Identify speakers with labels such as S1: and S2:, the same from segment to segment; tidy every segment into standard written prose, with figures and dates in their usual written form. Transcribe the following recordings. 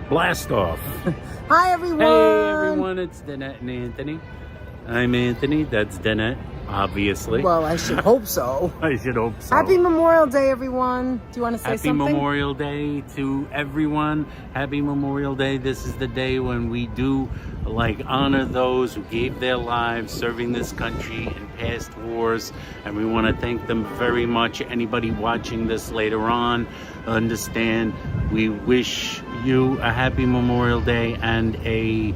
S1: Blast off.
S2: Hi, everyone.
S1: Hey, everyone. It's Danette and Anthony. I'm Anthony. That's Danette, obviously.
S2: Well, I should hope so.
S1: I should hope so.
S2: Happy Memorial Day, everyone. Do you want to say something?
S1: Happy Memorial Day to everyone. Happy Memorial Day. This is the day when we do honor those who gave their lives serving this country in past wars, and we want to thank them very much. Anybody watching this later on, understand we wish you a happy Memorial Day and a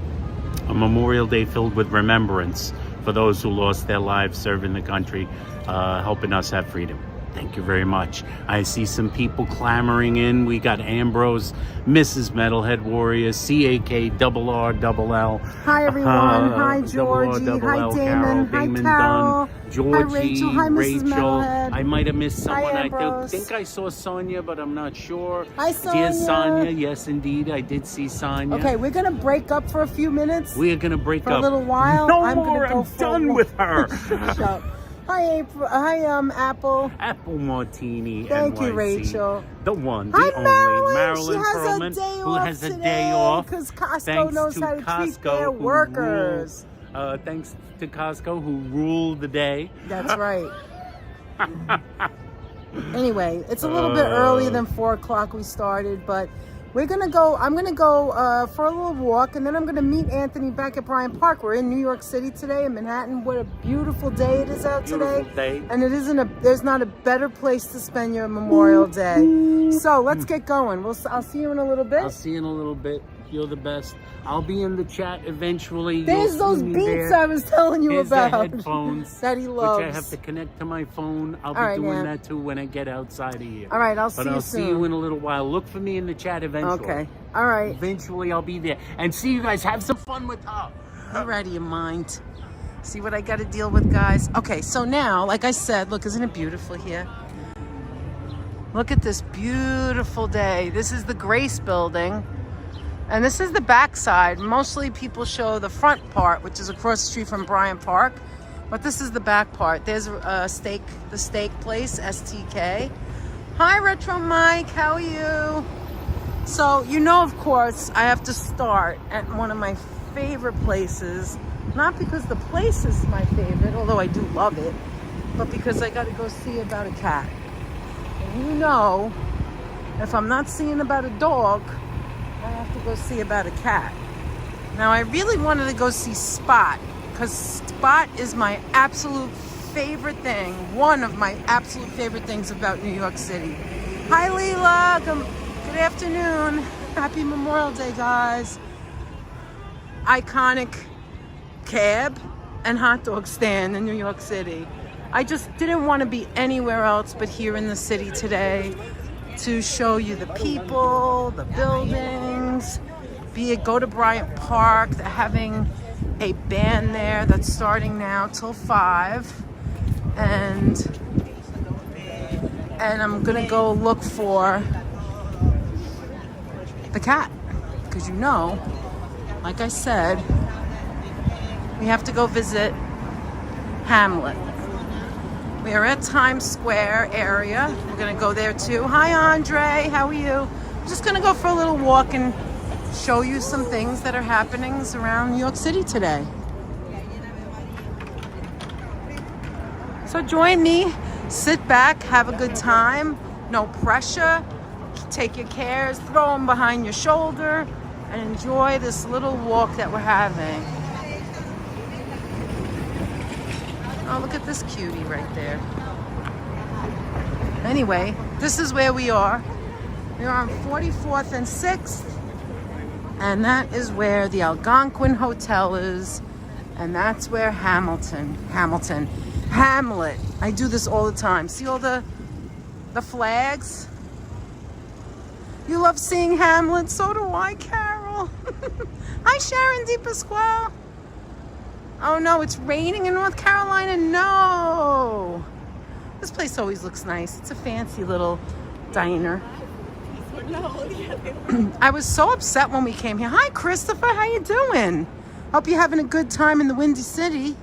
S1: Memorial Day filled with remembrance for those who lost their lives serving the country, helping us have freedom. Thank you very much. I see some people clamoring in. We got Ambrose, Mrs. Metalhead Warrior, CAKRRLL.
S2: Hi, everyone. Hi, Georgie. Hi, Damon. Hi, Carol.
S1: Georgie,
S2: Hi, Mrs. Metalhead.
S1: I might have missed someone.
S2: Hi,
S1: I think I saw Sonia, but I'm not sure.
S2: Hi, Sonia.
S1: Dear Sonia, yes, indeid, I did see Sonia.
S2: Okay, we're going to break up for a few minutes.
S1: We are going to break
S2: for
S1: up.
S2: a little while.
S1: No
S2: I'm
S1: more,
S2: gonna go
S1: I'm done with her.
S2: Shut up. Hi, April. Hi, Apple.
S1: Apple Martini.
S2: Thank
S1: NYC.
S2: you, Rachel.
S1: The one, the
S2: Hi,
S1: only
S2: Marilyn.
S1: Marilyn
S2: She has
S1: Perlman,
S2: a day
S1: who
S2: off
S1: has a
S2: today
S1: day off
S2: because Costco
S1: thanks
S2: knows
S1: to
S2: how to treat
S1: Costco,
S2: their
S1: who
S2: workers.
S1: Thanks to Costco, who ruled the day.
S2: That's right. Anyway, it's a little bit earlier than 4 o'clock we started, but we're gonna go. I'm gonna go for a little walk, and then I'm gonna meet Anthony back at Bryant Park. We're in New York City today, in Manhattan. What a beautiful day it is out today. And it isn't there's not a better place to spend your Memorial Day. So let's get going. I'll see you in a little bit.
S1: I'll see you in a little bit. You're the best. I'll be in the chat eventually.
S2: There's those beats I was telling you about.
S1: The headphones
S2: that he loves.
S1: Which I have to connect to my phone. I'll be doing that too when I get outside of here.
S2: All right, I'll see you soon.
S1: But I'll see you in a little while. Look for me in the chat eventually.
S2: Okay. All right.
S1: Eventually I'll be there. And see you guys. Have some fun with her.
S2: Get out of your mind. See what I got to deal with, guys. Okay, so now, like I said, look, isn't it beautiful here? Look at this beautiful day. This is the Grace Building. And this is the back side. Mostly people show the front part, which is across the street from Bryant Park. But this is the back part. There's the steak place, STK. Hi, Retro Mike. How are you? So, you know, of course, I have to start at one of my favorite places. Not because the place is my favorite, although I do love it, but because I got to go see about a cat. And you know, if I'm not seeing about a dog, I have to go see about a cat. Now, I really wanted to go see Spot, because Spot is my absolute favorite thing. One of my absolute favorite things about New York City. Hi, Leela. Good afternoon. Happy Memorial Day, guys. Iconic cab and hot dog stand in New York City. I just didn't want to be anywhere else but here in the city today, to show you the people, the buildings, be it go to Bryant Park. They're having a band there that's starting now till 5. And I'm gonna go look for the cat. Because you know, like I said, we have to go visit Hamlet. We are at Times Square area. We're gonna go there too. Hi, Andre, how are you? I'm just gonna go for a little walk and show you some things that are happening around New York City today. So join me, sit back, have a good time, no pressure, take your cares, throw them behind your shoulder, and enjoy this little walk that we're having. Oh, look at this cutie right there. Anyway, this is where we are. We're on 44th and 6th. And that is where the Algonquin Hotel is. And that's where Hamlet. I do this all the time. See all the flags? You love seeing Hamlet? So do I, Carol. Hi, Sharon DePasquale. Oh no, it's raining in North Carolina. No. This place always looks nice. It's a fancy little diner. I was so upset when we came here. Hi, Christopher. How you doing? Hope you're having a good time in the Windy City.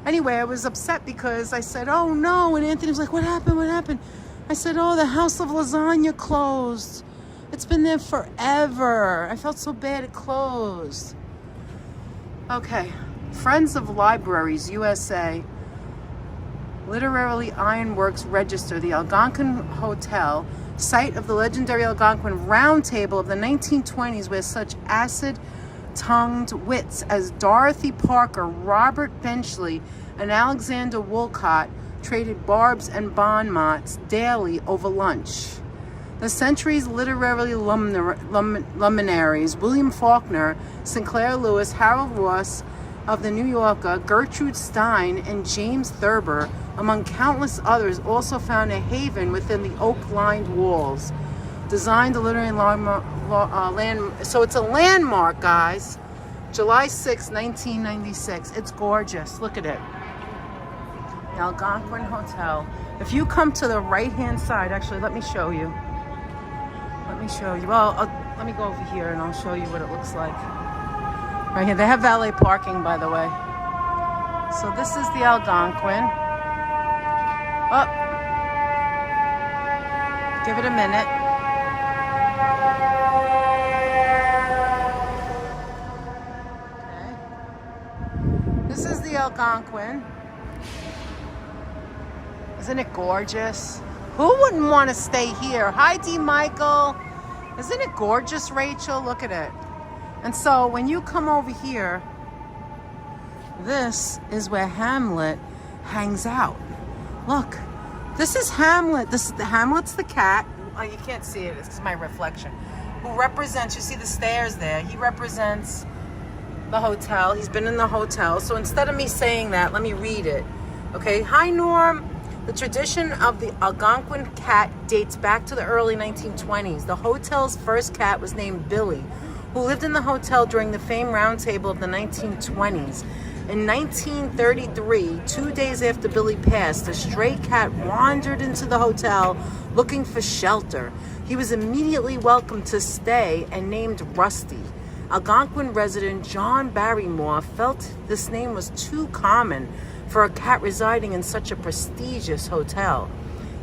S2: Anyway, I was upset because I said, oh no. And Anthony was like, what happened? What happened? I said, oh, the House of Lasagna closed. It's been there forever. I felt so bad it closed. Okay. Friends of Libraries, USA. Literary Ironworks Register, the Algonquin Hotel, site of the legendary Algonquin Round Table of the 1920s, where such acid-tongued wits as Dorothy Parker, Robert Benchley, and Alexander Woolcott traded barbs and bon mots daily over lunch. The century's literary luminaries, William Faulkner, Sinclair Lewis, Harold Ross of the New Yorker, Gertrude Stein, and James Thurber, among countless others, also found a haven within the oak-lined walls. Designed the literary so it's a landmark, guys. July 6, 1996. It's gorgeous. Look at it. The Algonquin Hotel. If you come to the right-hand side, actually, let me show you. Let me show you. Well, let me go over here and I'll show you what it looks like. Right here. They have valet parking, by the way. So this is the Algonquin. Oh, give it a minute. Okay. This is the Algonquin. Isn't it gorgeous? Who wouldn't want to stay here? Hi, D. Michael. Isn't it gorgeous, Rachel? Look at it. And so when you come over here, this is where Hamlet hangs out. Look, this is Hamlet. Hamlet's the cat. Oh, you can't see it. It's my reflection. Who represents, you see the stairs there. He represents the hotel. He's been in the hotel. So instead of me saying that, let me read it. Okay. Hi, Norm. The tradition of the Algonquin cat dates back to the early 1920s. The hotel's first cat was named Billy, who lived in the hotel during the famed Round Table of the 1920s. In 1933, 2 days after Billy passed, a stray cat wandered into the hotel looking for shelter. He was immediately welcomed to stay and named Rusty. Algonquin resident John Barrymore felt this name was too common for a cat residing in such a prestigious hotel.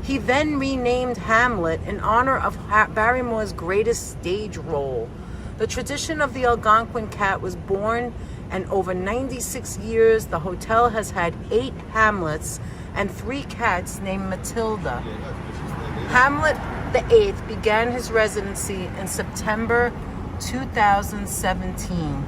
S2: He then renamed Hamlet in honor of Barrymore's greatest stage role. The tradition of the Algonquin cat was born, and over 96 years, the hotel has had 8 Hamlets and 3 cats named Matilda. Hamlet the 8th began his residency in September 2017.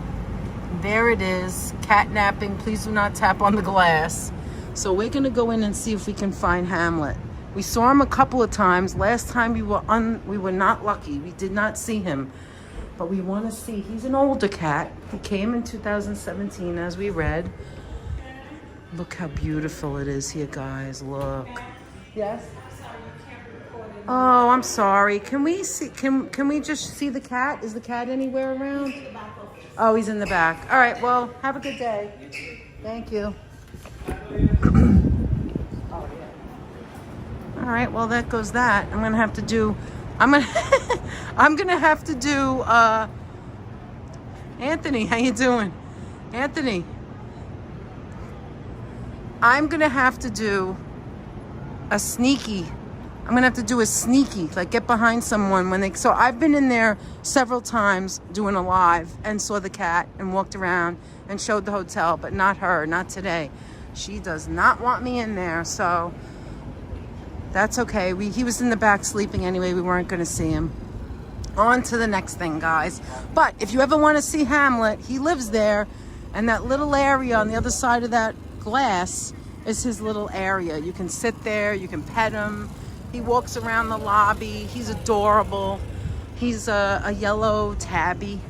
S2: There it is, catnapping. Please do not tap on the glass. So we're gonna go in and see if we can find Hamlet. We saw him a couple of times. Last time we were not lucky. We did not see him. But we want to see. He's an older cat. He came in 2017, as we read. Look how beautiful it is here, guys. Look. Yes? Oh, I'm sorry. Can we see? Can we just see the cat? Is the cat anywhere around? Oh, he's in the back. All right. Well, have a good day. Thank you. All right. Well, that goes that. I'm gonna have to do. I'm gonna have to do. Anthony, how you doing? Anthony, I'm gonna have to do a sneaky. I'm gonna have to do a sneaky, like get behind someone when they. So I've been in there several times doing a live and saw the cat and walked around and showed the hotel, but not her, not today. She does not want me in there, so that's okay. He was in the back sleeping anyway. We weren't gonna see him. On to the next thing, guys. But if you ever want to see Hamlet, he lives there, and that little area on the other side of that glass is his little area. You can sit there, you can pet him. He walks around the lobby. He's adorable. He's a yellow tabby.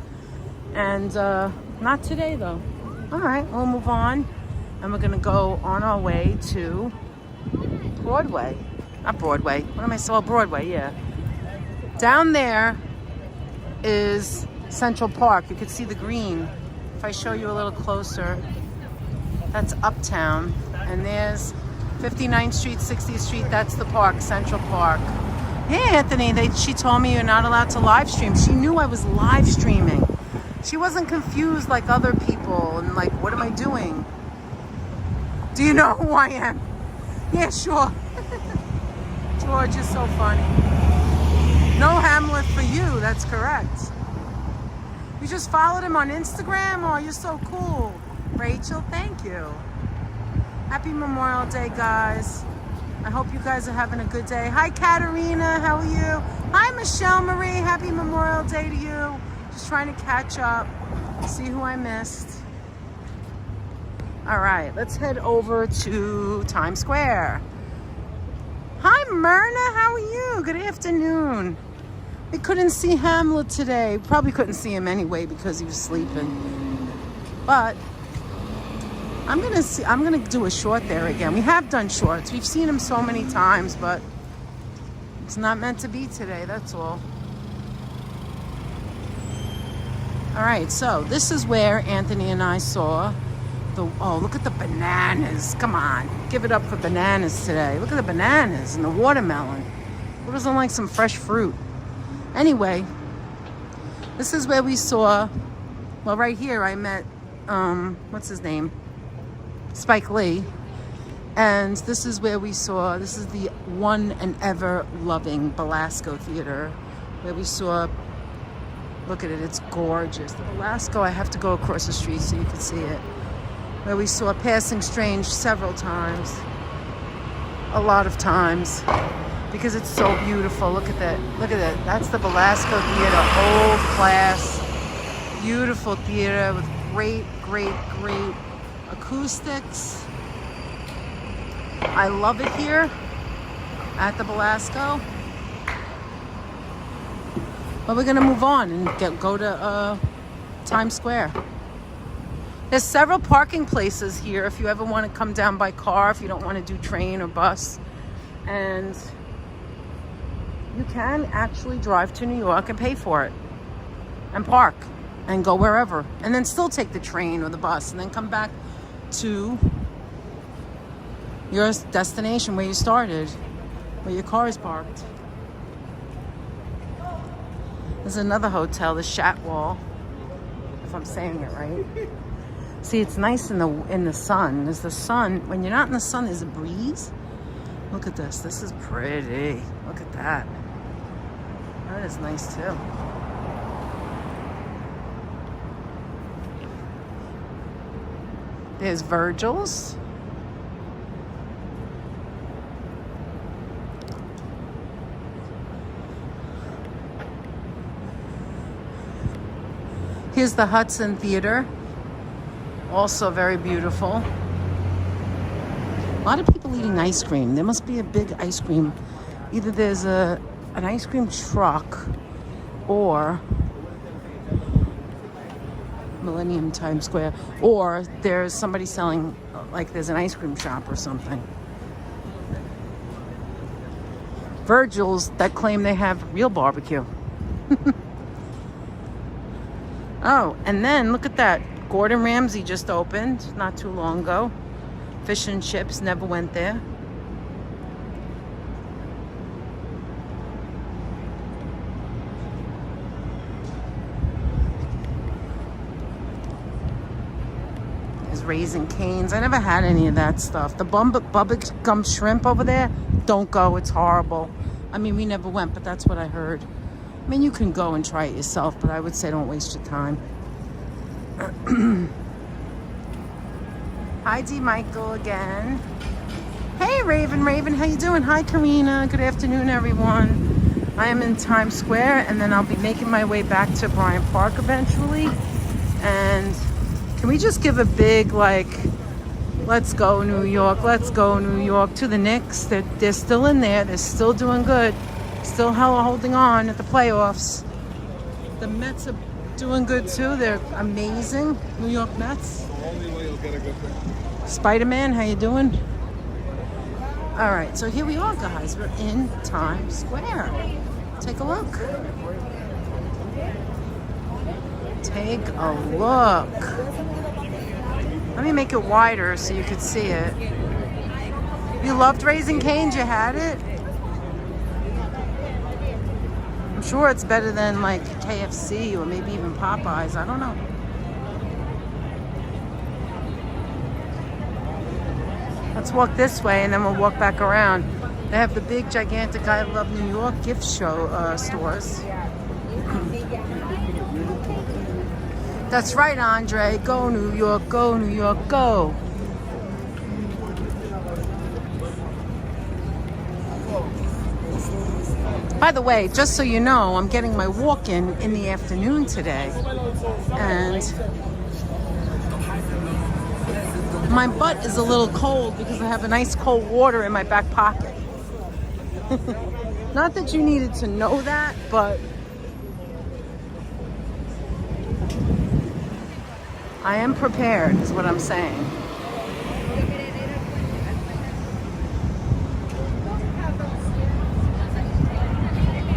S2: And not today, though. All right, we'll move on. And we're going to go on our way to Broadway. Not Broadway. What am I saying? Oh, Broadway, yeah. Down there is Central Park. You can see the green. If I show you a little closer, that's Uptown. And there's 59th Street, 60th Street, that's the park, Central Park. Hey, Anthony, she told me you're not allowed to live stream. She knew I was live streaming. She wasn't confused like other people and like, what am I doing? Do you know who I am? Yeah, sure. George is so funny. No Hamlet for you, that's correct. You just followed him on Instagram? Oh, you're so cool. Rachel, thank you. Happy Memorial Day, guys. I hope you guys are having a good day. Hi, Katerina, how are you? Hi, Michelle Marie, happy Memorial Day to you. Just trying to catch up, see who I missed. All right, let's head over to Times Square. Hi, Myrna, how are you? Good afternoon. We couldn't see Hamlet today. Probably couldn't see him anyway because he was sleeping. But I'm gonna do a short there again. We have done shorts. We've seen him so many times, but it's not meant to be today, that's all. All right, so this is where Anthony and I saw oh, look at the bananas. Come on, give it up for bananas today. Look at the bananas and the watermelon. Who doesn't like some fresh fruit? Anyway, this is where we saw, well, right here I met, what's his name? Spike Lee. And this is where we saw, this is the one and ever loving Belasco Theater, where we saw, look at it, it's gorgeous. The Belasco, I have to go across the street so you can see it. Where we saw Passing Strange several times. A lot of times. Because it's so beautiful. Look at that. Look at that. That's the Belasco Theater. Old class. Beautiful theater with great, great, great acoustics. I love it here at the Belasco. But we're going to move on and go to Times Square. There's several parking places here if you ever want to come down by car, if you don't want to do train or bus. And you can actually drive to New York and pay for it. And park and go wherever. And then still take the train or the bus and then come back to your destination where you started, where your car is parked. There's another hotel, the Shatwall, if I'm saying it right. See, it's nice in the sun. There's the sun. When you're not in the sun, there's a breeze. Look at this. This is pretty. Look at that. That is nice too. There's Virgil's. Here's the Hudson Theater. Also very beautiful. A lot of people eating ice cream. There must be a big ice cream. Either there's an ice cream truck or Millennium Times Square, or there's somebody selling, like there's an ice cream shop or something. Virgil's that claim they have real barbecue. Oh, and then look at that. Gordon Ramsay just opened not too long ago. Fish and chips, never went there. There's Raising Cane's. I never had any of that stuff. The Bubba Gum Shrimp over there, don't go, it's horrible. I mean, we never went, but that's what I heard. I mean, you can go and try it yourself, but I would say don't waste your time. Hi, D. Michael again. Hey, Raven, how you doing? Hi, Karina. Good afternoon, everyone. I am in Times Square, and then I'll be making my way back to Bryant Park eventually. And can we just give a big, like, let's go New York, let's go New York to the Knicks. They're still in there. They're still doing good. Still holding on at the playoffs. The Mets are doing good too. They're amazing. New York Mets.
S3: Only way you'll get a good thing.
S2: Spider-Man, how you doing? All right, so here we are, guys. We're in Times Square. Take a look. Take a look. Let me make it wider so you could see it. You loved Raising Cane's, you had it? I'm sure it's better than like KFC or maybe even Popeyes. I don't know. Let's walk this way and then we'll walk back around. They have the big, gigantic I Love New York gift show stores. That's right, Andre. Go New York, go New York, go. By the way, just so you know, I'm getting my walk-in in the afternoon today. And my butt is a little cold because I have a nice cold water in my back pocket. Not that you needed to know that, but I am prepared, is what I'm saying.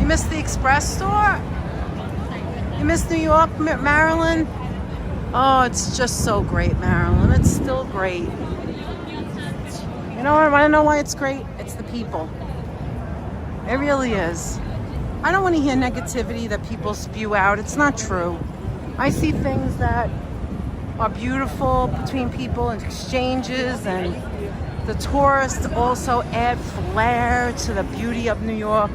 S2: You missed the Express store? You missed New York, Maryland? Oh, it's just so great, Maryland. It's still great. You know what? I want to know why it's great? It's the people. It really is. I don't want to hear negativity that people spew out. It's not true. I see things that are beautiful between people and exchanges, and the tourists also add flair to the beauty of New York.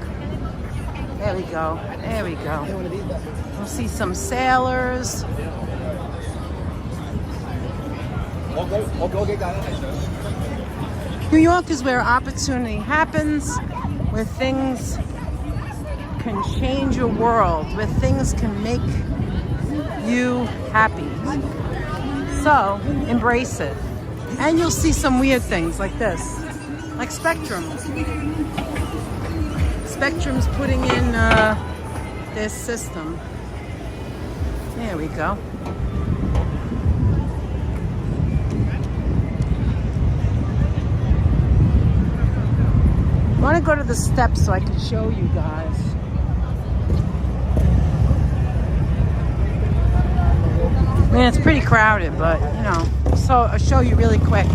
S2: There we go. There we go. We'll see some sailors. New York is where opportunity happens, where things can change your world, where things can make you happy. So, embrace it. And you'll see some weird things like this, like Spectrum. Spectrum's putting in their system. There we go. I want to go to the steps so I can show you guys. I mean, it's pretty crowded, but you know, so I'll show you really quick.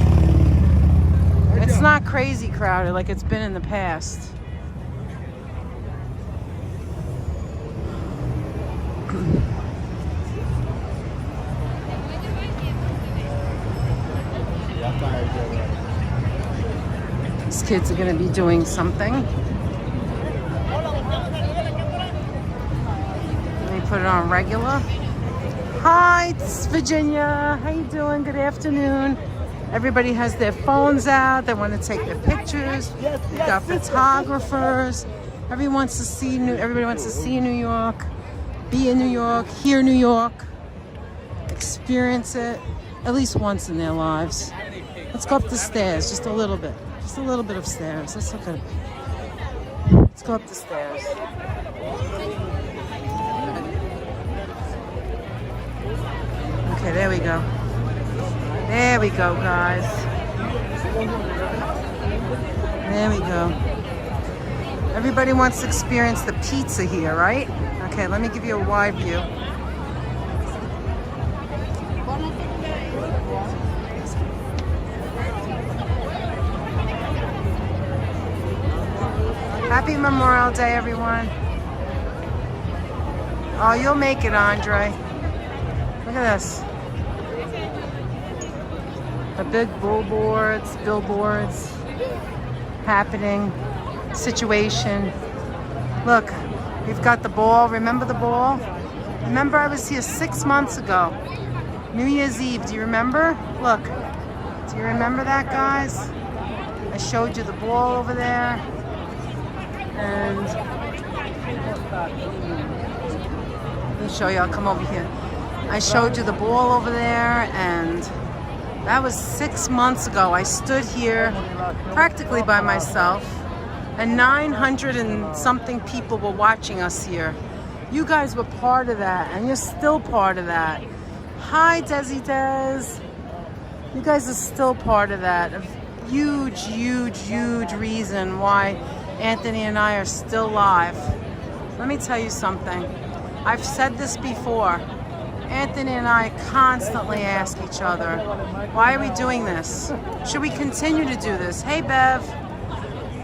S2: It's not crazy crowded like it's been in the past. These kids are going to be doing something. Let me put it on regular. Hi, it's Virginia. How you doing? Good afternoon. Everybody has their phones out. They want to take their pictures. We've got photographers. Everybody wants to see New York, be in New York, hear New York, experience it at least once in their lives. Let's go up the stairs just a little bit. Just a little bit of stairs. Let's look at it. Let's go up the stairs. Okay, there we go. There we go, guys. There we go. Everybody wants to experience the pizza here, right? Okay, let me give you a wide view. Happy Memorial Day, everyone. Oh, you'll make it, Andre. Look at this. The big billboards happening, situation. Look, we've got the ball. Remember the ball? Remember I was here 6 months ago. New Year's Eve, do you remember? Look, do you remember that, guys? I showed you the ball over there. And let me show you, I'll come over here. I showed you the ball over there, and that was 6 months ago. I stood here practically by myself, and 900 and something people were watching us here. You guys were part of that, and you're still part of that. Hi, Desi Des. You guys are still part of that. A huge, huge, huge reason why Anthony and I are still live. Let me tell you something. I've said this before. Anthony and I constantly ask each other, why are we doing this? Should we continue to do this? Hey, Bev.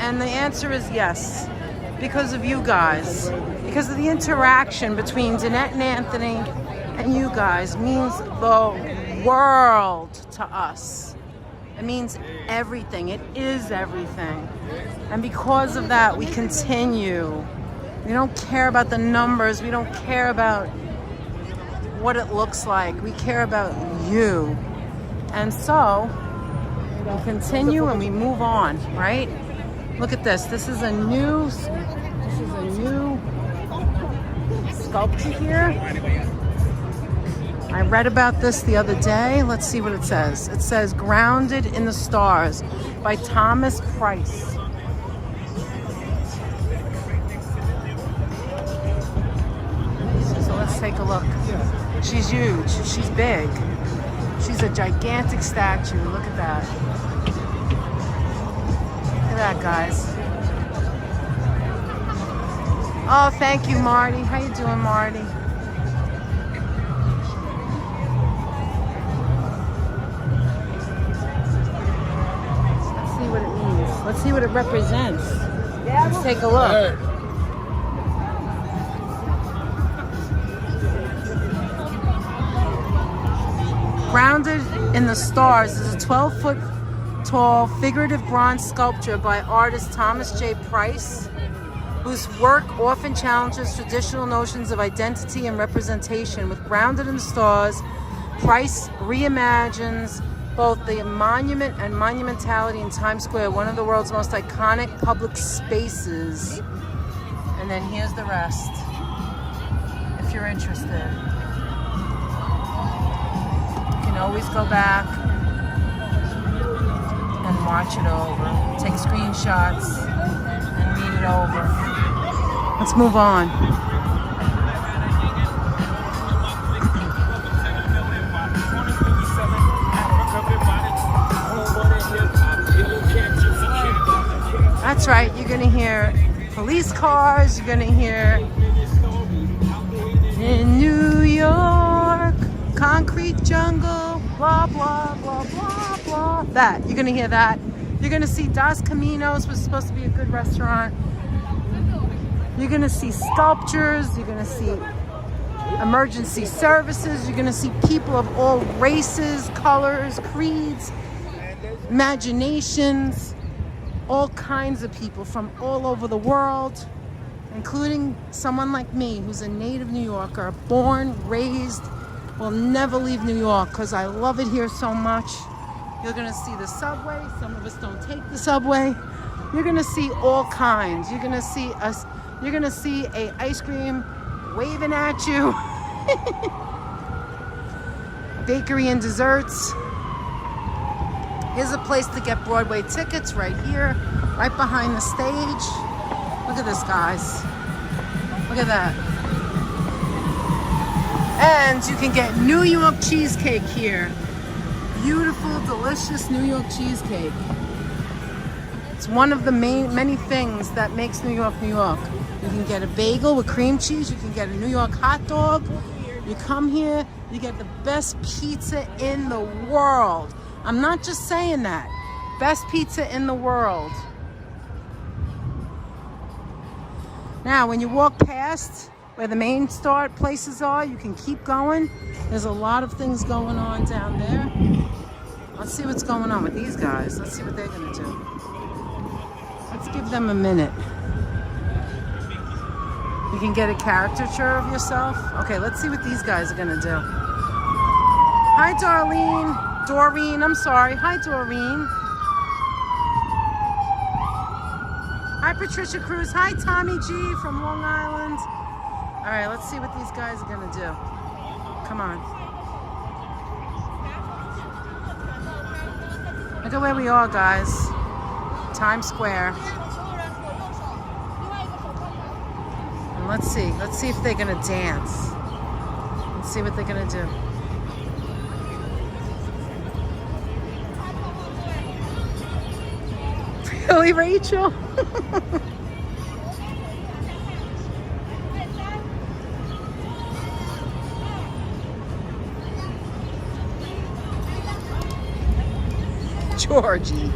S2: And the answer is yes. Because of you guys. Because of the interaction between Danette and Anthony and you guys means the world to us. It means everything. It is everything. And because of that, we continue. We don't care about the numbers. We don't care about what it looks like. We care about you. And so we continue and we move on, right? Look at this. This is a new sculpture here. I read about this the other day. Let's see what it says. It says Grounded in the Stars by Thomas Price. So let's take a look. She's huge. She's big. She's a gigantic statue. Look at that. Look at that, guys. Oh, thank you, Marty. How you doing, Marty? Let's see what it means. Let's see what it represents. Let's take a look. Grounded in the Stars is a 12-foot tall figurative bronze sculpture by artist Thomas J. Price, whose work often challenges traditional notions of identity and representation. With Grounded in the Stars, Price reimagines both the monument and monumentality in Times Square, one of the world's most iconic public spaces. And then here's the rest, if you're interested. You can always go back and watch it over, take screenshots and read it over. Let's move on. That's right, you're gonna hear police cars, you're gonna hear in New York, concrete jungle, blah, blah, blah, blah, blah. That, you're gonna hear that. You're gonna see Dos Caminos, which is supposed to be a good restaurant. You're gonna see sculptures, you're gonna see emergency services, you're gonna see people of all races, colors, creeds, imaginations, all kinds of people from all over the world, including someone like me who's a native New Yorker, born, raised, will never leave New York because I love it here so much. You're gonna see the subway. Some of us don't take the subway. You're gonna see all kinds. You're gonna see us. You're gonna see a ice cream waving at you. Bakery and desserts. Here's a place to get Broadway tickets right here, right behind the stage. Look at this, guys. Look at that. And you can get New York cheesecake here. Beautiful, delicious New York cheesecake. It's one of the many things that makes New York, New York. You can get a bagel with cream cheese. You can get a New York hot dog. You come here, you get the best pizza in the world. I'm not just saying that. Best pizza in the world. Now, when you walk past where the main start places are, you can keep going. There's a lot of things going on down there. Let's see what's going on with these guys. Let's see what they're gonna do. Let's give them a minute. You can get a caricature of yourself. Okay, let's see what these guys are gonna do. Hi, Darlene. Doreen, I'm sorry. Hi, Doreen. Hi, Patricia Cruz. Hi, Tommy G from Long Island. All right, let's see what these guys are gonna do. Come on. Look at where we are, guys. Times Square. And let's see if they're gonna dance. Let's see what they're gonna do. Really, Rachel? Georgie.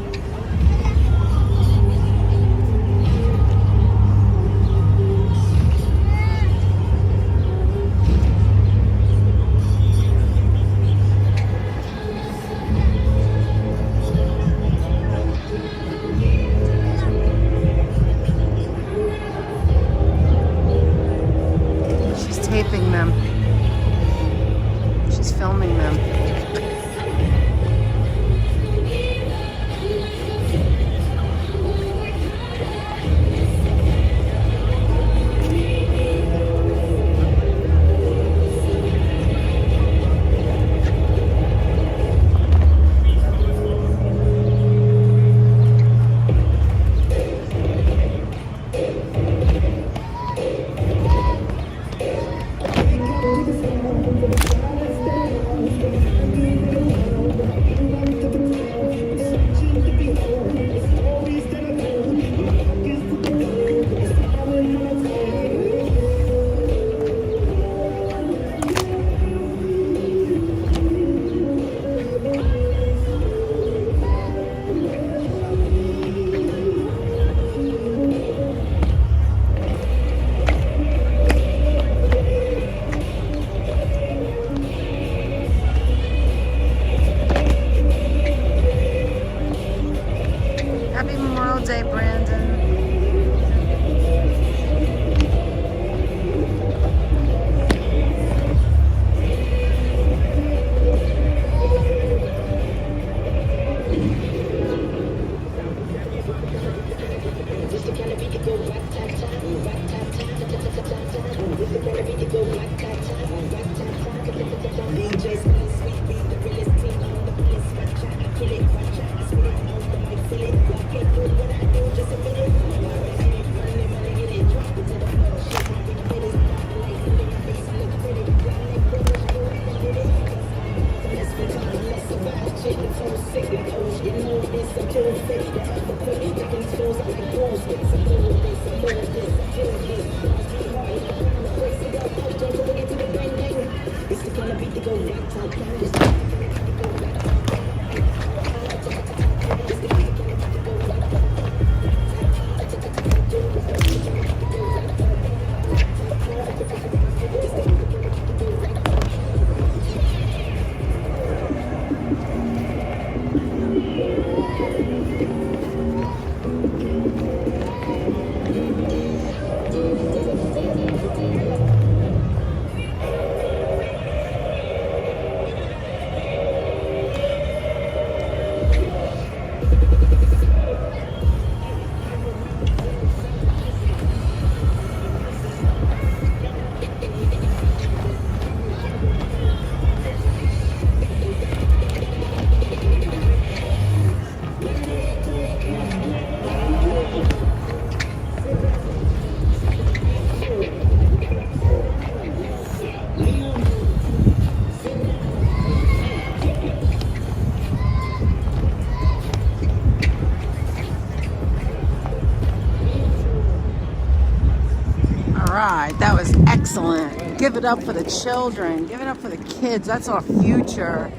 S2: That was excellent. Give it up for the children. Give it up for the kids. That's our future.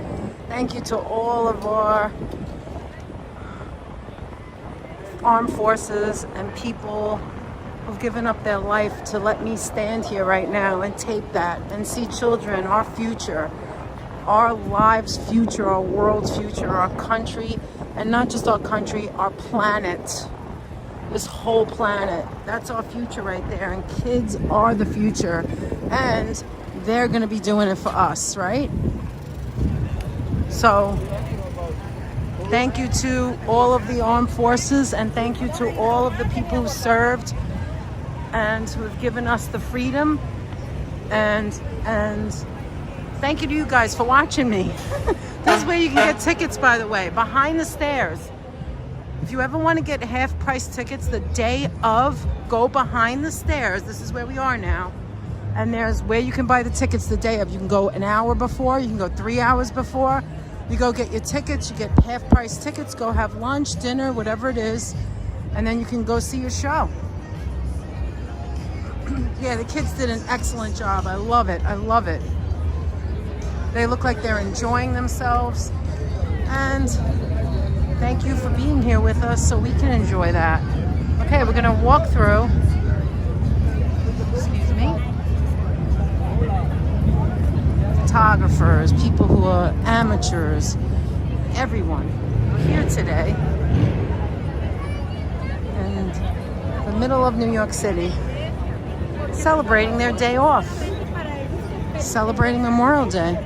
S2: Thank you to all of our armed forces and people who've given up their life to let me stand here right now and tape that and see children, our future, our lives' future, our world's future, our country, and not just our country, our planet. This whole planet. That's our future right there. And kids are the future. And they're going to be doing it for us, right? So, thank you to all of the armed forces, and thank you to all of the people who served and who have given us the freedom. And thank you to you guys for watching me. This is where you can get tickets, by the way, behind the stairs. If you ever want to get half-price tickets the day of, go behind the stairs. This is where we are now. And there's where you can buy the tickets the day of. You can go an hour before. You can go 3 hours before. You go get your tickets. You get half-price tickets. Go have lunch, dinner, whatever it is. And then you can go see your show. Yeah, the kids did an excellent job. I love it. I love it. They look like they're enjoying themselves. And thank you for being here with us so we can enjoy that. Okay, we're gonna walk through. Excuse me. Photographers, people who are amateurs, everyone. We're here today in the middle of New York City, celebrating their day off, celebrating Memorial Day.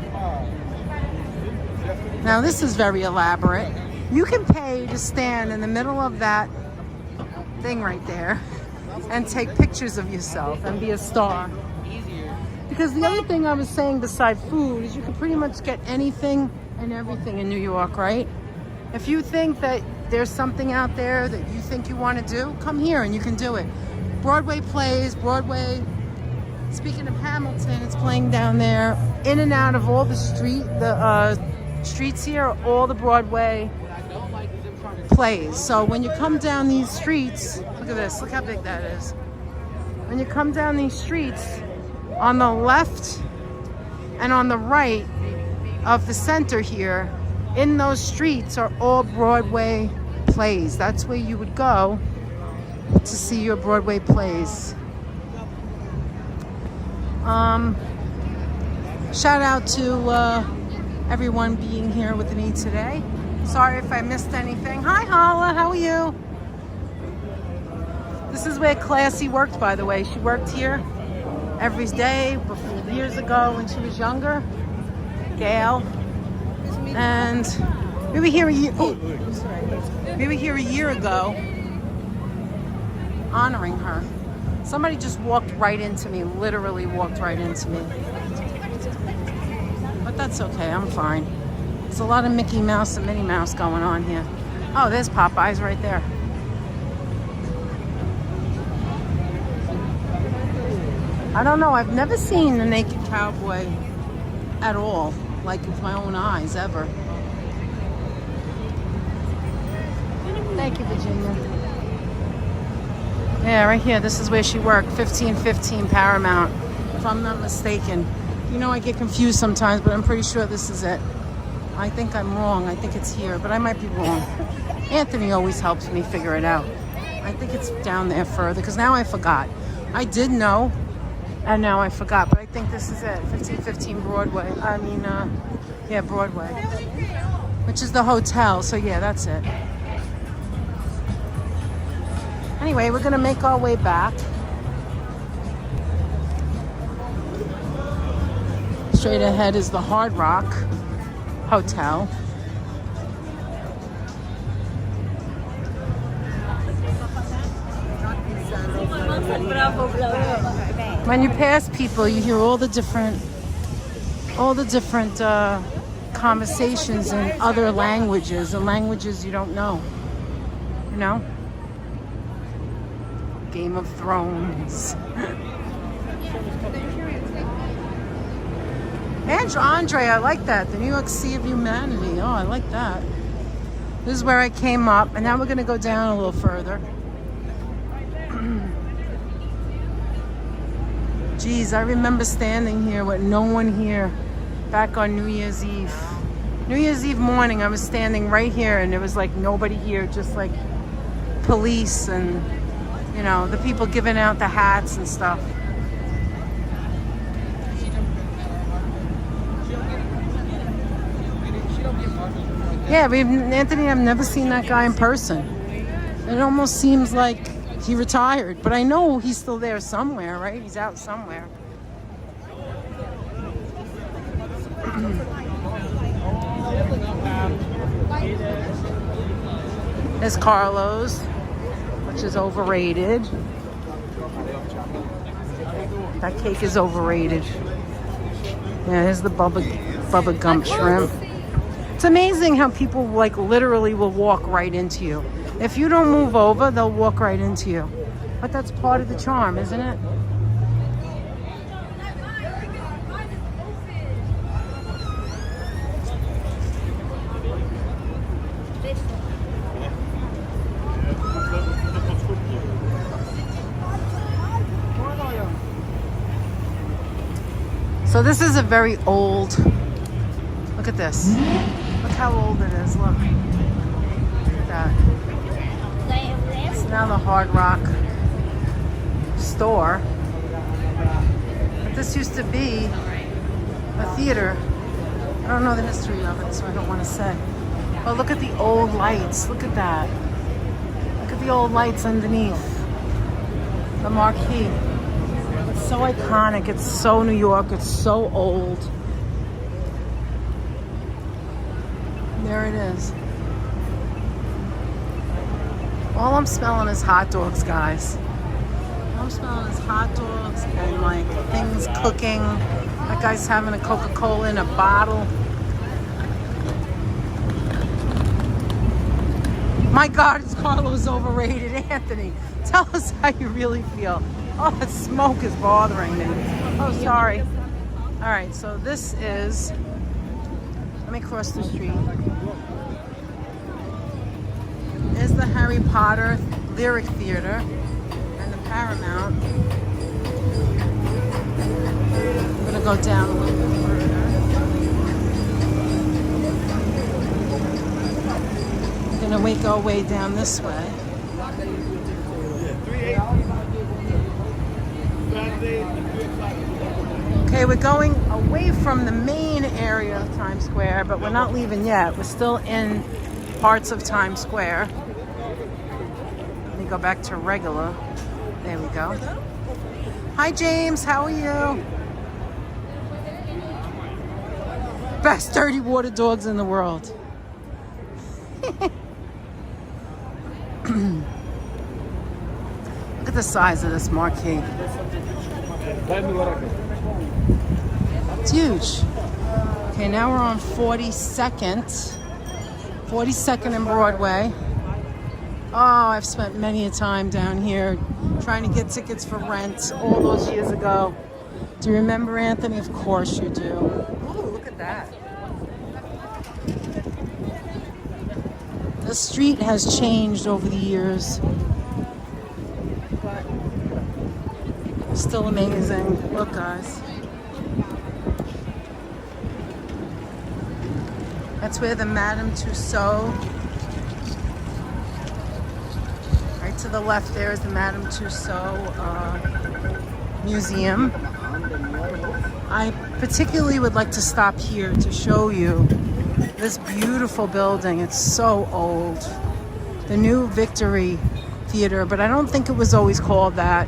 S2: Now this is very elaborate. You can pay to stand in the middle of that thing right there and take pictures of yourself and be a star. Because the other thing I was saying beside food is you can pretty much get anything and everything in New York, right? If you think that there's something out there that you think you want to do, come here and you can do it. Broadway plays, Broadway. Speaking of Hamilton, it's playing down there. In and out of all the streets here, all the Broadway plays. So when you come down these streets, look at this, look how big that is. When you come down these streets, on the left and on the right of the center here, in those streets are all Broadway plays. That's where you would go to see your Broadway plays. Shout out to everyone being here with me today. Sorry if I missed anything. Hi, Hala, how are you? This is where Classy worked, by the way. She worked here every day years ago when she was younger. Gail. And we were here a year ago honoring her. Somebody just walked right into me, literally walked right into me. But that's okay, I'm fine. There's a lot of Mickey Mouse and Minnie Mouse going on here. Oh, there's Popeyes right there. I don't know, I've never seen a naked cowboy at all, like with my own eyes, ever. Thank you, Virginia. Yeah, right here, this is where she worked, 1515 Paramount, if I'm not mistaken. You know, I get confused sometimes, but I'm pretty sure this is it. I think I'm wrong. I think it's here, but I might be wrong. Anthony always helps me figure it out. I think it's down there further, because now I forgot. I did know, and now I forgot, but I think this is it. 1515 Broadway. Yeah, Broadway. Which is the hotel, so yeah, that's it. Anyway, we're gonna make our way back. Straight ahead is the Hard Rock Hotel. When you pass people, you hear all the different conversations in other languages, and languages you don't know. You know? Game of Thrones. And Andre, I like that. The New York Sea of Humanity. Oh, I like that. This is where I came up, and now we're gonna go down a little further. Geez, I remember standing here with no one here back on New Year's Eve. New Year's Eve morning, I was standing right here, and there was like nobody here, just like police and, you know, the people giving out the hats and stuff. Yeah, Anthony, I've never seen that guy in person. It almost seems like he retired, but I know he's still there somewhere, right? He's out somewhere. There's Carlos, which is overrated. That cake is overrated. Yeah, here's the Bubba Gump shrimp. It's amazing how people like literally will walk right into you. If you don't move over, they'll walk right into you. But that's part of the charm, isn't it? So this is a very old, look at this. Look how old it is, look. Look at that. It's now the Hard Rock store. But this used to be a theater. I don't know the history of it, so I don't want to say. But look at the old lights, look at that. Look at the old lights underneath the marquee. It's so iconic, it's so New York, it's so old. There it is. All I'm smelling is hot dogs, guys. All I'm smelling is hot dogs and like things cooking. That guy's having a Coca-Cola in a bottle. My God, is Carlos overrated? Anthony, tell us how you really feel. Oh, the smoke is bothering me. Oh, sorry. All right, so this is, let me cross the street. Is the Harry Potter Lyric Theater and the Paramount. I'm gonna go down a little bit further. We're gonna make our way down this way. Okay, we're going away from the main area of Times Square, but we're not leaving yet. We're still in parts of Times Square. Let me go back to regular. There we go. Hi, James. How are you? Best dirty water dogs in the world. Look at the size of this marquee. It's huge. Okay, now we're on 42nd. 42nd and Broadway. Oh, I've spent many a time down here trying to get tickets for Rent all those years ago. Do you remember, Anthony? Of course you do. Oh, look at that. The street has changed over the years. But still amazing. Look, guys. That's where the Madame Tussauds, right to the left there is the Madame Tussauds Museum. I particularly would like to stop here to show you this beautiful building. It's so old. The New Victory Theater, but I don't think it was always called that.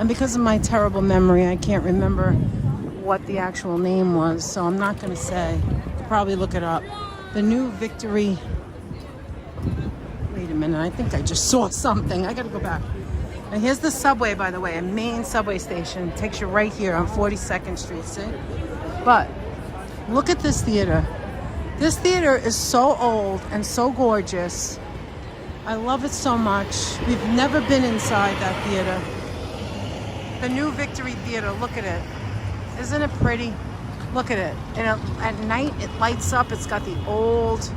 S2: And because of my terrible memory, I can't remember what the actual name was, so I'm not going to say. I'll probably look it up. The New Victory. Wait a minute, I think I just saw something. I got to go back. Now here's the subway, by the way, a main subway station. It takes you right here on 42nd Street, see? But look at this theater. This theater is so old and so gorgeous. I love it so much. We've never been inside that theater. The New Victory Theater, look at it. Isn't it pretty? Look at it. And at night it lights up. It's got the old,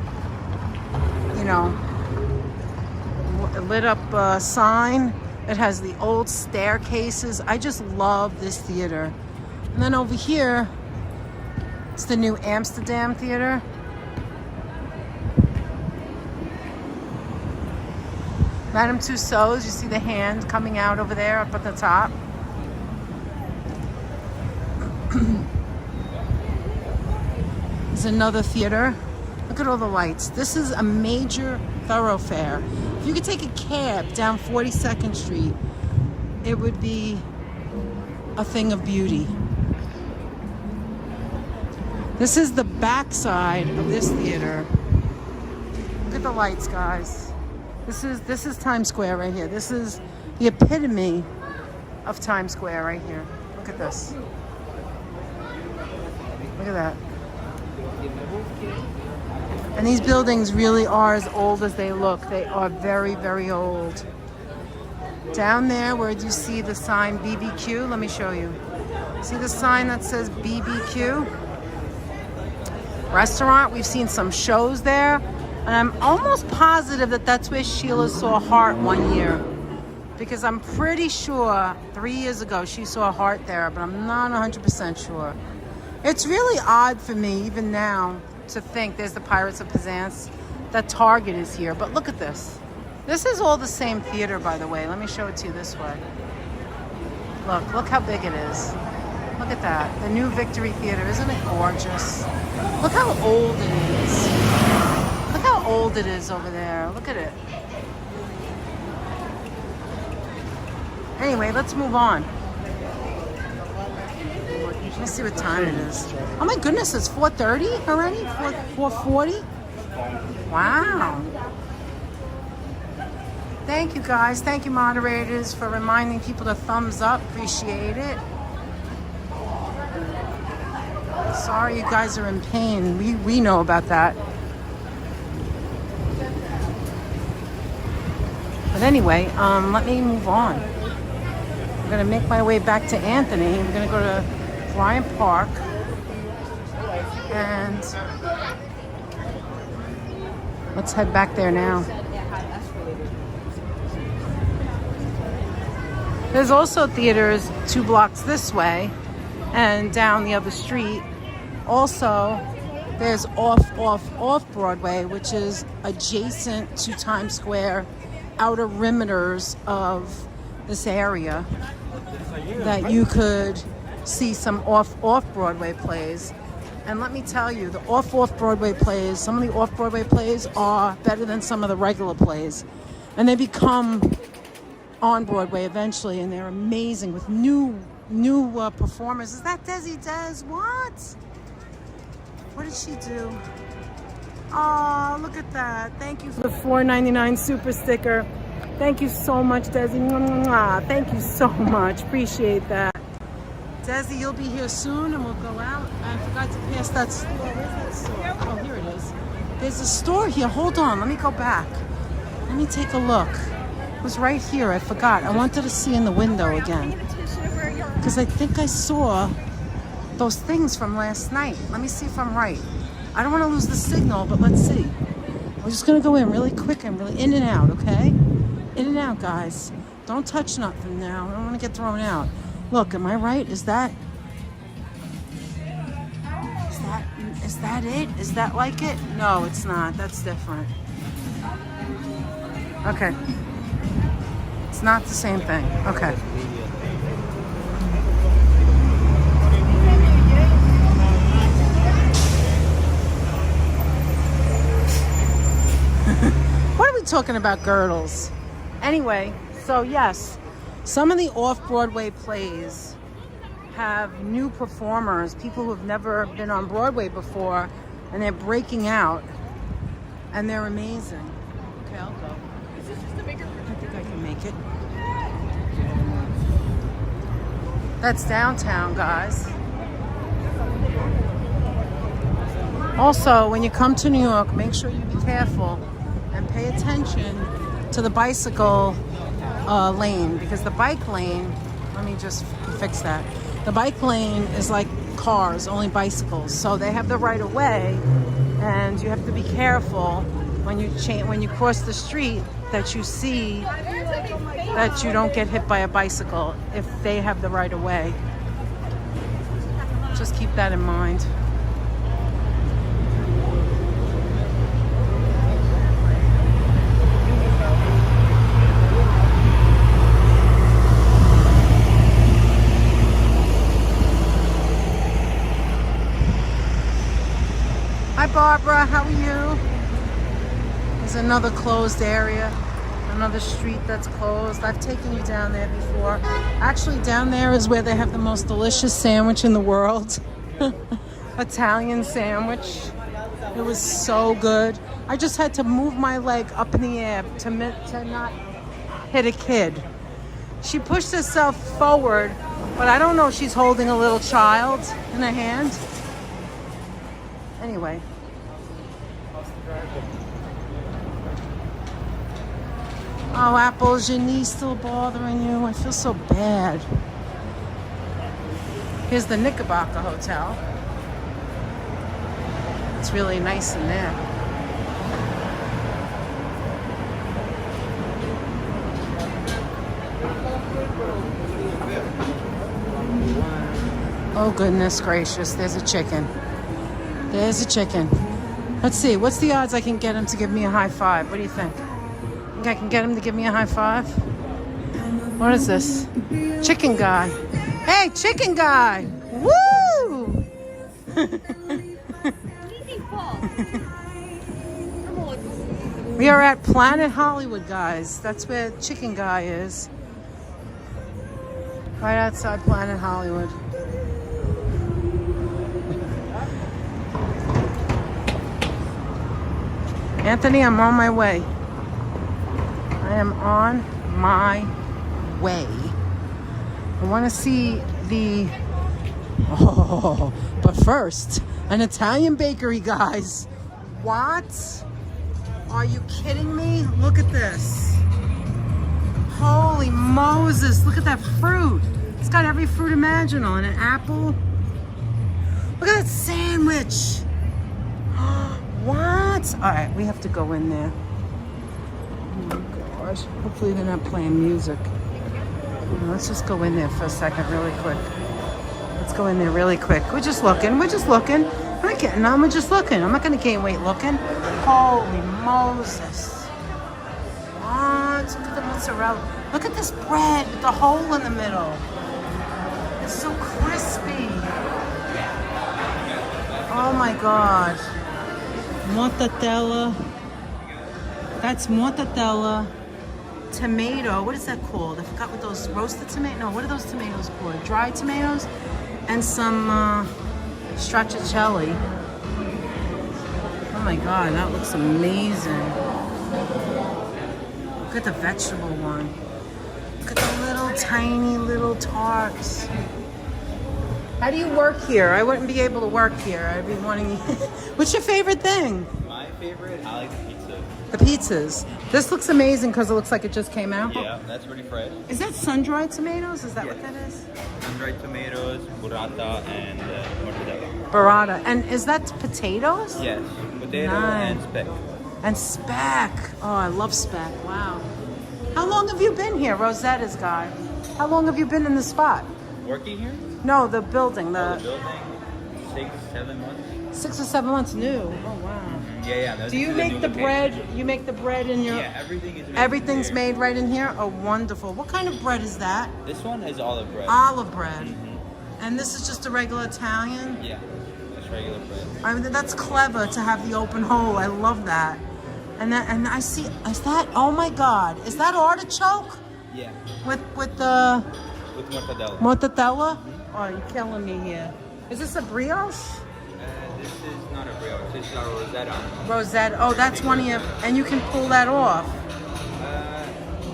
S2: you know, lit up sign. It has the old staircases. I just love this theater. And then over here, it's the New Amsterdam Theater. Madame Tussauds, you see the hand coming out over there up at the top. There's another theater. Look at all the lights. This is a major thoroughfare. If you could take a cab down 42nd Street, it would be a thing of beauty. This is the backside of this theater. Look at the lights, guys. This is Times Square right here. This is the epitome of Times Square right here. Look at this. Look at that. And these buildings really are as old as they look. They are very, very old. Down there where you see the sign BBQ, let me show you. See the sign that says BBQ? Restaurant, we've seen some shows there. And I'm almost positive that that's where Sheila saw Heart one year. Because I'm pretty sure 3 years ago she saw Heart there, but I'm not 100% sure. It's really odd for me, even now, to think there's the Pirates of Penzance, that Target is here. But look at this. This is all the same theater, by the way. Let me show it to you this way. Look how big it is. Look at that. The New Victory Theater. Isn't it gorgeous? Look how old it is. Look how old it is over there. Look at it. Anyway, let's move on. Let me see what time it is. Oh my goodness, it's 4:30 already? 4:40? Wow. Thank you guys. Thank you moderators for reminding people to thumbs up. Appreciate it. Sorry you guys are in pain. We know about that. But anyway, let me move on. I'm gonna make my way back to Anthony. We're gonna go to Bryant Park and let's head back there now. There's also theaters 2 blocks this way and down the other street. Also, there's off Broadway, which is adjacent to Times Square, outer perimeters of this area, that you could see some off Broadway plays. And let me tell you, the off Broadway plays, some of the off Broadway plays are better than some of the regular plays, and they become on Broadway eventually, and they're amazing with new performers. Is that Desi Des? What did she do? Oh, look at that. Thank you for the $4.99 super sticker. Thank you so much, Desi. Thank you so much. Appreciate that. Desi, you'll be here soon and we'll go out. I forgot to pass that store. Where's that store? Oh, here it is. There's a store here. Hold on. Let me go back. Let me take a look. It was right here. I forgot. I wanted to see in the window again, because I think I saw those things from last night. Let me see if I'm right. I don't want to lose the signal, but let's see. We're just going to go in really quick and really in and out, okay? In and out, guys. Don't touch nothing now. I don't want to get thrown out. Look, am I right? Is that Is that it? Is that like it? No, it's not. That's different. Okay. It's not the same thing. Okay. What are we talking about, girdles? Anyway, so yes, some of the off-Broadway plays have new performers, people who have never been on Broadway before, and they're breaking out, and they're amazing. Okay, I'll go.
S4: Is this just a bigger
S2: I think I can make it. That's downtown, guys. Also, when you come to New York, make sure you be careful and pay attention to the bicycle lane, because the bike lane, let me just fix that. The bike lane is like cars, only bicycles. So they have the right of way, and you have to be careful when you cross the street that you see that you don't get hit by a bicycle if they have the right of way. Just keep that in mind. Hi Barbara, how are you? There's another closed area, another street that's closed. I've taken you down there before. Actually, down there is where they have the most delicious sandwich in the world. Italian sandwich. It was so good. I just had to move my leg up in the air to not hit a kid. She pushed herself forward, but I don't know if she's holding a little child in her hand. Anyway. Oh, Apple, is your knee still bothering you? I feel so bad. Here's the Knickerbocker Hotel. It's really nice in there. Oh, goodness gracious, there's a chicken. There's a chicken. Let's see, what's the odds I can get him to give me a high five? What do you think? Think I can get him to give me a high five? What is this? Chicken guy. Hey, chicken guy! Woo! We are at Planet Hollywood, guys. That's where Chicken Guy is. Right outside Planet Hollywood. Anthony, I'm on my way. I am on my way. I want to see the... Oh, but first, an Italian bakery, guys. What? Are you kidding me? Look at this. Holy Moses, look at that fruit. It's got every fruit imaginable and an apple. Look at that sandwich. What? All right, we have to go in there. Oh my gosh. Hopefully they're not playing music. Let's just go in there for a second really quick. Let's go in there really quick. We're just looking. We're just looking. I'm not getting on. We're just looking. I'm not going to gain weight looking. Holy Moses. What? Look at the mozzarella. Look at this bread with the hole in the middle. It's so crispy. Oh my God. Mortadella. That's mortadella. Tomato. What is that called? I forgot what those roasted tomatoes. No, what are those tomatoes called? Dried tomatoes and some stracciatella. Oh my God, that looks amazing. Look at the vegetable one. Look at the little tiny little tarts. How do you work here? I wouldn't be able to work here. I'd be wanting. What's your favorite thing?
S5: My favorite, I like the pizza.
S2: The pizzas. This looks amazing because it looks like it just came out.
S5: Yeah, that's pretty fresh.
S2: Is that sun-dried tomatoes? Is that what that is?
S5: Sun-dried tomatoes, burrata, and mortadella.
S2: Burrata. And is that potatoes?
S5: Yes, potato
S2: Nice.
S5: and speck.
S2: And speck. Oh, I love speck. Wow. How long have you been here, Rosetta's guy? How long have you been in the spot?
S5: Working here?
S2: No, the building.
S5: The building. 6, 7 months.
S2: 6 or 7 months new. Oh wow.
S5: Yeah.
S2: Do you make the bread? You make the bread in your?
S5: Yeah,
S2: Everything's made right in here. Oh, wonderful. What kind of bread is that?
S5: This one is olive bread.
S2: Olive bread. And this is just a regular Italian?
S5: Yeah, just regular bread.
S2: I mean, that's clever to have the open hole. I love that. And I see, is that, oh my God, is that artichoke?
S5: Yeah.
S2: With
S5: mortadella.
S2: Mortadella? Oh, you're killing me here. Is this a brioche?
S5: This is not a brioche, this is a rosetta.
S2: Rosetta, oh, that's one of your, and you can pull that off?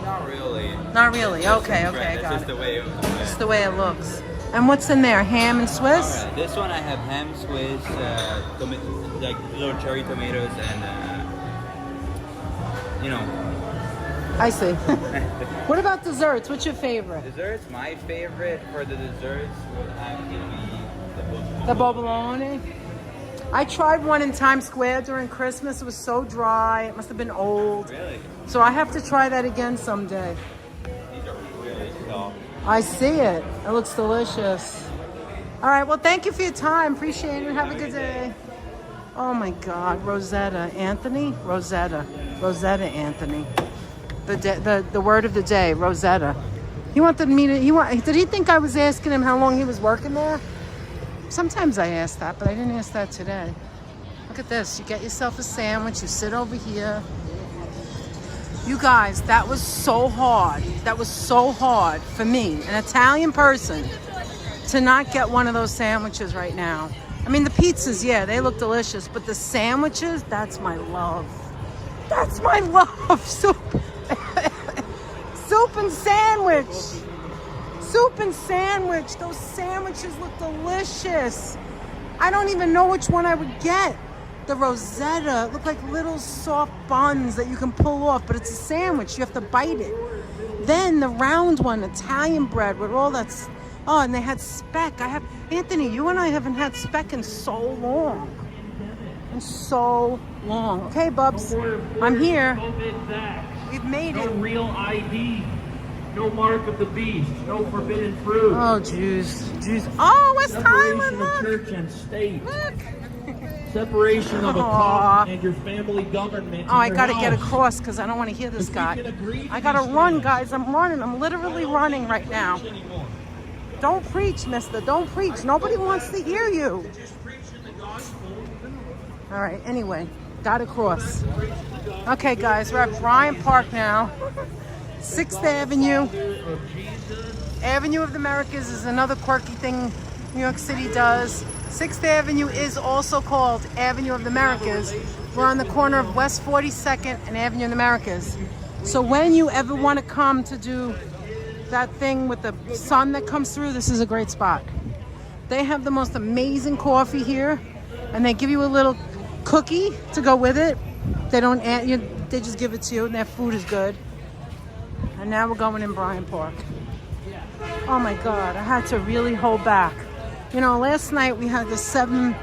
S5: Not really.
S2: Not really, okay, I
S5: That's
S2: got
S5: just
S2: it.
S5: the way it was.
S2: Just the way it looks. And what's in there, ham and Swiss?
S5: Alright, this one I have ham, Swiss, like little cherry tomatoes, and
S2: I see. What about desserts? What's your favorite?
S5: Desserts, my favorite for the desserts would have to be
S2: The bobolone. I tried one in Times Square during Christmas. It was so dry. It must have been old.
S5: Really?
S2: So I have to try that again someday.
S5: These are really soft.
S2: I see it. It looks delicious. All right. Well, thank you for your time. Appreciate it. Have a good day. Oh my God, Rosetta Anthony. Rosetta Anthony. The word of the day, Rosetta. He wanted me to. Did he think I was asking him how long he was working there? Sometimes I ask that, but I didn't ask that today. Look at this. You get yourself a sandwich. You sit over here. You guys, that was so hard. That was so hard for me, an Italian person, to not get one of those sandwiches right now. I mean, the pizzas, yeah, they look delicious, but the sandwiches, that's my love. That's my love. Soup and sandwich. Soup and sandwich. Those sandwiches look delicious. I don't even know which one I would get. The Rosetta look like little soft buns that you can pull off, but it's a sandwich. You have to bite it. Then the round one, Italian bread with all that. Oh, and they had speck. Anthony, you and I haven't had speck in so long. Okay, Bubs, I'm here. We've made it.
S4: No real ID. No mark of the beast. No forbidden fruit.
S2: Oh, jeez. Oh, West Highland,
S4: Separation of
S2: look.
S4: church and state.
S2: Look.
S4: Separation of a
S2: Aw.
S4: cop and your family government.
S2: Oh, I gotta get across because I don't want to hear this guy. I gotta run, guys. I'm running. I'm literally running right now. Don't preach, mister. Don't preach. Nobody wants to hear you. All right, anyway, got across. Okay, guys, we're at Bryant Park now. 6th Avenue. Avenue of the Americas is another quirky thing New York City does. 6th Avenue is also called Avenue of the Americas. We're on the corner of West 42nd and Avenue of the Americas. So when you ever want to come to do that thing with the sun that comes through, this is a great spot. They have the most amazing coffee here, and they give you a little cookie to go with it. They don't add you, they just give it to you, and their food is good. And now we're going in Bryant Park. Oh my God, I had to really hold back. You know, last night we had the seven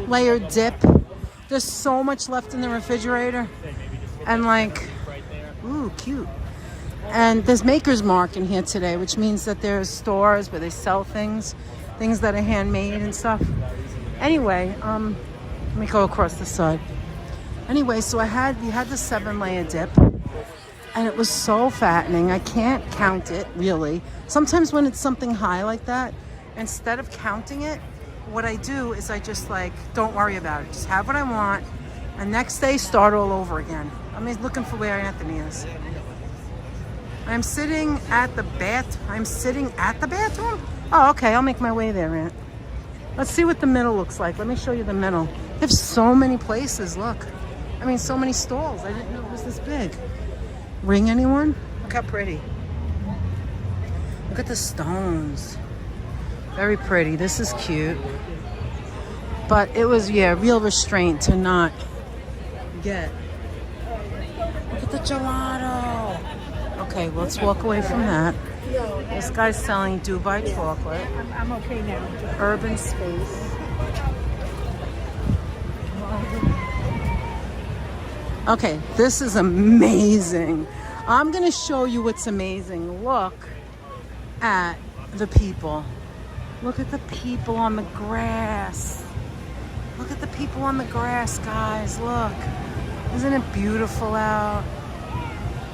S2: layer dip. There's so much left in the refrigerator. And like, ooh, cute. And there's Maker's Mark in here today, which means that there's stores where they sell things that are handmade and stuff. Anyway, let me go across the side. Anyway, so we had the 7-layer dip, and it was so fattening. I can't count it, really. Sometimes when it's something high like that, instead of counting it, what I do is I just don't worry about it. Just have what I want, and next day start all over again. I'm looking for where Anthony is. I'm sitting at the bathroom? Oh, okay, I'll make my way there, Aunt. Let's see what the middle looks like. Let me show you the middle. There's so many places, look. So many stalls. I didn't know it was this big. Ring anyone? Look how pretty. Look at the stones. Very pretty. This is cute. But it was, real restraint to not get. Look at the gelato. Okay, let's walk away from that. This guy's selling Dubai chocolate.
S6: I'm okay now.
S2: Urban Space. Okay, this is amazing. I'm gonna show you what's amazing. Look at the people. Look at the people on the grass. Look at the people on the grass, guys. Look. Isn't it beautiful out?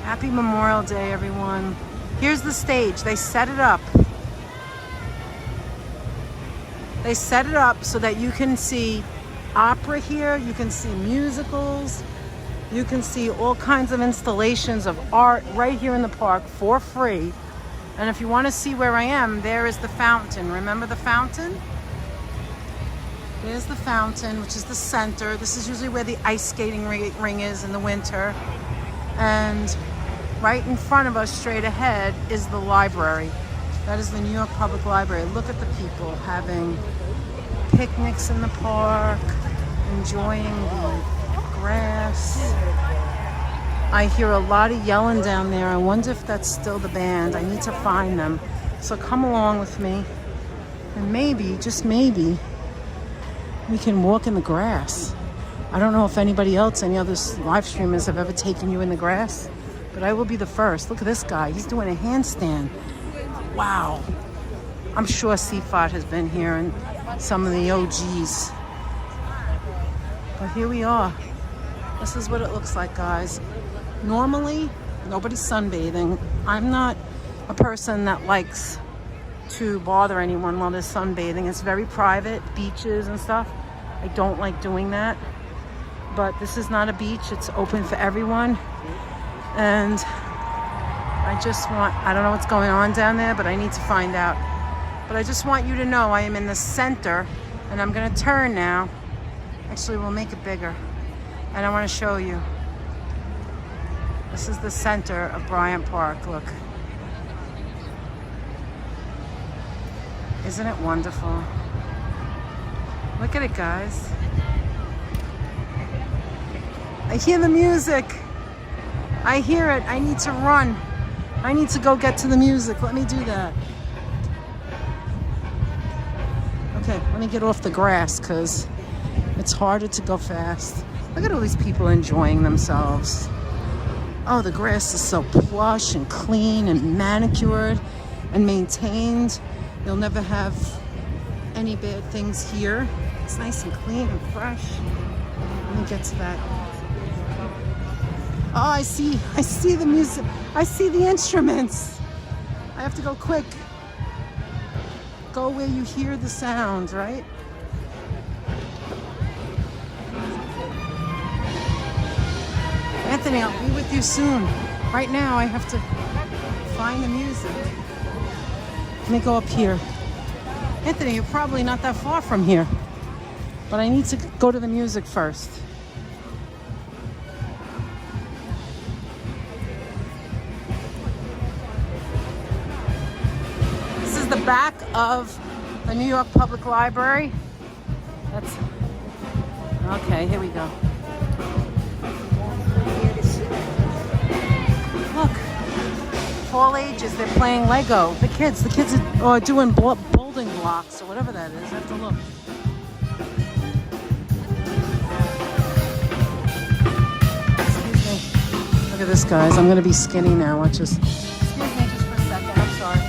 S2: Happy Memorial Day, everyone. Here's the stage. They set it up. They set it up so that you can see opera here. You can see musicals. You can see all kinds of installations of art right here in the park for free. And if you want to see where I am, there is the fountain. Remember the fountain? There's the fountain, which is the center. This is usually where the ice skating ring is in the winter. And right in front of us, straight ahead, is the library. That is the New York Public Library. Look at the people having picnics in the park, enjoying the grass. I hear a lot of yelling down there. I wonder if that's still the band. I need to find them. So come along with me. And maybe, just maybe, we can walk in the grass. I don't know if anybody else, any other live streamers have ever taken you in the grass, but I will be the first. Look at this guy. He's doing a handstand. Wow. I'm sure Seafot has been here and some of the OGs. But here we are. This is what it looks like, guys. Normally, nobody's sunbathing. I'm not a person that likes to bother anyone while they're sunbathing. It's very private, beaches and stuff. I don't like doing that. But this is not a beach. It's open for everyone. And I don't know what's going on down there, but I need to find out. But I just want you to know I am in the center, and I'm going to turn now. Actually, we'll make it bigger. And I want to show you. This is the center of Bryant Park. Look. Isn't it wonderful? Look at it, guys. I hear the music. I hear it. I need to run. I need to go get to the music. Let me do that. Okay, let me get off the grass because it's harder to go fast. Look at all these people enjoying themselves. Oh, the grass is so plush and clean and manicured and maintained. You'll never have any bad things here. It's nice and clean and fresh. Let me get to that. Oh, I see the music. I see the instruments. I have to go quick. Go where you hear the sound, right? Anthony, I'll be with you soon. Right now, I have to find the music. Let me go up here. Anthony, you're probably not that far from here, but I need to go to the music first. This is the back of the New York Public Library. Okay, here we go. Look, all ages, they're playing Lego. The kids are doing building blocks or whatever that is. I have to look. Excuse me. Look at this, guys. I'm gonna be skinny now. Watch this. Excuse me just for a second. I'm sorry.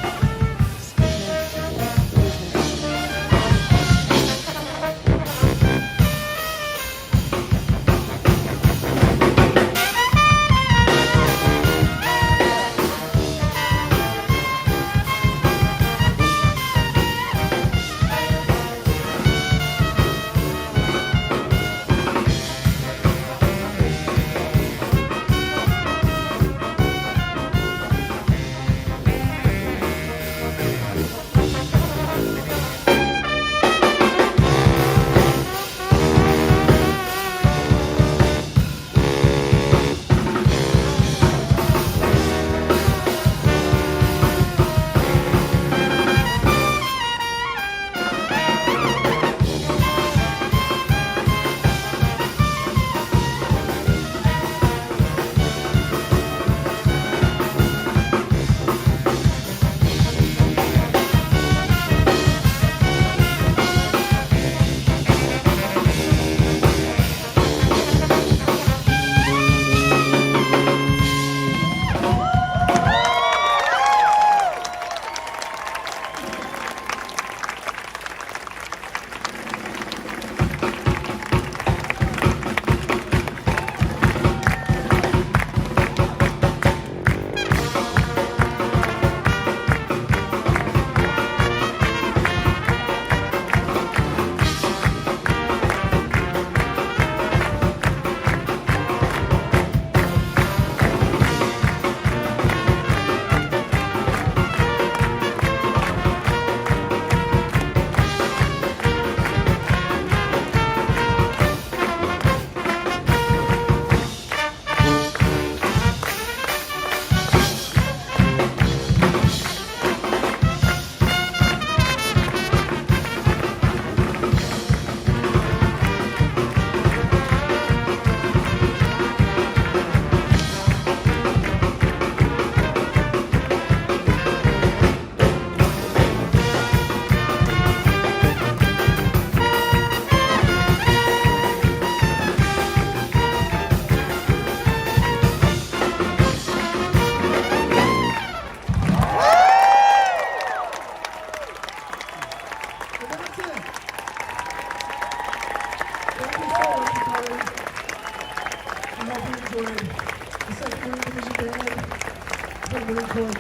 S6: Really cool.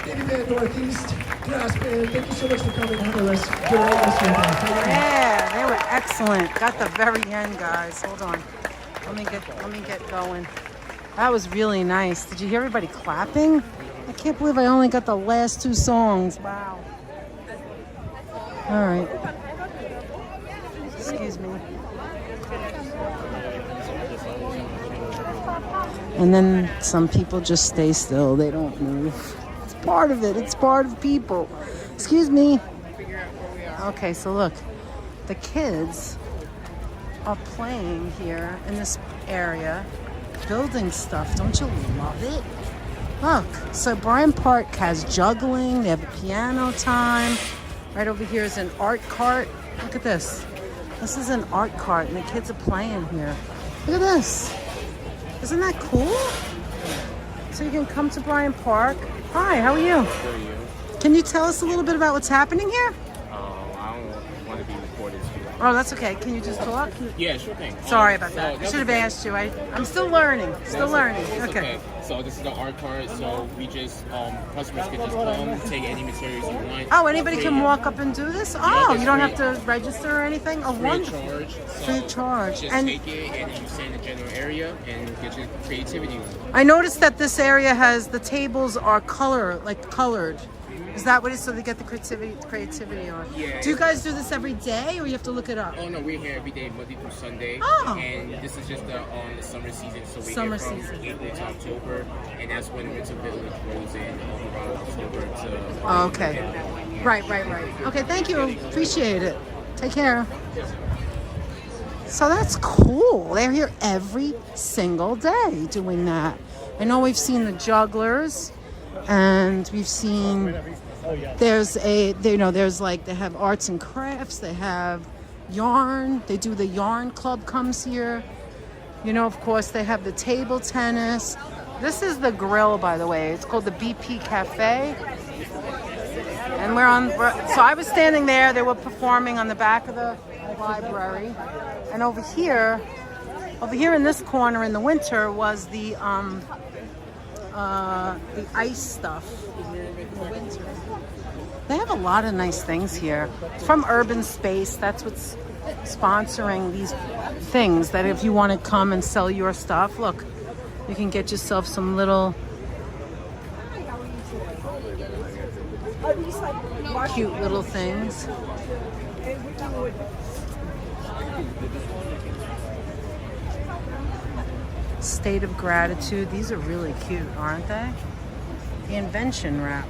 S6: David Van Northeast Grass Band. Thank you so much for coming. Have a rest.
S2: Yeah, they were excellent. Got the very end, guys. Hold on. Let me get going. That was really nice. Did you hear everybody clapping? I can't believe I only got the last 2 songs. Wow. All right. Excuse me. And then some people just stay still. They don't move. It's part of it. It's part of people. Excuse me. Okay, so look. The kids are playing here in this area, building stuff. Don't you love it? Look, so Bryant Park has juggling. They have a piano time. Right over here is an art cart. Look at this. This is an art cart, and the kids are playing here. Look at this. Isn't that cool? So you can come to Bryant Park. Hi, how are you?
S3: How are you?
S2: Can you tell us a little bit about what's happening here?
S3: I don't want to be recorded.
S2: Oh, that's okay. Can you just talk?
S3: Yeah, sure thing.
S2: Sorry about that. I should have asked you. I'm still learning. Still learning.
S3: It's
S2: Okay.
S3: So this is the art card. So we just customers can just come, take any materials you want.
S2: Oh, anybody can walk up and do this? Oh, you don't have to register or anything? Oh,
S3: Free of
S2: wonderful.
S3: charge. So
S2: Free of charge.
S3: Just
S2: And
S3: take it and then you stay in the general area and get your creativity on.
S2: I noticed that this area has the tables are colored. Is that what it is? So they get the creativity on.
S3: Yeah.
S2: Do you guys do this every day, or you have to look it up?
S3: Oh no, we're here every day, Monday through Sunday.
S2: Oh.
S3: And this is just the summer season, so we're
S2: Summer
S3: here from
S2: season.
S3: April to October, and that's when Winter Village rolls in around October to.
S2: Oh, okay. Right. Okay, thank you. Appreciate it. Take care. So that's cool. They're here every single day doing that. I know we've seen the jugglers, and we've seen there's like they have arts and crafts, they have yarn, they do the yarn club comes here. You know, of course, they have the table tennis. This is the grill, by the way. It's called the BP Cafe. And so I was standing there, they were performing on the back of the library. And over here in this corner in the winter was the ice stuff in the winter. They have a lot of nice things here. It's from Urban Space. That's what's sponsoring these things, that if you want to come and sell your stuff, look, you can get yourself some little cute little things. State of Gratitude. These are really cute, aren't they? The invention wrap.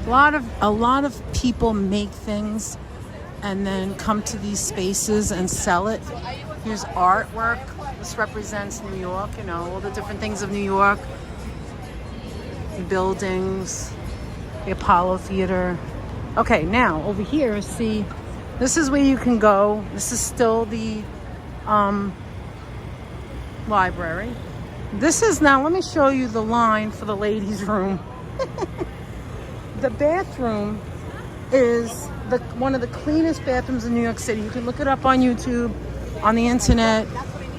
S2: A lot of people make things and then come to these spaces and sell it. Here's artwork. This represents New York, you know, all the different things of New York. The buildings, the Apollo Theater. Okay, now over here, see, this is where you can go. This is still the library. This is now, let me show you the line for the ladies' room. The bathroom is one of the cleanest bathrooms in New York City. You can look it up on YouTube, on the internet.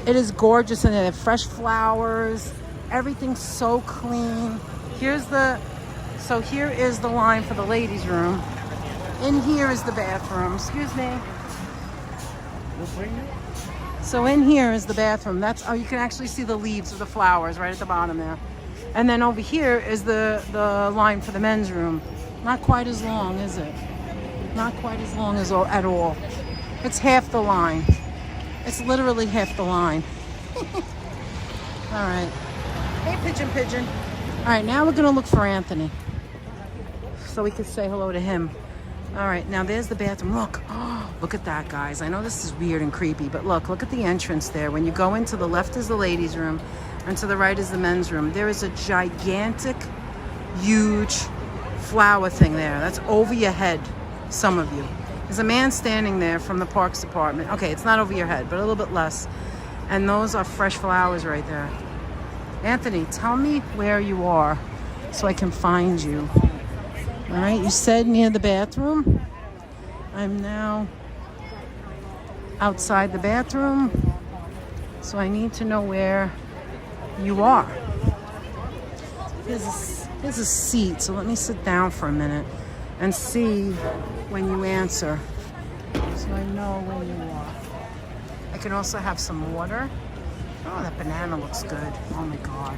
S2: It is gorgeous, and they have fresh flowers. Everything's so clean. Here is the line for the ladies' room. In here is the bathroom. Excuse me. So in here is the bathroom. You can actually see the leaves of the flowers right at the bottom there. And then over here is the line for the men's room. Not quite as long, is it? Not quite as long as at all. It's half the line. It's literally half the line. All right. Hey, pigeon. All right, now we're gonna look for Anthony, so we can say hello to him. All right, now there's the bathroom. Look, look at that, guys. I know this is weird and creepy, but look at the entrance there. When you go in, to the left is the ladies' room, and to the right is the men's room. There is a gigantic, huge flower thing there. That's over your head, some of you. There's a man standing there from the Parks Department. Okay, it's not over your head, but a little bit less. And those are fresh flowers right there. Anthony, tell me where you are so I can find you. All right, you said near the bathroom. I'm now outside the bathroom, so I need to know where you are. Here's a seat, so let me sit down for a minute and see when you answer, so I know where you are. I can also have some water. Oh, that banana looks good. Oh my God.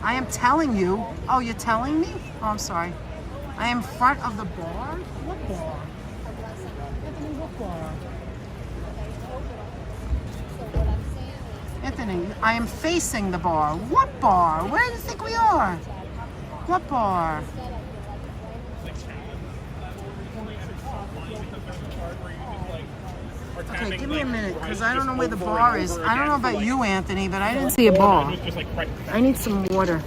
S2: I am telling you. Oh, you're telling me? Oh, I'm sorry. I am in front of the bar. What bar? Anthony, what bar? Anthony, I am facing the bar. What bar? Where do you think we are? What bar? Okay, give me a minute, because I don't know where the bar is. I don't know about you, Anthony, but I didn't see a bar. I need some water.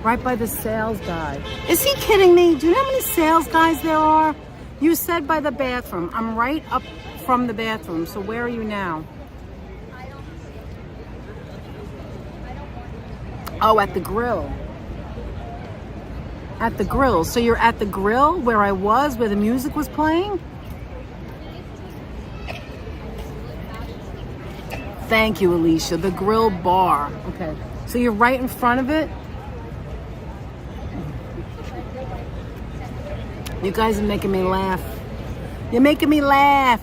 S2: Right by the sales guy. Is he kidding me? Do you know how many sales guys there are? You said by the bathroom. I'm right up from the bathroom, so where are you now? Oh, at the grill. At the grill. So you're at the grill where I was, where the music was playing? Thank you, Alicia. The grill bar. Okay. So you're right in front of it? You guys are making me laugh. You're making me laugh.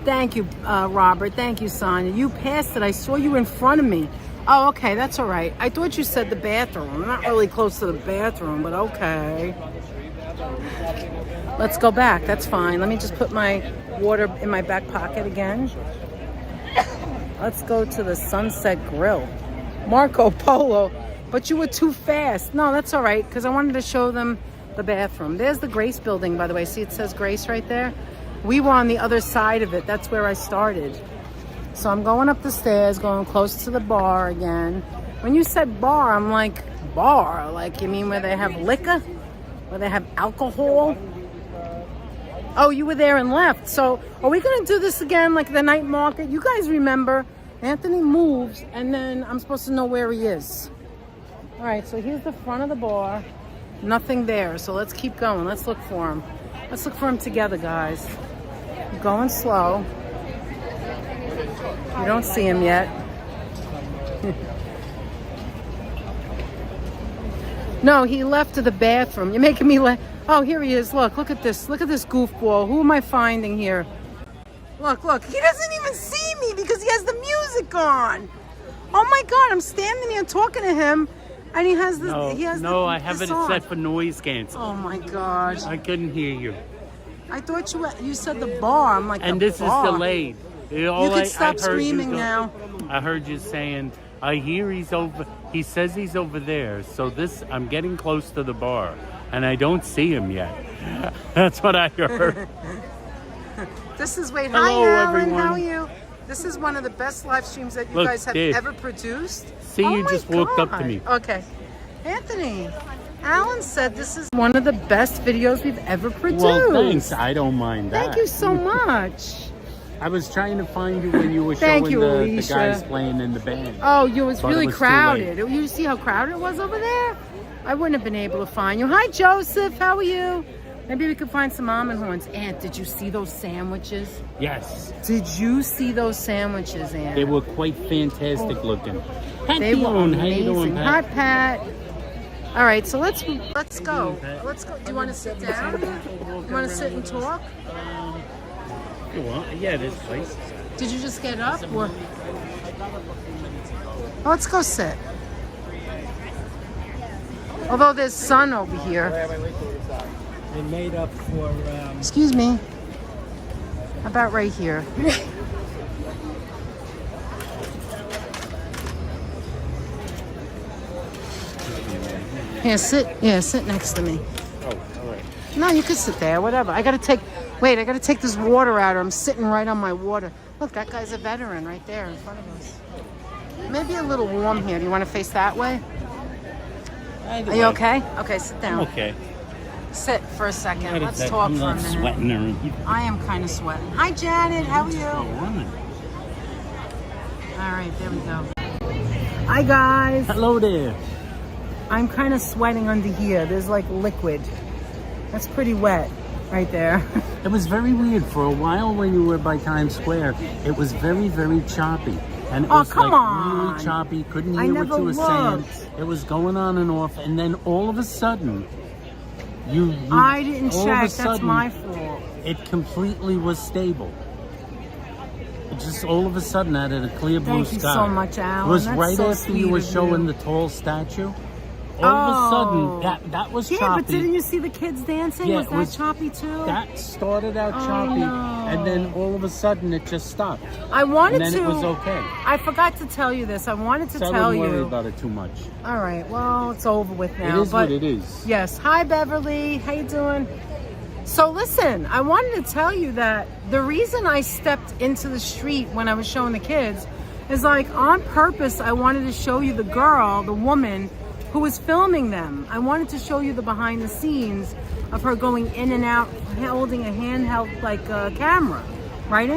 S2: Thank you, Robert. Thank you, Sonia. You passed it. I saw you in front of me. Oh, okay. That's all right. I thought you said the bathroom. I'm not really close to the bathroom, but okay. Let's go back. That's fine. Let me just put my water in my back pocket again. Let's go to the Sunset Grill. Marco Polo. But you were too fast. No, that's all right, because I wanted to show them the bathroom. There's the Grace building, by the way. See, it says Grace right there. We were on the other side of it. That's where I started. So I'm going up the stairs, going close to the bar again. When you said bar, I'm like, bar? Like, you mean where they have liquor? Where they have alcohol? Oh, you were there and left. So are we going to do this again, like the night market? You guys remember, Anthony moves, and then I'm supposed to know where he is. All right, so here's the front of the bar. Nothing there, so let's keep going. Let's look for him. Let's look for him together, guys. I'm going slow. You don't see him yet. No, he left to the bathroom. You're making me laugh. Oh, here he is. Look at this. Look at this goofball. Who am I finding here? Look. He doesn't even see me because he has the music on. Oh my God, I'm standing here talking to him, and he has this.
S1: I have it set for noise cancel.
S2: Oh my God.
S1: I couldn't hear you.
S2: I thought you said the bar. I'm like,
S1: and
S2: the
S1: this
S2: bar.
S1: is delayed.
S2: You can stop screaming now.
S1: I heard you saying, I hear he's over. He says he's over there. So I'm getting close to the bar, and I don't see him yet. That's what I heard.
S2: This is Wade.
S1: Hello,
S2: Hi, Alan.
S1: everyone.
S2: How are you? This is one of the best live streams that you guys have ever produced.
S1: See,
S2: oh
S1: you just walked up to me.
S2: Okay. Anthony, Alan said this is one of the best videos we've ever produced.
S1: Well, thanks. I don't mind that.
S2: Thank you so much.
S1: I was trying to find you when you were showing the guys playing in the band.
S2: Oh, it was really
S1: was
S2: crowded. You see how crowded it was over there? I wouldn't have been able to find you. Hi, Joseph. How are you? Maybe we could find some almond horns. Aunt, did you see those sandwiches?
S1: Yes.
S2: Did you see those sandwiches, Aunt?
S1: They were quite fantastic looking.
S2: They were amazing.
S1: How you doing, Pat?
S2: Hi, Pat. All right, so let's go. Let's go. Do you want to sit down? You want to sit and talk?
S1: Yeah, this place.
S2: Did you just get up? Or? Let's go sit. Although there's sun over here.
S5: They made up for.
S2: Excuse me. How about right here? Here, sit. Yeah, sit next to me.
S1: Oh, all right.
S2: No, you could sit there. Whatever. I gotta take this water out, or I'm sitting right on my water. Look, that guy's a veteran right there in front of us. Maybe a little warm here. Do you want to face that way? Are you okay? Okay, sit down.
S1: I'm okay.
S2: Sit for a second. Let's talk
S1: I'm
S2: for a
S1: not
S2: minute.
S1: sweating or anything.
S2: I am kind of sweating. Hi, Janet. How are you?
S1: Oh, woman.
S2: All right, there we go. Hi, guys.
S1: Hello there.
S2: I'm kind of sweating under here. There's like liquid. That's pretty wet right there.
S1: It was very weird. For a while when you were by Times Square, it was very, very choppy. And it
S2: Oh,
S1: was
S2: come
S1: like
S2: on.
S1: really choppy. Couldn't
S2: I
S1: hear what
S2: never
S1: you were saying.
S2: looked.
S1: It was going on and off, and then all of a sudden,
S2: I didn't
S1: all of a
S2: check. That's
S1: sudden,
S2: my fault.
S1: It completely was stable. It just all of a sudden out of the clear blue
S2: Thank you
S1: sky.
S2: so much, Alan.
S1: It was
S2: That's
S1: right
S2: so
S1: after you
S2: sweet
S1: were
S2: of
S1: showing
S2: you.
S1: the tall statue. All of a sudden, that was
S2: Yeah,
S1: choppy.
S2: but didn't you see the kids dancing?
S1: Yeah,
S2: was
S1: it
S2: that
S1: was-
S2: choppy too?
S1: That started out
S2: Oh,
S1: choppy,
S2: no.
S1: and then all of a sudden it just stopped.
S2: I wanted
S1: and then
S2: to.
S1: it was okay.
S2: I forgot to tell you this. I wanted to
S1: So I
S2: tell
S1: wouldn't worry
S2: you.
S1: about it too much.
S2: All right. Well, it's over with now.
S1: It is
S2: but
S1: what it is.
S2: Yes. Hi, Beverly. How you doing? So listen, I wanted to tell you that the reason I stepped into the street when I was showing the kids is like on purpose. I wanted to show you the girl, the woman who was filming them. I wanted to show you the behind the scenes of her going in and out, holding a handheld camera, right?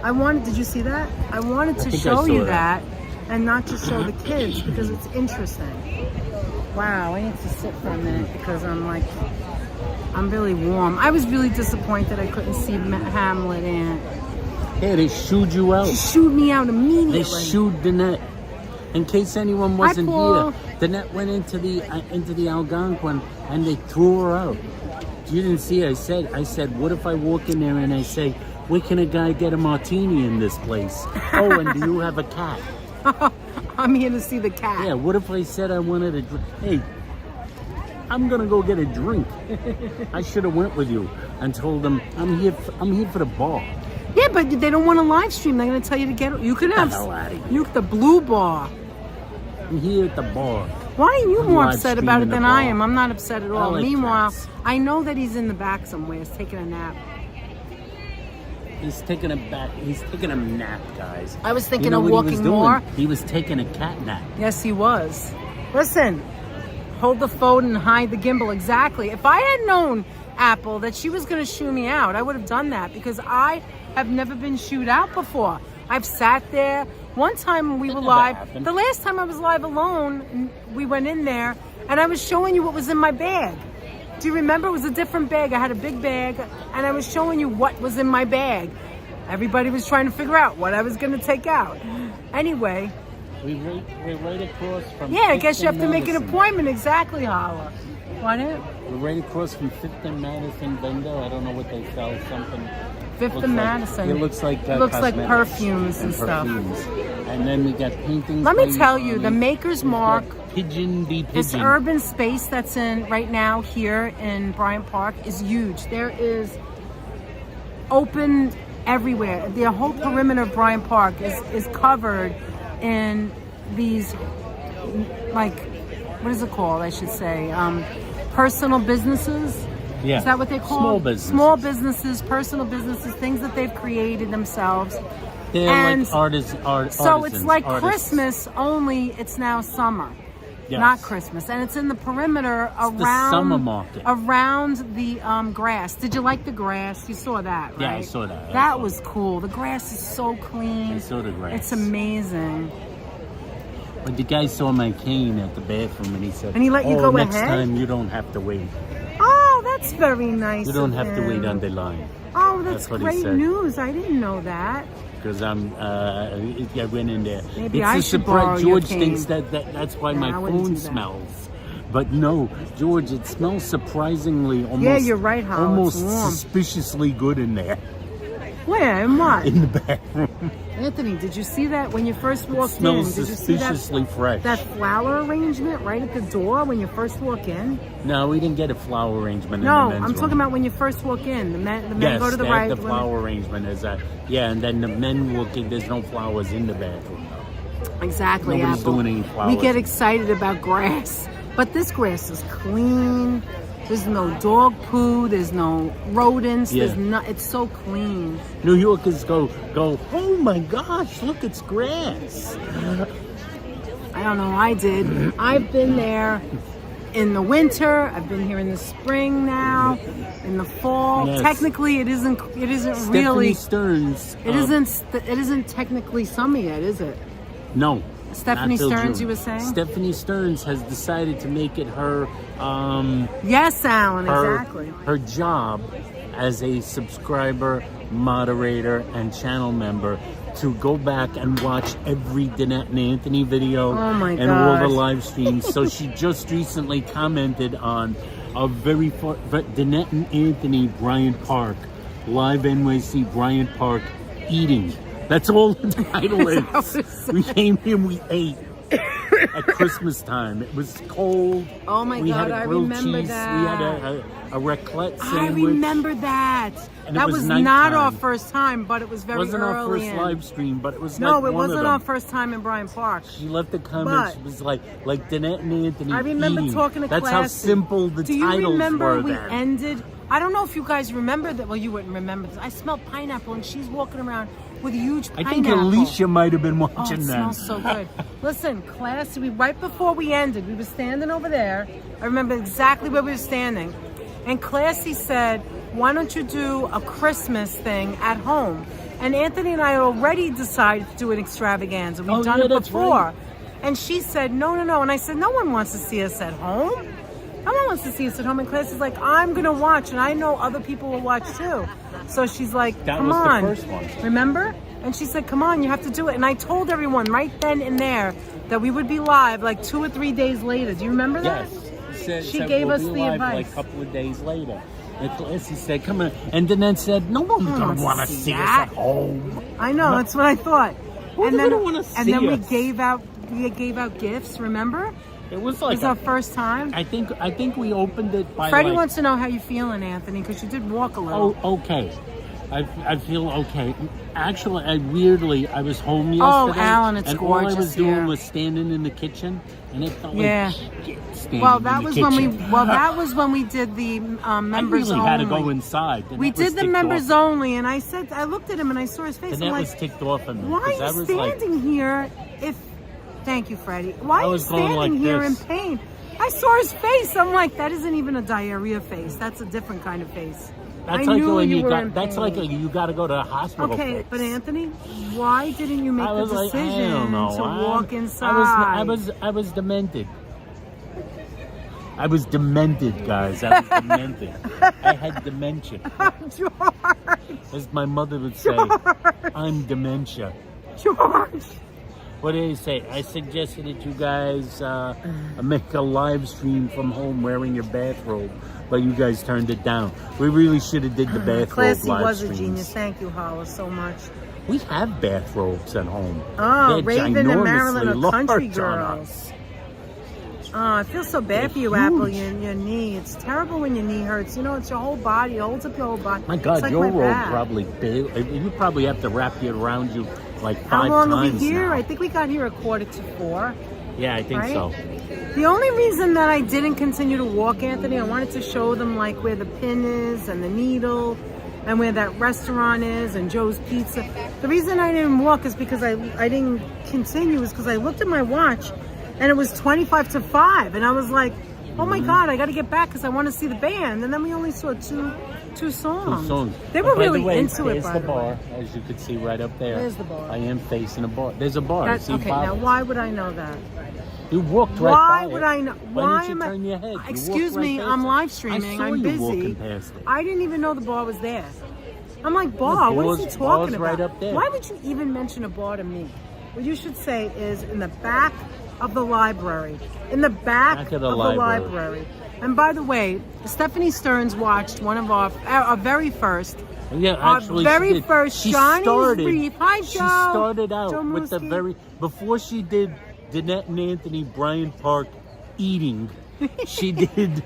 S2: I wanted. Did you see that? I wanted to
S1: think I
S2: show
S1: saw
S2: you
S1: that.
S2: that and not just show the kids because it's interesting. Wow, I need to sit for a minute because I'm really warm. I was really disappointed I couldn't see Hamlet and
S1: Hey, they shooed you out.
S2: she shooed me out immediately.
S1: They shooed the net. In case anyone wasn't
S2: Paul.
S1: here, the net went into the Algonquin and they threw her out. You didn't see it. I said, what if I walk in there and I say, where can a guy get a martini in this place? Oh, and do you have a cat?
S2: I'm here to see the cat.
S1: Yeah, what if I said I wanted a drink? Hey, I'm gonna go get a drink. I should have went with you and told them I'm here for the bar.
S2: Yeah, but they don't want to live stream. They're going to tell you to get. You can have
S1: hell outta here.
S2: the blue bar.
S1: I'm here at the bar.
S2: Why are you
S1: I'm
S2: more
S1: live
S2: upset about it
S1: streaming
S2: than
S1: the
S2: I
S1: bar.
S2: am? I'm not upset at all.
S1: like
S2: Meanwhile,
S1: cats.
S2: I know that he's in the back somewhere. He's taking a nap.
S1: He's taking a nap, guys.
S2: I was thinking
S1: You know
S2: of
S1: what he was
S2: walking
S1: doing?
S2: more.
S1: He was taking a cat nap.
S2: Yes, he was. Listen, hold the phone and hide the gimbal. Exactly. If I had known, Apple, that she was going to shoo me out, I would have done that because I have never been shooed out before. I've sat there. One time we were
S1: never
S2: live.
S1: happened.
S2: The last time I was live alone, we went in there and I was showing you what was in my bag. Do you remember? It was a different bag. I had a big bag and I was showing you what was in my bag. Everybody was trying to figure out what I was going to take out. Anyway.
S1: We're right across from.
S2: Yeah, I guess you have to
S1: Fifth and
S2: make an
S1: Madison.
S2: appointment. Exactly, Holla. Why not?
S1: We're right across from Fifth and Madison vendor. I don't know what they sell. Something.
S2: Fifth
S1: Looks
S2: and
S1: like-
S2: Madison.
S1: It looks like
S2: It looks like
S1: cosmetics
S2: perfumes and stuff.
S1: perfumes. And then we got paintings.
S2: Let me
S1: by
S2: tell you, the
S1: Yvonne.
S2: Maker's
S1: We've got
S2: Mark,
S1: Pigeon be
S2: this
S1: pigeon.
S2: urban space that's in right now here in Bryant Park is huge. There is open everywhere. The whole perimeter of Bryant Park is covered in these, like, what is it called? I should say, personal businesses.
S1: Yeah.
S2: Is that what they call?
S1: Small businesses.
S2: Small businesses, personal businesses, things that they've created themselves.
S1: They're
S2: and
S1: like artists.
S2: So it's like
S1: artists.
S2: Christmas, only it's now summer.
S1: Yes.
S2: Not Christmas. And it's in the perimeter
S1: the
S2: around
S1: summer market.
S2: around the grass. Did you like the grass? You saw that, right?
S1: Yeah, I saw that. I
S2: That
S1: saw
S2: was
S1: that.
S2: cool. The grass is so clean.
S1: I saw the grass.
S2: It's amazing.
S1: But the guy saw my cane at the bathroom and he said,
S2: And he let you go
S1: next
S2: ahead?
S1: time you don't have to wait.
S2: Oh, that's very nice.
S1: You don't
S2: of
S1: have to wait
S2: him.
S1: on the line.
S2: Oh, that's
S1: That's what he
S2: great
S1: said.
S2: news. I didn't know that.
S1: Because I went in there.
S2: Maybe
S1: it's
S2: I
S1: a
S2: should
S1: surprise.
S2: borrow your
S1: George
S2: cane.
S1: thinks that's why
S2: No,
S1: my
S2: I wouldn't
S1: phone
S2: do that.
S1: smells. But no, George, it smells surprisingly almost.
S2: Yeah, you're right, Hal.
S1: Almost
S2: It's warm.
S1: suspiciously good in there,
S2: Where and what?
S1: in the bathroom.
S2: Anthony, did you see that when you first walked in?
S1: Smells
S2: Did you see
S1: suspiciously fresh.
S2: that flower arrangement right at the door when you first walk in?
S1: No, we didn't get a flower arrangement.
S2: No,
S1: in the men's
S2: I'm talking
S1: room.
S2: about when you first walk in. The men
S1: Yes,
S2: go to the
S1: they
S2: right.
S1: have the flower arrangement is that. Yeah, and then the men walk in. There's no flowers in the bathroom.
S2: Exactly,
S1: Nobody's
S2: Apple.
S1: doing any
S2: We
S1: flowers.
S2: get excited about grass, but this grass is clean. There's no dog poo. There's no rodents.
S1: Yeah.
S2: There's no. It's so clean.
S1: New Yorkers go. Oh my gosh! Look, it's grass.
S2: I don't know. I did. I've been there in the winter. I've been here in the spring now. In the fall.
S1: Yes.
S2: Technically, it isn't. It isn't
S1: Stephanie
S2: really.
S1: Stearns.
S2: It isn't. It isn't technically summer yet, is it?
S1: No.
S2: Stephanie
S1: not till
S2: Stearns,
S1: June.
S2: you were saying?
S1: Stephanie Stearns has decided to make it her
S2: Yes, Alan.
S1: her
S2: Exactly.
S1: her job as a subscriber, moderator, and channel member to go back and watch every Danette and Anthony video
S2: Oh my
S1: and all the
S2: gosh.
S1: live streams. So she just recently commented on a Danette and Anthony Bryant Park, live NYC Bryant Park eating. That's all the title is. We came here, we ate at Christmas time. It was cold.
S2: Oh my
S1: we
S2: God,
S1: had a
S2: I
S1: grilled
S2: remember
S1: cheese.
S2: that.
S1: We had a raclette
S2: I
S1: sandwich.
S2: remember that.
S1: And it
S2: That
S1: was
S2: was
S1: nighttime.
S2: not our first time, but it was very
S1: It wasn't our
S2: early
S1: first
S2: in.
S1: live stream, but it was
S2: No,
S1: like
S2: it
S1: one
S2: wasn't
S1: of
S2: our
S1: them.
S2: first time in Bryant Park.
S1: She left a comment.
S2: But-
S1: She was like Danette and Anthony.
S2: I remember
S1: eating.
S2: talking to
S1: That's
S2: Classy.
S1: how simple the
S2: Do you
S1: titles
S2: remember
S1: were
S2: we
S1: then.
S2: ended? I don't know if you guys remember that. Well, you wouldn't remember this. I smelled pineapple, and she's walking around with a huge
S1: I
S2: pineapple.
S1: think Alicia might have been
S2: Oh,
S1: watching
S2: it
S1: that.
S2: smells so good. Listen, Classy, right before we ended, we were standing over there. I remember exactly where we were standing. And Classy said, why don't you do a Christmas thing at home? And Anthony and I already decided to do an extravaganza. We've done it
S1: that's
S2: before.
S1: right.
S2: And she said, no. And I said, no one wants to see us at home. No one wants to see us at home. And Classy's like, I'm going to watch. And I know other people will watch too. So she's like,
S1: That
S2: come
S1: was the
S2: on.
S1: first one.
S2: Remember? And she said, come on, you have to do it. And I told everyone right then and there that we would be live like 2 or 3 days later. Do you remember that?
S1: Yes.
S2: She gave
S1: we'll
S2: us
S1: be
S2: the
S1: live
S2: advice.
S1: like a couple of days later. And Classy said, come on. And then said, no one's going to want to see us
S2: that.
S1: at home.
S2: I know, that's what I thought.
S1: Who's
S2: and then,
S1: gonna wanna
S2: and
S1: see
S2: then
S1: us?
S2: we gave out gifts, remember?
S1: It was
S2: It
S1: like
S2: was our first time.
S1: I think we opened it by
S2: Freddie
S1: like,
S2: wants to know how you feeling, Anthony, because you did walk a little.
S1: Oh, okay. I feel okay. Actually, I was home
S2: Oh,
S1: yesterday.
S2: Alan, it's
S1: and all I
S2: gorgeous
S1: was doing
S2: here.
S1: was standing in the kitchen, and it felt
S2: Yeah.
S1: like shit standing
S2: Well,
S1: in
S2: that
S1: the
S2: was
S1: kitchen.
S2: that was when we did the members
S1: I really
S2: only.
S1: had to go inside. and
S2: We
S1: that was
S2: did the
S1: ticked
S2: members
S1: off.
S2: only, and I looked at him and I saw his face.
S1: And
S2: I'm
S1: that
S2: like,
S1: was ticked off of me.
S2: why
S1: 'cause
S2: are
S1: I
S2: you
S1: was like,
S2: standing here if... Thank you, Freddie. Why
S1: I
S2: are you
S1: was going
S2: standing
S1: like
S2: here
S1: this.
S2: in pain? I saw his face. I'm like, that isn't even a diarrhea face. That's a different kind of face.
S1: That's
S2: I
S1: like
S2: knew
S1: when
S2: you were
S1: got.
S2: in
S1: That's
S2: pain.
S1: like you got to go to the hospital.
S2: Okay,
S1: fix.
S2: but Anthony, why didn't you make
S1: I
S2: the
S1: was like,
S2: decision
S1: I don't know.
S2: to walk inside?
S1: I was demented. I was demented, guys. I was demented. I had dementia.
S2: George,
S1: As my mother would say, I'm dementia.
S2: George.
S1: What did he say? I suggested that you guys make a live stream from home wearing your bathrobe, but you guys turned it down. We really should have did the bathrobe
S2: Classy
S1: live
S2: was a
S1: streams.
S2: genius. Thank you, Hollis, so much.
S1: We have bathrobes at home.
S2: Oh,
S1: They're
S2: Raven and Marilyn
S1: ginormously
S2: are country
S1: large on
S2: girls.
S1: us.
S2: Oh, I feel so bad
S1: They're
S2: for you,
S1: huge.
S2: Apple, your knee. It's terrible when your knee hurts. You know, it's your whole body. It holds up your whole body.
S1: My
S2: It's
S1: God,
S2: like
S1: your
S2: my
S1: robe
S2: back.
S1: probably big. You probably have to wrap it around you like 5
S2: How long are we
S1: times
S2: here?
S1: now.
S2: I think we got here at 3:45.
S1: Yeah, I think
S2: right?
S1: so.
S2: The only reason that I didn't continue to walk, Anthony, I wanted to show them like where the pin is and the needle and where that restaurant is and Joe's Pizza. The reason I didn't walk is because I didn't continue is because I looked at my watch and it was 5 to 5 and I was like, oh my God, I got to get back because I want to see the band. And then we only saw two songs.
S1: 2 songs.
S2: They were
S1: By the
S2: really
S1: way,
S2: into it,
S1: there's
S2: by
S1: the
S2: the
S1: bar,
S2: way.
S1: as you can see right up there.
S2: There's the bar.
S1: I am facing a bar. There's a bar.
S2: That's,
S1: See
S2: okay, now
S1: bottles.
S2: why would I know that?
S1: You walked right
S2: Why
S1: by
S2: would
S1: it.
S2: I know?
S1: Why
S2: Why
S1: didn't
S2: am
S1: you
S2: I?
S1: turn your head? You
S2: Excuse
S1: walked
S2: me,
S1: right
S2: I'm
S1: past
S2: live
S1: it.
S2: streaming.
S1: I saw
S2: I'm
S1: you
S2: busy.
S1: walking past it.
S2: I didn't even know the bar was there. I'm like, bar? What is he
S1: bar's
S2: talking about?
S1: right up there.
S2: Why would you even mention a bar to me? What you should say is in the back of the library. In the back
S1: of the
S2: the
S1: library.
S2: And by the way, Stephanie Stearns watched one of our very first.
S1: Yeah,
S2: Our
S1: actually,
S2: very
S1: she did.
S2: first
S1: She
S2: Johnny's
S1: started,
S2: Reef. Hi,
S1: She
S2: Joe.
S1: started out
S2: Joe
S1: with the
S2: Mooski.
S1: before she did Danette and Anthony Bryant Park eating, she did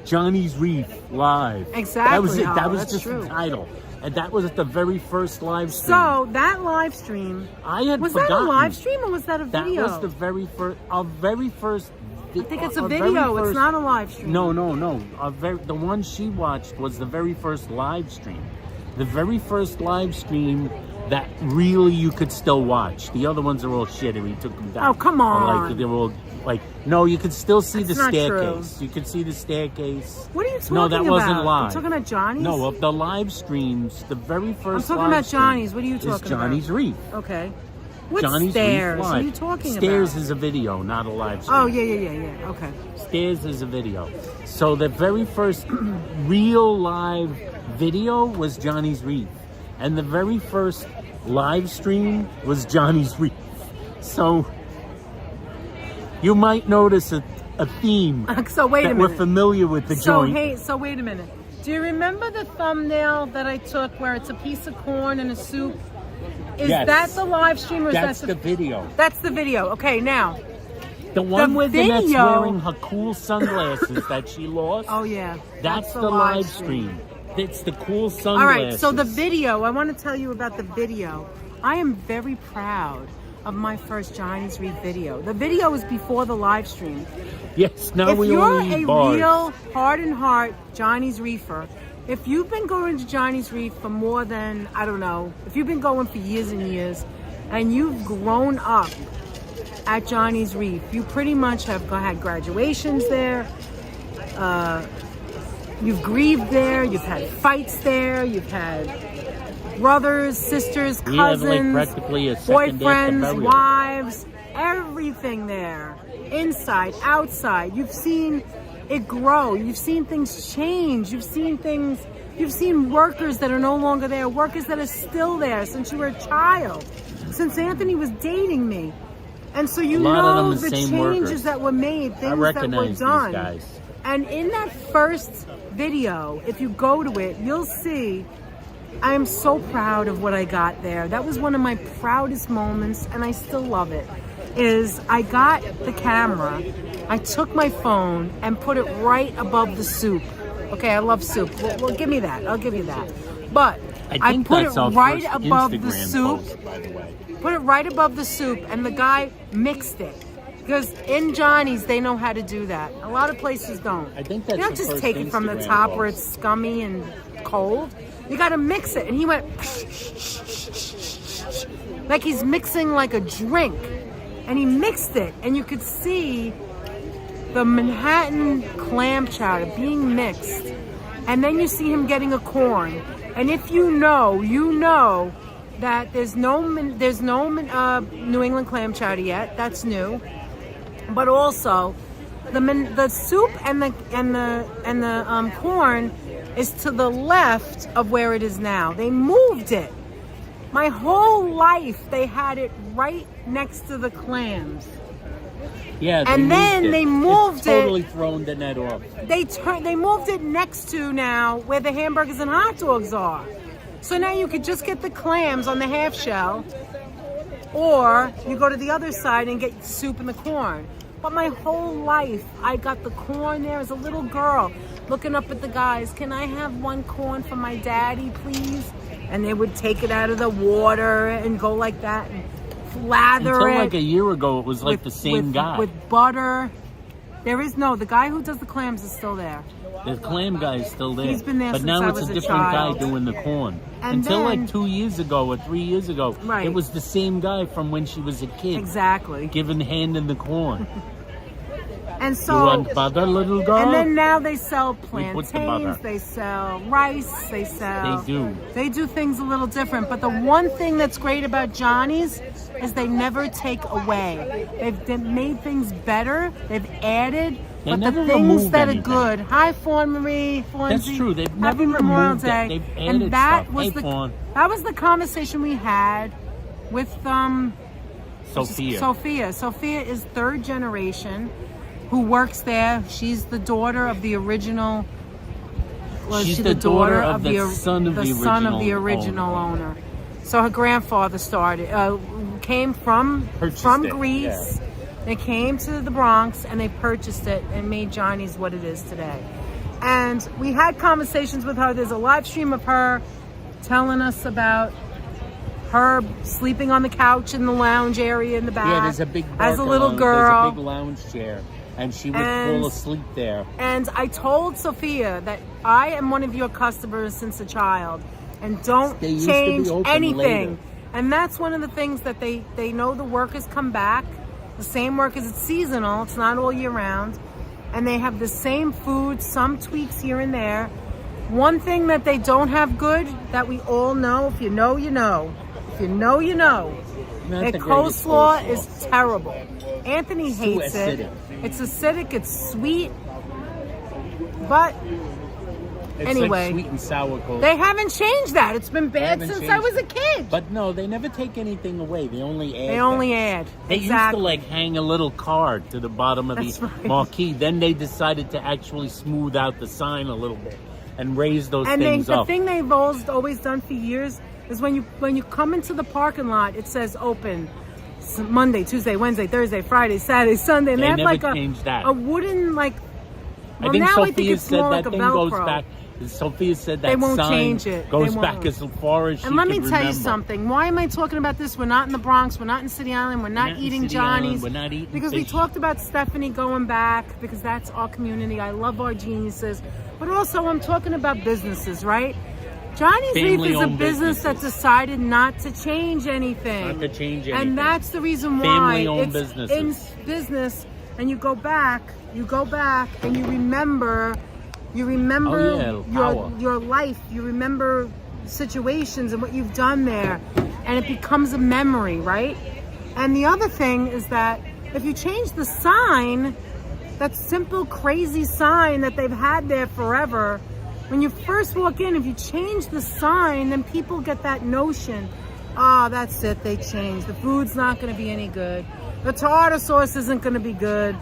S1: Johnny's Reef live.
S2: Exactly,
S1: That was it.
S2: Hal,
S1: That was
S2: that's
S1: just
S2: true.
S1: the title. And that was the very first live stream.
S2: So that live stream,
S1: I had
S2: was
S1: forgotten.
S2: that a live stream or was that a
S1: That
S2: video?
S1: was the very first. Our very first.
S2: I think it's a
S1: our very
S2: video. It's
S1: first-
S2: not a live stream.
S1: No. The one she watched was the very first live stream. The very first live stream that really you could still watch. The other ones are all shit and we took them down.
S2: Oh, come
S1: Or
S2: on.
S1: Like, they were all, like, no, you could still see
S2: That's
S1: the
S2: not
S1: staircase. You could see the staircase.
S2: What are you talking
S1: No, that
S2: about?
S1: wasn't live.
S2: You're talking about Johnny's?
S1: No, of the live streams, the very
S2: I'm
S1: first
S2: talking
S1: live
S2: about
S1: stream
S2: Johnny's. What are you
S1: is
S2: talking
S1: Johnny's
S2: about?
S1: Reef.
S2: Okay. What
S1: Johnny's
S2: Stairs?
S1: Reef
S2: What are
S1: Live.
S2: you talking
S1: Stairs
S2: about?
S1: is a video, not a live stream.
S2: Oh, yeah. Okay.
S1: Stairs is a video. So the very first real live video was Johnny's Reef. And the very first live stream was Johnny's Reef. So you might notice a theme
S2: So wait a
S1: that
S2: minute.
S1: we're familiar with the joint.
S2: So wait a minute. Do you remember the thumbnail that I took where it's a piece of corn and a soup? Is
S1: Yes.
S2: that the live stream or
S1: That's
S2: is that
S1: the video.
S2: That's the video. Okay, now.
S1: The one
S2: The
S1: with Annette's
S2: video-
S1: wearing her cool sunglasses that she lost.
S2: Oh yeah.
S1: That's the live stream. It's the cool sunglasses.
S2: All right, so the video, I want to tell you about the video. I am very proud of my first Johnny's Reef video. The video was before the live stream.
S1: Yes, now
S2: If
S1: we
S2: you're
S1: only
S2: a
S1: eat bars.
S2: real heart and heart Johnny's Reefer, if you've been going to Johnny's Reef for more than, I don't know, if you've been going for years and years and you've grown up at Johnny's Reef, you pretty much have had graduations there, you've grieved there, you've had fights there, you've had brothers, sisters,
S1: We have, like,
S2: cousins,
S1: practically a second after
S2: boyfriends,
S1: burial.
S2: wives, everything there, inside, outside. You've seen it grow. You've seen things change. You've seen workers that are no longer there, workers that are still there since you were a child, since Anthony was dating me. And so you
S1: A lot of
S2: know
S1: them
S2: the
S1: the same
S2: changes
S1: workers.
S2: that were made,
S1: I
S2: things that were
S1: recognize these
S2: done.
S1: guys.
S2: And in that first video, if you go to it, you'll see I am so proud of what I got there. That was one of my proudest moments, and I still love it, is I got the camera, I took my phone and put it right above the soup. Okay, I love soup. Well, give me that. I'll give you that. But
S1: I think
S2: put
S1: that's
S2: it
S1: our
S2: right
S1: first
S2: above the
S1: Instagram
S2: soup.
S1: post, by the way.
S2: Put it right above the soup, and the guy mixed it. Because in Johnny's, they know how to do that. A lot of places don't.
S1: I think that's
S2: you don't
S1: the
S2: just
S1: first
S2: take it from the
S1: Instagram
S2: top where
S1: post.
S2: it's scummy and cold. You got to mix it. And he went like he's mixing like a drink. And he mixed it, and you could see the Manhattan clam chowder being mixed. And then you see him getting a corn. And if you know that there's no New England clam chowder yet. That's new. But also, the soup and the corn is to the left of where it is now. They moved it. My whole life, they had it right next to the clams.
S1: Yeah,
S2: And then they moved
S1: it's
S2: it.
S1: totally thrown the net off.
S2: They moved it next to now where the hamburgers and hot dogs are. So now you could just get the clams on the half shell, or you go to the other side and get the soup and the corn. But my whole life, I got the corn there as a little girl, looking up at the guys. Can I have one corn for my daddy, please? And they would take it out of the water and go like that and lather
S1: Until
S2: it.
S1: like a year ago, it was like the same guy.
S2: With butter. The guy who does the clams is still there.
S1: The clam guy is still there.
S2: He's been there
S1: but
S2: since
S1: now
S2: I
S1: it's
S2: was
S1: a
S2: a
S1: different
S2: child.
S1: guy doing the corn.
S2: And
S1: Until
S2: then-
S1: like 2 years ago or 3 years ago,
S2: Right.
S1: it was the same guy from when she was a kid.
S2: Exactly.
S1: Giving hand in the corn.
S2: And
S1: You
S2: so,
S1: want butter, little girl?
S2: and then now they sell
S1: We put the butter.
S2: plantains, they sell rice, they sell...
S1: They do.
S2: They do things a little different. But the one thing that's great about Johnny's is they never take away. They've made things better. They've added.
S1: They
S2: but
S1: never
S2: the things
S1: remove
S2: that
S1: anything.
S2: are good. Hi, Fawn Marie.
S1: That's true. They've
S2: Happy
S1: never
S2: Memorial
S1: removed
S2: Day.
S1: it. They've added
S2: And that
S1: stuff.
S2: was
S1: Hey, Fawn.
S2: that was the conversation we had with
S1: Sophia.
S2: Sophia is third generation who works there. She's the daughter of the original. Was
S1: She's
S2: she
S1: the daughter of the
S2: or-
S1: son of the original
S2: owner. So her grandfather came from
S1: Purchased it,
S2: Greece.
S1: yeah.
S2: They came to the Bronx and they purchased it and made Johnny's what it is today. And we had conversations with her. There's a live stream of her telling us about her sleeping on the couch in the lounge area in the back.
S1: Yeah, there's a big
S2: as a
S1: Barca
S2: little
S1: lounge.
S2: girl.
S1: There's a big lounge chair, and she would fall asleep there.
S2: And I told Sophia that I am one of your customers since a child, and don't
S1: They used to be
S2: change
S1: open
S2: anything.
S1: later.
S2: And that's one of the things that they know the workers come back. The same workers, it's seasonal, it's not all year round. And they have the same food, some tweaks here and there. One thing that they don't have good, that we all know, if you know, you know. If you know, you know.
S1: Not
S2: The
S1: the greatest
S2: coleslaw
S1: coleslaw.
S2: is terrible. Anthony
S1: Too
S2: hates it.
S1: acidic.
S2: It's acidic, it's sweet. But
S1: It's
S2: anyway,
S1: like sweet and sour coleslaw.
S2: they haven't changed that. It's been bad
S1: haven't
S2: since I
S1: changed
S2: was a kid.
S1: But no, they never take anything away. They only add.
S2: They only
S1: things.
S2: add.
S1: They
S2: Exactly.
S1: used to hang a little card to the bottom of
S2: That's
S1: the
S2: right.
S1: marquee. Then they decided to actually smooth out the sign a little bit and raise those
S2: And
S1: things
S2: the
S1: up.
S2: thing they've always done for years is when you come into the parking lot, it says open Monday, Tuesday, Wednesday, Thursday, Friday, Saturday, Sunday. And
S1: They
S2: have
S1: never
S2: like
S1: changed that.
S2: a wooden
S1: I think
S2: now
S1: Sophia
S2: I think it's
S1: said
S2: more
S1: that
S2: like a
S1: thing goes
S2: Velcro.
S1: back. Sophia said that
S2: They won't
S1: sign
S2: change it.
S1: goes
S2: They
S1: back
S2: won't.
S1: as far as she
S2: And let me
S1: can
S2: tell you
S1: remember.
S2: something. Why am I talking about this? We're not in the Bronx. We're not in City Island. We're not
S1: not in
S2: eating
S1: City Island.
S2: Johnny's.
S1: We're not eating
S2: because we
S1: fish.
S2: talked about Stephanie going back because that's our community. I love our geniuses. But also I'm talking about businesses, right? Johnny's Reef is a
S1: Family-owned
S2: business that
S1: businesses.
S2: decided not to change anything.
S1: Not to change anything.
S2: And that's the reason why
S1: Family-owned
S2: it's
S1: businesses.
S2: in business and you go back and you remember
S1: Oh, yeah, power.
S2: your life, you remember situations and what you've done there, and it becomes a memory, right? And the other thing is that if you change the sign, that simple crazy sign that they've had there forever, when you first walk in, if you change the sign, then people get that notion, that's it, they changed. The food's not going to be any good. The tartar sauce isn't going to be good.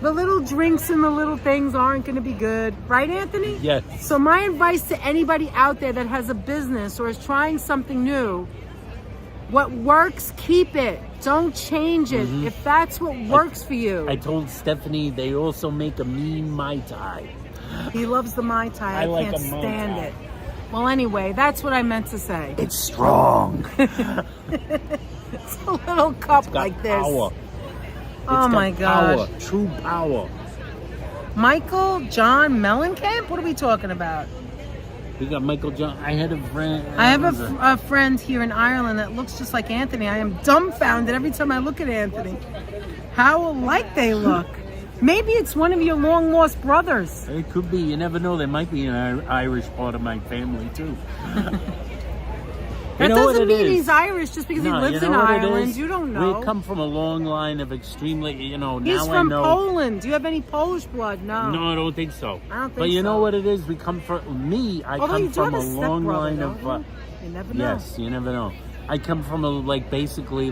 S2: The little drinks and the little things aren't going to be good. Right, Anthony?
S1: Yes.
S2: So my advice to anybody out there that has a business or is trying something new, what works, keep it. Don't change it. If that's what works for you.
S1: I told Stephanie they also make a mean Mai Tai.
S2: He loves the Mai Tai. I
S1: like
S2: can't
S1: a Mai
S2: stand
S1: Tai.
S2: it. Well, anyway, that's what I meant to say.
S1: It's strong.
S2: It's a little cup
S1: Got
S2: like this.
S1: power.
S2: Oh
S1: It's
S2: my
S1: got
S2: gosh.
S1: Power, true power.
S2: Michael John Mellencamp? What are we talking about?
S1: We got Michael John. I had a friend.
S2: I have a friend here in Ireland that looks just like Anthony. I am dumbfounded every time I look at Anthony. How alike they look. Maybe it's one of your long lost brothers.
S1: It could be. You never know. There might be an Irish part of my family too.
S2: That
S1: You know what
S2: doesn't
S1: it
S2: mean
S1: is?
S2: he's Irish just because he
S1: No,
S2: lives
S1: you
S2: in
S1: know what it
S2: Ireland.
S1: is?
S2: You don't know.
S1: We come from a long line of extremely,
S2: He's
S1: now
S2: from
S1: I know.
S2: Poland. Do you have any Polish blood? No.
S1: No, I don't think so.
S2: I don't think
S1: But you know
S2: so.
S1: what it is? We come from I
S2: Although you
S1: come
S2: do
S1: from
S2: have
S1: a
S2: a
S1: long
S2: stepbrother,
S1: line
S2: don't
S1: of.
S2: you? You never know.
S1: Yes, you never know. I come from basically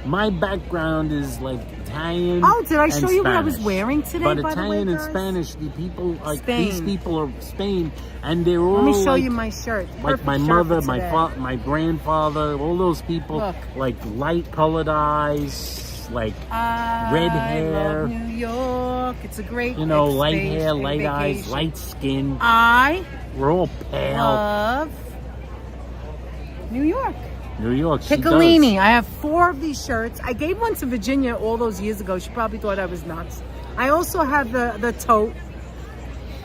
S1: my background is Italian.
S2: Oh, did I
S1: and
S2: show you what I was
S1: Spanish.
S2: wearing today,
S1: But
S2: by the way,
S1: Italian and
S2: guys?
S1: Spanish, the people
S2: Spain.
S1: these people are Spain, and they're all
S2: Let me show you my shirt.
S1: like
S2: Perfect
S1: my
S2: shirt
S1: mother,
S2: for
S1: my
S2: today.
S1: my grandfather, all those people,
S2: Look.
S1: light colored eyes, red hair,
S2: I love New York. It's a great
S1: light
S2: space
S1: hair,
S2: and
S1: light eyes,
S2: vacation.
S1: light skin.
S2: I
S1: We're all pale.
S2: love New York.
S1: New York, she
S2: Piccolini.
S1: does.
S2: I have 4 of these shirts. I gave one to Virginia all those years ago. She probably thought I was nuts. I also have the tote.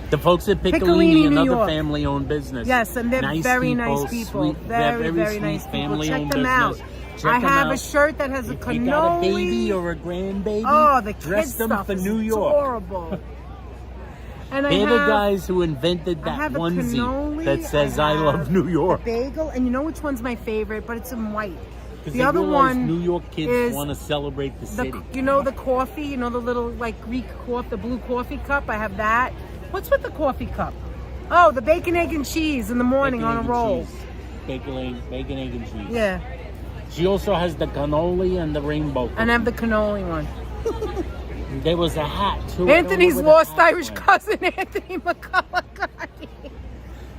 S1: The folks at
S2: Piccolini,
S1: Piccolini,
S2: New
S1: another
S2: York.
S1: family-owned business.
S2: Yes, and they're very nice people.
S1: Sweet,
S2: Very, very
S1: sweet
S2: nice people.
S1: family-owned
S2: Check them out.
S1: business. Check
S2: I
S1: them
S2: have
S1: out.
S2: a shirt that has a
S1: If you got a baby
S2: cannoli.
S1: or a grandbaby,
S2: Oh, the
S1: dress
S2: kid
S1: them
S2: stuff
S1: for
S2: is
S1: New York.
S2: adorable. And
S1: They're
S2: I
S1: the
S2: have
S1: guys who invented
S2: I
S1: that
S2: have a
S1: onesie
S2: cannoli,
S1: that says "I
S2: have
S1: love New York."
S2: the bagel, and you know which one's my favorite, but it's in white.
S1: Because
S2: The
S1: they
S2: other
S1: realize
S2: one
S1: New York kids
S2: is
S1: want to celebrate the city.
S2: the coffee, the little Greek coffee, the blue coffee cup. I have that. What's with the coffee cup? Oh, the bacon, egg, and cheese in the morning
S1: Bacon,
S2: on a
S1: egg, and
S2: roll.
S1: cheese. Bacon, egg, and cheese.
S2: Yeah,
S1: She also has the cannoli and the rainbow.
S2: and I have the cannoli one.
S1: There was a hat too.
S2: Anthony's
S1: I don't know where the
S2: lost
S1: hat
S2: Irish
S1: went.
S2: cousin, Anthony McCullough.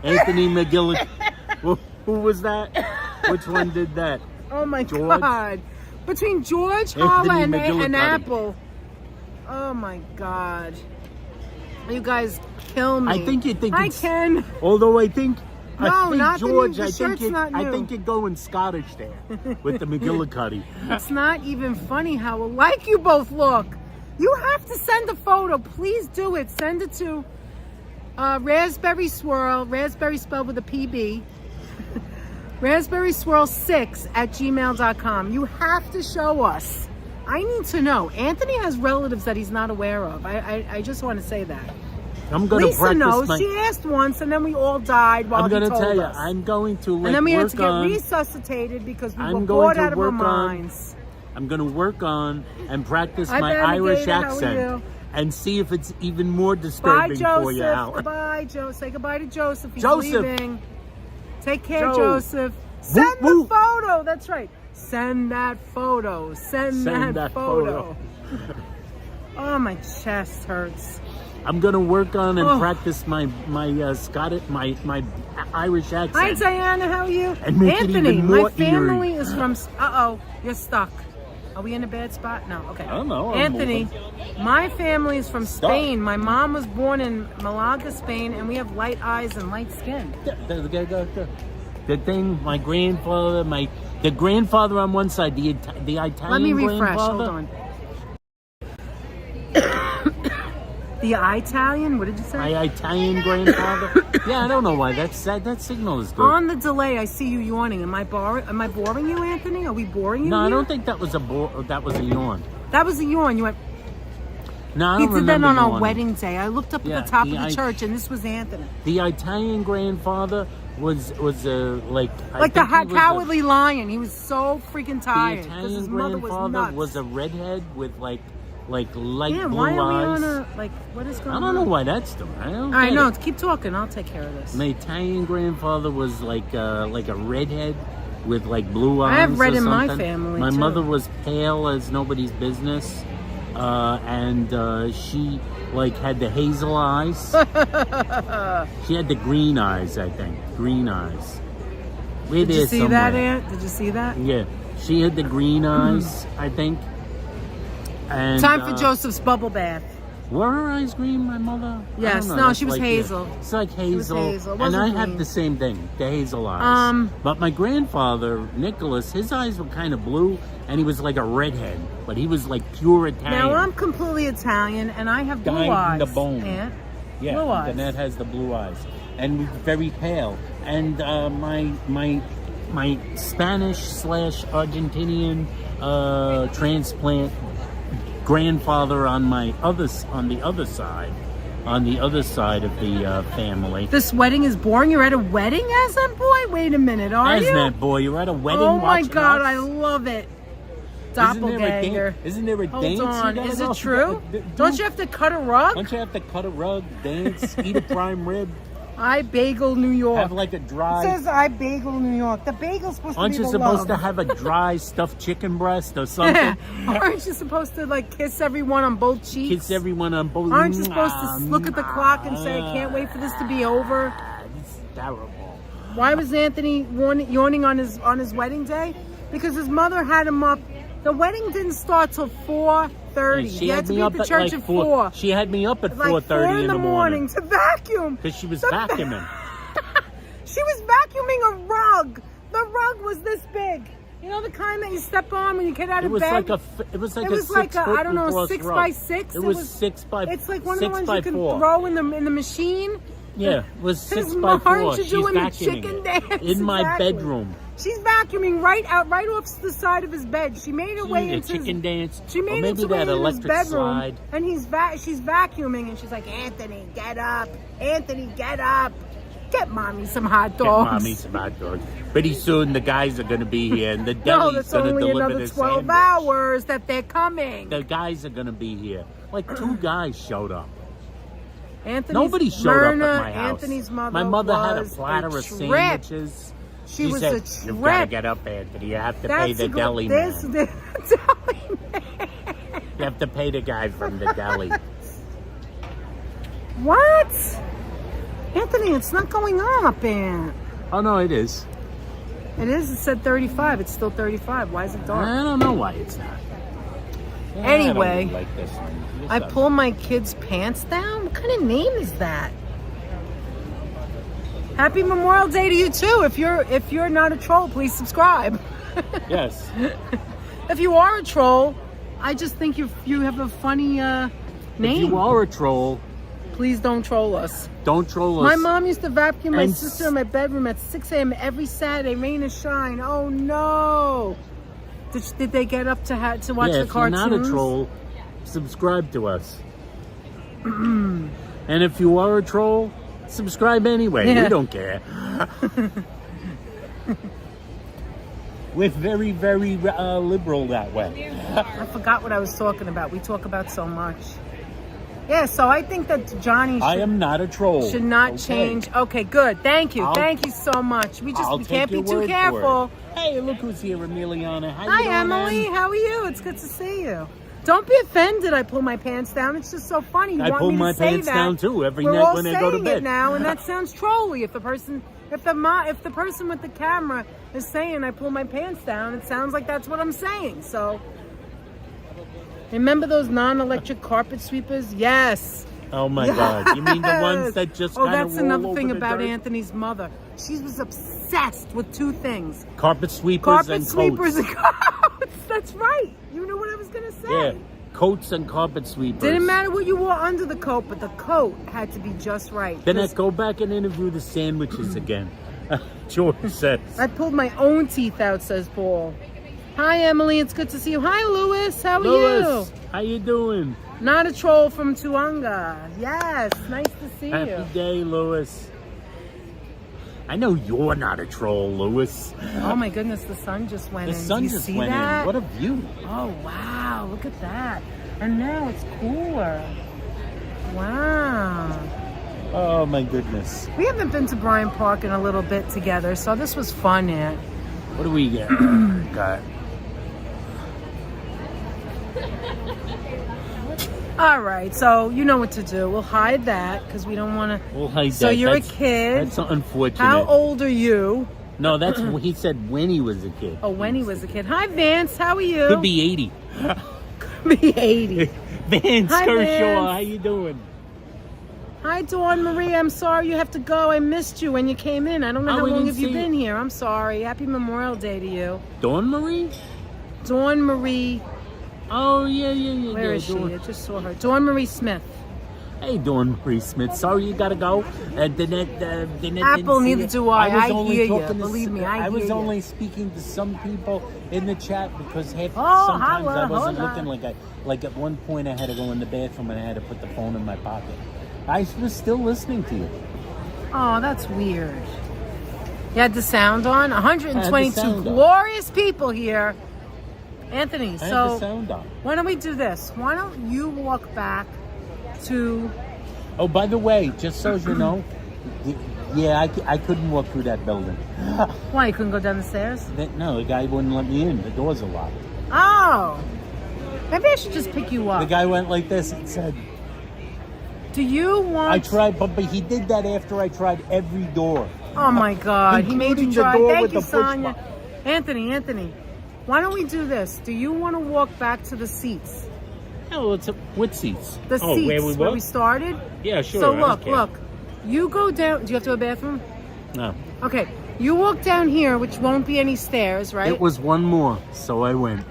S1: Anthony McGillick. Who was that? Which one did that?
S2: Oh my
S1: George?
S2: God! Between George,
S1: Anthony
S2: Holla, and
S1: McGillicuddy.
S2: Apple. Oh my God! You guys kill me.
S1: I think you think
S2: I
S1: it's-
S2: can.
S1: Although I think
S2: No, not the new-
S1: George.
S2: the
S1: I think
S2: shirt's not
S1: I
S2: new.
S1: think you're going Scottish there with the McGillicuddy.
S2: It's not even funny how alike you both look. You have to send a photo. Please do it. Send it to Raspberry Swirl, raspberry spelled with a PB, raspberry swirl 6@gmail.com. You have to show us. I need to know. Anthony has relatives that he's not aware of. I just want to say that.
S1: I'm gonna
S2: Lisa
S1: practice
S2: knows.
S1: my.
S2: She asked once, and then we all died while
S1: I'm gonna
S2: he told
S1: tell you,
S2: us.
S1: I'm going to like
S2: And then we had
S1: work
S2: to get
S1: on.
S2: resuscitated because we
S1: I'm
S2: were
S1: going
S2: bored
S1: to
S2: out of our
S1: work on-
S2: minds.
S1: I'm gonna work on and practice
S2: Hi,
S1: my
S2: Benny
S1: Irish
S2: Gator, how are
S1: accent
S2: you?
S1: and see if it's even more
S2: Bye,
S1: disturbing for you,
S2: Joseph.
S1: Al.
S2: Goodbye, Joe. Say goodbye to Joseph. He's
S1: Joseph.
S2: leaving. Take care,
S1: Joe.
S2: Joseph. Send
S1: Woo, woo.
S2: the photo. That's right. Send that photo. Send that photo. Oh, my chest hurts.
S1: I'm gonna work on and
S2: Oh.
S1: practice my Scottish my Irish accent.
S2: Hi, Diana. How are you?
S1: And make it
S2: Anthony,
S1: even more
S2: my family
S1: eerie.
S2: is from. Uh-oh, you're stuck. Are we in a bad spot? No. Okay.
S1: I don't know. I'm
S2: Anthony, my family is from
S1: Stuck.
S2: Spain. My mom was born in Malaga, Spain, and we have light eyes and light skin.
S1: The thing, my grandfather, the grandfather on one side, the Italian
S2: Let me refresh.
S1: grandfather.
S2: Hold on. The Italian? What did you say?
S1: My Italian grandfather. Yeah, I don't know why that signal is good.
S2: On the delay, I see you yawning. Am I boring you, Anthony? Are we boring you?
S1: No, I
S2: here?
S1: don't think that was a yawn.
S2: That was a yawn. You went.
S1: No, I
S2: He
S1: don't
S2: did that
S1: remember
S2: on our
S1: yawning.
S2: wedding day. I looked up
S1: Yeah,
S2: at the top
S1: the
S2: of the church, and this was Anthony.
S1: The Italian grandfather was like I
S2: Like the
S1: think he was
S2: cowardly lion. He was so freaking
S1: The
S2: tired because
S1: Italian
S2: his mother was
S1: grandfather
S2: nuts.
S1: was a redhead with like light
S2: yeah,
S1: blue
S2: why are we
S1: eyes.
S2: on a like? What is going
S1: I
S2: on?
S1: don't know why that's doing. I don't
S2: All right,
S1: get
S2: no,
S1: it.
S2: keep talking. I'll take care of this.
S1: My Italian grandfather was like a redhead with like blue eyes.
S2: I have red
S1: or
S2: in my
S1: something.
S2: family,
S1: My
S2: too.
S1: mother was pale as nobody's business, and she like had the hazel eyes. She had the green eyes, I think. Green eyes. We're
S2: Did you
S1: there
S2: see
S1: somewhere.
S2: that, Aunt? Did you see that?
S1: Yeah, she had the green eyes, I think. And,
S2: Time for Joseph's bubble bath.
S1: Were her eyes green, my mother? I
S2: Yes,
S1: don't know.
S2: no,
S1: It's
S2: she was
S1: like,
S2: hazel.
S1: It's like
S2: was
S1: hazel.
S2: hazel. It
S1: And I
S2: wasn't
S1: have
S2: green.
S1: the same thing, the hazel eyes. But my grandfather, Nicholas, his eyes were kind of blue, and he was like a redhead, but he was like pure Italian.
S2: Now I'm completely Italian, and I have blue
S1: Dyed
S2: eyes.
S1: in the bone.
S2: Aunt.
S1: Yeah,
S2: blue eyes.
S1: Danette has the blue eyes, and very pale. And my Spanish / Argentinian transplant grandfather on the other side of the family.
S2: This wedding is boring. You're at a wedding, Aslan boy? Wait a minute, are you?
S1: Aslan boy, you're at a wedding.
S2: Oh my
S1: watching
S2: God,
S1: us?
S2: I love it.
S1: Isn't
S2: Doppelganger.
S1: there a
S2: Hold
S1: dance? you
S2: on,
S1: gotta
S2: is
S1: go-
S2: it true?
S1: do?
S2: Don't you have to cut a rug?
S1: Don't you have to cut a rug, dance, eat a prime rib,
S2: I bagel New York.
S1: have like a
S2: It
S1: dry?
S2: says I bagel New York. The bagel's supposed
S1: Aren't
S2: to be
S1: you
S2: the
S1: supposed to
S2: love.
S1: have a dry stuffed chicken breast or something?
S2: Aren't you supposed to like kiss everyone on both cheeks?
S1: Kiss everyone on both.
S2: Aren't you supposed to look at the clock and say, I can't wait for this to be over?
S1: This is terrible.
S2: Why was Anthony yawning on his wedding day? Because his mother had him up. The wedding didn't start till 4:30.
S1: She
S2: He had
S1: had
S2: to
S1: me
S2: be
S1: up
S2: at the
S1: at
S2: church
S1: like
S2: at 4.
S1: She had me up at
S2: Like
S1: 4:30
S2: in the morning to vacuum.
S1: because she was
S2: The-
S1: vacuuming.
S2: She was vacuuming a rug. The rug was this big. You know the kind that you step on when you get out
S1: It
S2: of
S1: was
S2: bed?
S1: like it was like
S2: It
S1: a
S2: was like
S1: 6
S2: a,
S1: foot
S2: I don't know,
S1: across
S2: 6
S1: rug.
S2: by 6.
S1: It was 6 by.
S2: It's like one of the
S1: 6
S2: ones
S1: by
S2: you can
S1: 4.
S2: throw in the machine.
S1: Yeah, it was 6 by
S2: Mom,
S1: 4.
S2: aren't you
S1: She's
S2: doing the
S1: vacuuming
S2: chicken
S1: it.
S2: dance?
S1: In my
S2: Exactly.
S1: bedroom.
S2: She's vacuuming right off the side of his bed. She made her way
S1: The
S2: into
S1: chicken dance.
S2: She made
S1: or
S2: it
S1: maybe
S2: to way
S1: that
S2: in his
S1: electric
S2: bedroom,
S1: slide.
S2: and she's vacuuming, and she's like, Anthony, get up! Anthony, get up! Get mommy some hot
S1: Get
S2: dogs.
S1: mommy some hot dogs. Pretty soon the guys are going to be here, and the
S2: No,
S1: deli's
S2: that's
S1: going to
S2: only
S1: deliver
S2: another
S1: this
S2: 12
S1: sandwich.
S2: hours that they're coming.
S1: The guys are going to be here. Like 2 guys showed up.
S2: Anthony's
S1: Nobody showed up at
S2: Myrna,
S1: my house.
S2: Anthony's mother
S1: My mother had a
S2: was
S1: platter of
S2: trip.
S1: sandwiches.
S2: She was
S1: said,
S2: a
S1: "You've got to
S2: trip.
S1: get up, Anthony. You have to
S2: That's
S1: pay the
S2: a good-
S1: deli
S2: this-
S1: man.
S2: the deli man.
S1: You have to pay the guy from the deli."
S2: What? Anthony, it's not going up, Aunt.
S1: Oh no, it is.
S2: It is. It said 35. It's still 35. Why is it dark?
S1: I don't know why it's not.
S2: Anyway,
S1: I don't like this one. This
S2: I
S1: doesn't.
S2: pull my kid's pants down. What kind of name is that? Happy Memorial Day to you too. If you're not a troll, please subscribe.
S1: Yes.
S2: If you are a troll, I just think you have a funny
S1: If
S2: name.
S1: you are a troll,
S2: Please don't troll us.
S1: don't troll us.
S2: My mom used to vacuum my
S1: And
S2: sister in my bedroom at 6 a.m. every Saturday, rain or shine. Oh no! Did they get up to watch
S1: yeah,
S2: the
S1: if you're
S2: cartoons?
S1: not a troll, subscribe to us. And if you are a troll, subscribe anyway.
S2: Yeah.
S1: We don't care. We're very, very liberal that way.
S2: I forgot what I was talking about. We talk about so much. Yeah, so I think that Johnny
S1: I am not a troll.
S2: should not
S1: okay?
S2: change. Okay, good. Thank you.
S1: I'll-
S2: Thank you so much. We
S1: I'll
S2: can't
S1: take
S2: be
S1: your
S2: too
S1: word for
S2: careful.
S1: it. Hey, look who's here, Emiliana. How you
S2: Hi,
S1: doing,
S2: Emily.
S1: Em?
S2: How are you? It's good to see you. Don't be offended. I pull my pants down. It's just so funny. You
S1: I
S2: want
S1: pull
S2: me to
S1: my
S2: say
S1: pants
S2: that.
S1: down too every
S2: We're
S1: night
S2: all
S1: when I go to
S2: saying
S1: bed.
S2: it now, and that sounds trolly. If the person with the camera is saying I pull my pants down, it sounds like that's what I'm saying. So, remember those non-electric carpet sweepers? Yes.
S1: Oh my God! You mean the ones that just
S2: Oh,
S1: kind of
S2: that's
S1: roll
S2: another
S1: over
S2: thing
S1: the
S2: about
S1: dirt?
S2: Anthony's mother. She was obsessed with two things:
S1: Carpet sweepers
S2: carpet
S1: and
S2: sweepers
S1: coats.
S2: and coats. That's right. You know what I was gonna say.
S1: Yeah, coats and carpet sweepers.
S2: Didn't matter what you wore under the coat, but the coat had to be just right.
S1: Then I
S2: 'Cause
S1: go back and interview the sandwiches again. George says.
S2: I pulled my own teeth out, says Paul. Hi, Emily. It's good to see you. Hi, Louis. How are
S1: Louis,
S2: you?
S1: how you doing?
S2: Not a troll from Tuanga. Yes, nice to see
S1: Happy
S2: you.
S1: day, Louis. I know you're not a troll, Louis.
S2: Oh my goodness, the sun just went
S1: The
S2: in.
S1: sun
S2: Do you
S1: just
S2: see
S1: went
S2: that?
S1: in. What a view.
S2: Oh wow, look at that. And now it's cooler. Wow.
S1: Oh my goodness.
S2: We haven't been to Bryant Park in a little bit together, so this was fun, Aunt.
S1: What do we get? Got
S2: All right, so you know what to do. We'll hide that because we don't want to.
S1: We'll hide
S2: So
S1: that.
S2: you're
S1: That's-
S2: a kid.
S1: That's unfortunate.
S2: How old are you?
S1: No, that's what he said when he was a kid.
S2: Oh, when he was a kid. Hi, Vance. How are you?
S1: Could be 80.
S2: Could be 80.
S1: Vance
S2: Hi,
S1: Kershaw,
S2: Vance.
S1: how you doing?
S2: Hi, Dawn Marie. I'm sorry you have to go. I missed you when you came in. I don't know
S1: Oh,
S2: how
S1: we
S2: long
S1: didn't
S2: have you
S1: see
S2: been
S1: you.
S2: here. I'm sorry. Happy Memorial Day to you.
S1: Dawn Marie?
S2: Dawn Marie.
S1: Oh, yeah.
S2: Where is she? I just saw her. Dawn Marie Smith.
S1: Hey, Dawn Marie Smith. Sorry you gotta go.
S2: Apple, neither do I. I hear you. Believe me, I
S1: was
S2: hear you.
S1: only speaking to some people in the chat because sometimes
S2: holla,
S1: I wasn't
S2: holla.
S1: looking like at one point I had to go in the bathroom and I had to put the phone in my pocket. I was still listening to you.
S2: Oh, that's weird. You had the sound on?
S1: I had
S2: 122
S1: the sound on.
S2: glorious people here. Anthony,
S1: I had the
S2: so
S1: sound on.
S2: why don't we do this? Why don't you walk back to...
S1: Oh, by the way, just so you know, yeah, I couldn't walk through that building.
S2: Why, you couldn't go down the stairs?
S1: No, the guy wouldn't let me in. The doors are locked.
S2: Oh. Maybe I should just pick you up.
S1: The guy went like this and said,
S2: Do you want...
S1: I tried, but he did that after I tried every door.
S2: Oh my God, he made you
S1: Including the
S2: try.
S1: door
S2: Thank
S1: with
S2: you,
S1: the push
S2: Sonia.
S1: button.
S2: Anthony, why don't we do this? Do you want to walk back to the seats?
S1: Oh, it's what seats?
S2: The
S1: oh,
S2: seats
S1: where we were?
S2: started?
S1: Yeah, sure.
S2: So
S1: I don't
S2: look,
S1: care.
S2: you go down. Do you have to go to the bathroom?
S1: No.
S2: Okay, you walk down here, which won't be any stairs, right?
S1: It was one more, so I went.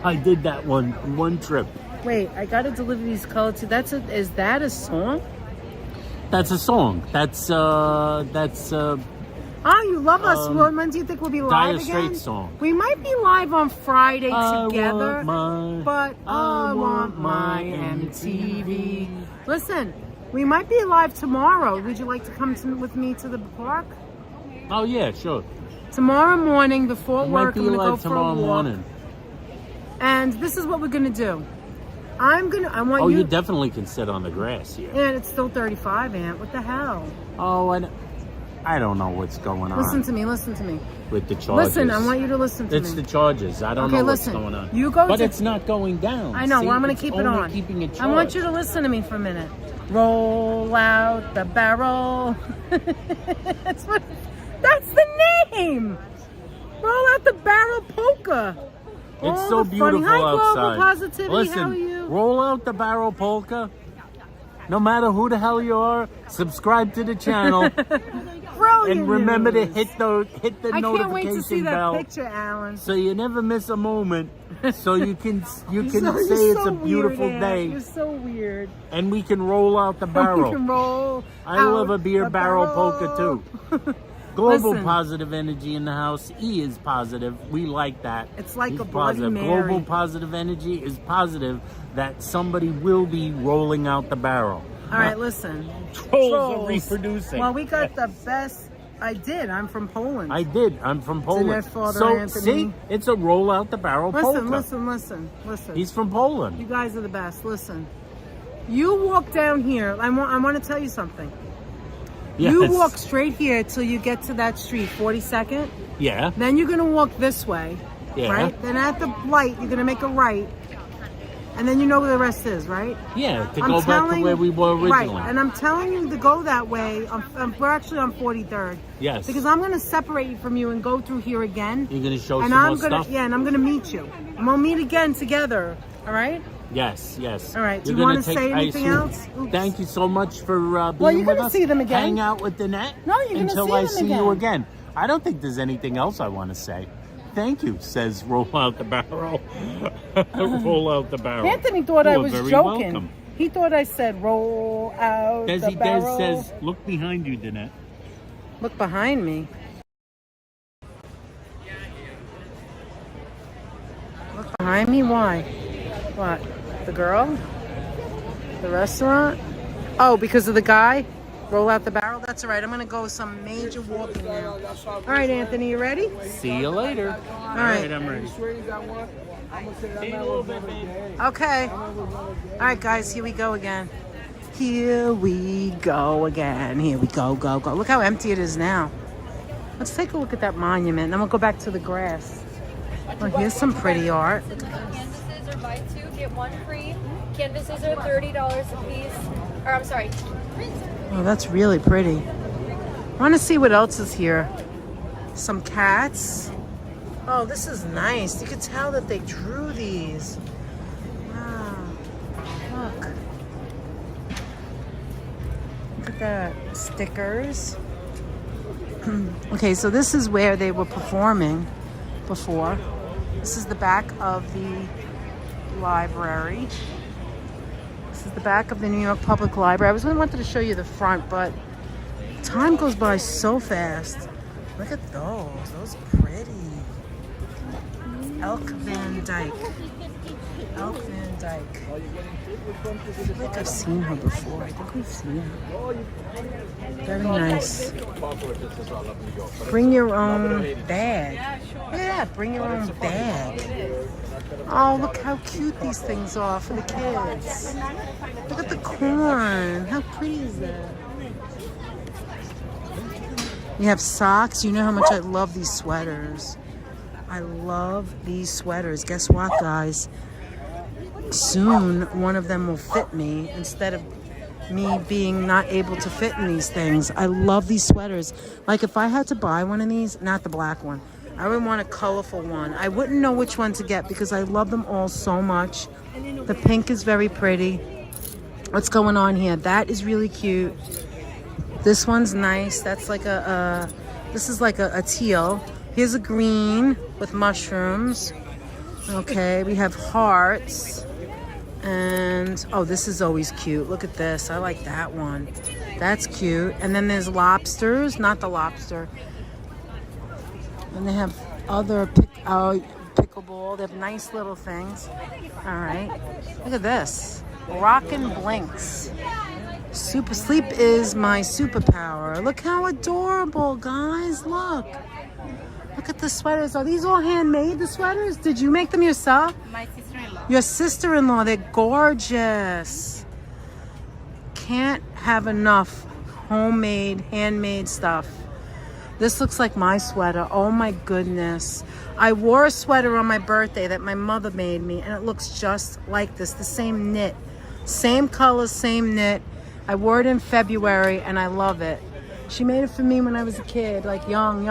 S1: I did that one trip.
S2: Wait, I gotta deliver these colors. Is that a song?
S1: That's a song. That's
S2: Oh, you love us. When do you think we'll be live
S1: Dire
S2: again?
S1: Straits song.
S2: We might be live on Friday
S1: I
S2: together,
S1: want my-
S2: but I want my MTV. Listen, we might be live tomorrow. Would you like to come with me to the park?
S1: Oh yeah, sure.
S2: Tomorrow morning before
S1: It might
S2: work,
S1: be
S2: I'm gonna go
S1: live
S2: for a
S1: tomorrow
S2: walk.
S1: morning.
S2: And this is what we're gonna do. I want
S1: Oh,
S2: you.
S1: you definitely can sit on the grass here.
S2: And it's still 35, Aunt. What the hell?
S1: Oh, I don't know what's going on
S2: Listen to me. Listen to me.
S1: with the charges.
S2: Listen, I want you to listen to
S1: It's
S2: me.
S1: the charges. I don't
S2: Okay,
S1: know what's
S2: listen.
S1: going on.
S2: You go
S1: but
S2: to-
S1: it's not going down.
S2: I know.
S1: See,
S2: Well, I'm going
S1: it's
S2: to keep it
S1: only
S2: on.
S1: Keeping it
S2: I want
S1: charged.
S2: you to listen to me for a minute. Roll out the barrel. That's the name. Roll out the barrel polka.
S1: It's
S2: All
S1: so
S2: the
S1: beautiful
S2: funny. Hi, Global
S1: outside.
S2: Positivity.
S1: Listen,
S2: How are you?
S1: roll out the barrel polka. No matter who the hell you are, subscribe to the channel
S2: Brilliant
S1: and remember to
S2: news.
S1: hit the
S2: I can't wait to see
S1: notification
S2: that
S1: bell
S2: picture, Alan.
S1: so you never miss a moment. So you can
S2: You're
S1: say it's
S2: so
S1: a beautiful
S2: weird,
S1: day,
S2: Aunt. You're so weird.
S1: and we can roll out the barrel.
S2: We can roll.
S1: I love
S2: out
S1: a beer
S2: the
S1: barrel polka too. Global
S2: Listen.
S1: positive energy in the house. E is positive. We like that.
S2: It's like
S1: He's
S2: a Bloody
S1: positive.
S2: Mary.
S1: Global positive energy is positive that somebody will be rolling out the barrel.
S2: All right, listen.
S1: Trolls are reproducing.
S2: Well, we got the best. I did. I'm from Poland.
S1: I did. I'm from Poland.
S2: that Father
S1: So,
S2: Anthony?
S1: see, it's a roll out the barrel polka.
S2: Listen.
S1: He's from Poland.
S2: You guys are the best. Listen. You walk down here. I want to tell you something.
S1: Yes.
S2: You walk straight here till you get to that street, 42nd.
S1: Yeah.
S2: Then you're going to walk this way.
S1: Yeah.
S2: Right? Then at the light, you're going to make a right. And then you know where the rest is, right?
S1: Yeah, to go back to where we were originally.
S2: Right, and I'm telling you to go that way. We're actually on 43rd.
S1: Yes.
S2: Because I'm going to separate you from you and go through here again.
S1: You're going to show
S2: and
S1: some
S2: I'm
S1: more
S2: gonna,
S1: stuff?
S2: Yeah, and I'm going to meet you. And we'll meet again together, all right?
S1: Yes.
S2: All right, do
S1: You're
S2: you want
S1: gonna
S2: to say anything else? Oops.
S1: Thank you so much for being
S2: Well, you're
S1: with
S2: gonna
S1: us.
S2: see them again.
S1: Hang out with Danette
S2: No, you're gonna
S1: until
S2: see
S1: I
S2: them
S1: see
S2: again.
S1: you again. I don't think there's anything else I want to say. Thank you, says roll out the barrel. Roll out the barrel.
S2: Anthony thought
S1: You
S2: I
S1: are
S2: was
S1: very
S2: joking.
S1: welcome.
S2: He thought I said roll out the barrel.
S1: Des says, look behind you, Danette.
S2: Look behind me. Look behind me? Why? What? The girl? The restaurant? Oh, because of the guy? Roll out the barrel? That's all right. I'm going to go some major walking now. All right, Anthony, you ready?
S1: See you later. All
S2: right.
S1: I'm ready.
S2: Okay. All right, guys, here we go again. Here we go again. Here we go. Look how empty it is now. Let's take a look at that monument. Then we'll go back to the grass. Well, here's some pretty art.
S7: Canvases are buy two, get one free. Canvases are $30 a piece. Or I'm sorry.
S2: Oh, that's really pretty. I want to see what else is here. Some cats. Oh, this is nice. You can tell that they drew these. Wow. Look. Look at that. Stickers. Okay, so this is where they were performing before. This is the back of the library. This is the back of the New York Public Library. I was really wanted to show you the front, but time goes by so fast. Look at those. Those are pretty. Elk Van Dyke. Elk Van Dyke. I feel like I've seen her before. I think we've seen her. Very nice. Bring your own bag. Look at that. Bring your own bag. Oh, look how cute these things are for the kids. Look at the corn. How pretty is that? We have socks. You know how much I love these sweaters. I love these sweaters. Guess what, guys? Soon, one of them will fit me instead of me being not able to fit in these things. I love these sweaters. Like, if I had to buy one of these, not the black one, I would want a colorful one. I wouldn't know which one to get because I love them all so much. The pink is very pretty. What's going on here? That is really cute. This one's nice. That's like this is like a teal. Here's a green with mushrooms. Okay, we have hearts. And, oh, this is always cute. Look at this. I like that one. That's cute. And then there's lobsters. Not the lobster. And they have other pickleball. They have nice little things. All right. Look at this. Rockin' Blinks. Super sleep is my superpower. Look how adorable, guys. Look. Look at the sweaters. Are these all handmade, the sweaters? Did you make them yourself?
S7: My sister-in-law.
S2: Your sister-in-law. They're gorgeous. Can't have enough homemade, handmade stuff. This looks like my sweater. Oh my goodness. I wore a sweater on my birthday that my mother made me, and it looks just like this. The same knit. Same color, same knit. I wore it in February, and I love it. She made it for me when I was a kid, like young.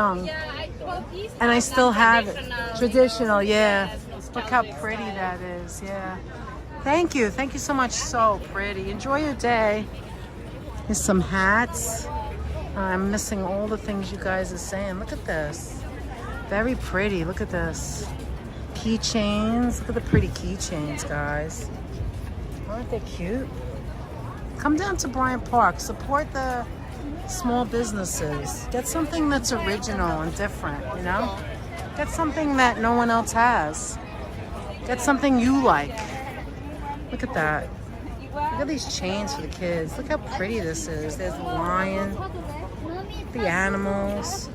S2: And I still have it. Traditional, yeah. Look how pretty that is, yeah. Thank you so much. So pretty. Enjoy your day. Here's some hats. I'm missing all the things you guys are saying. Look at this. Very pretty. Look at this. Keychains. Look at the pretty keychains, guys. Aren't they cute? Come down to Bryant Park. Support the small businesses. Get something that's original and different, you know? Get something that no one else has. Get something you like. Look at that. Look at these chains for the kids. Look how pretty this is. There's the lion, the animals.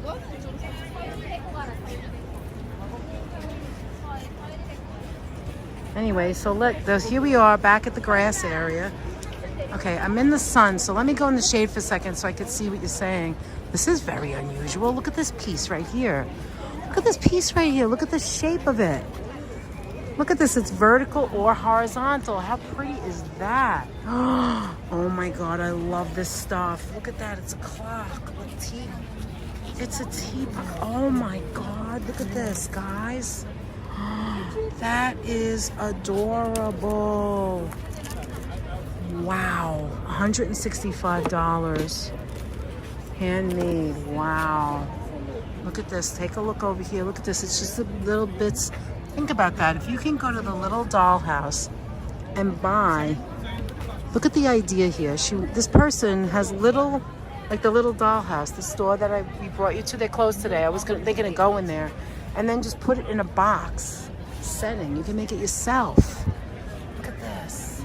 S2: Anyway, so look, here we are back at the grass area. Okay, I'm in the sun, so let me go in the shade for a second so I can see what you're saying. This is very unusual. Look at this piece right here. Look at this piece right here. Look at the shape of it. Look at this. It's vertical or horizontal. How pretty is that? Oh my God, I love this stuff. Look at that. It's a clock with tea. It's a teapot. Oh my God, look at this, guys. That is adorable. Wow, $165. Handmade, wow. Look at this, take a look over here. Look at this, it's just the little bits. Think about that. If you can go to the little dollhouse and buy, look at the idea here. This person has little, like the little dollhouse, the store that we brought you to, they closed today. They're gonna go in there and then just put it in a box setting. You can make it yourself. Look at this.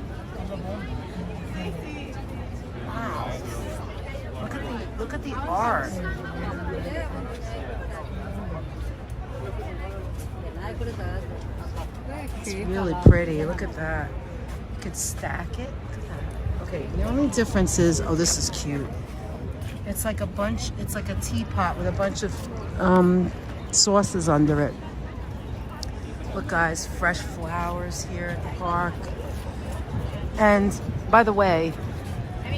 S2: Wow. Look at the art. It's really pretty. Look at that. You could stack it. Look at that. Okay, the only difference is, oh, this is cute. It's like a bunch, it's like a teapot with a bunch of sauces under it. Look, guys, fresh flowers here at the park. And by the way,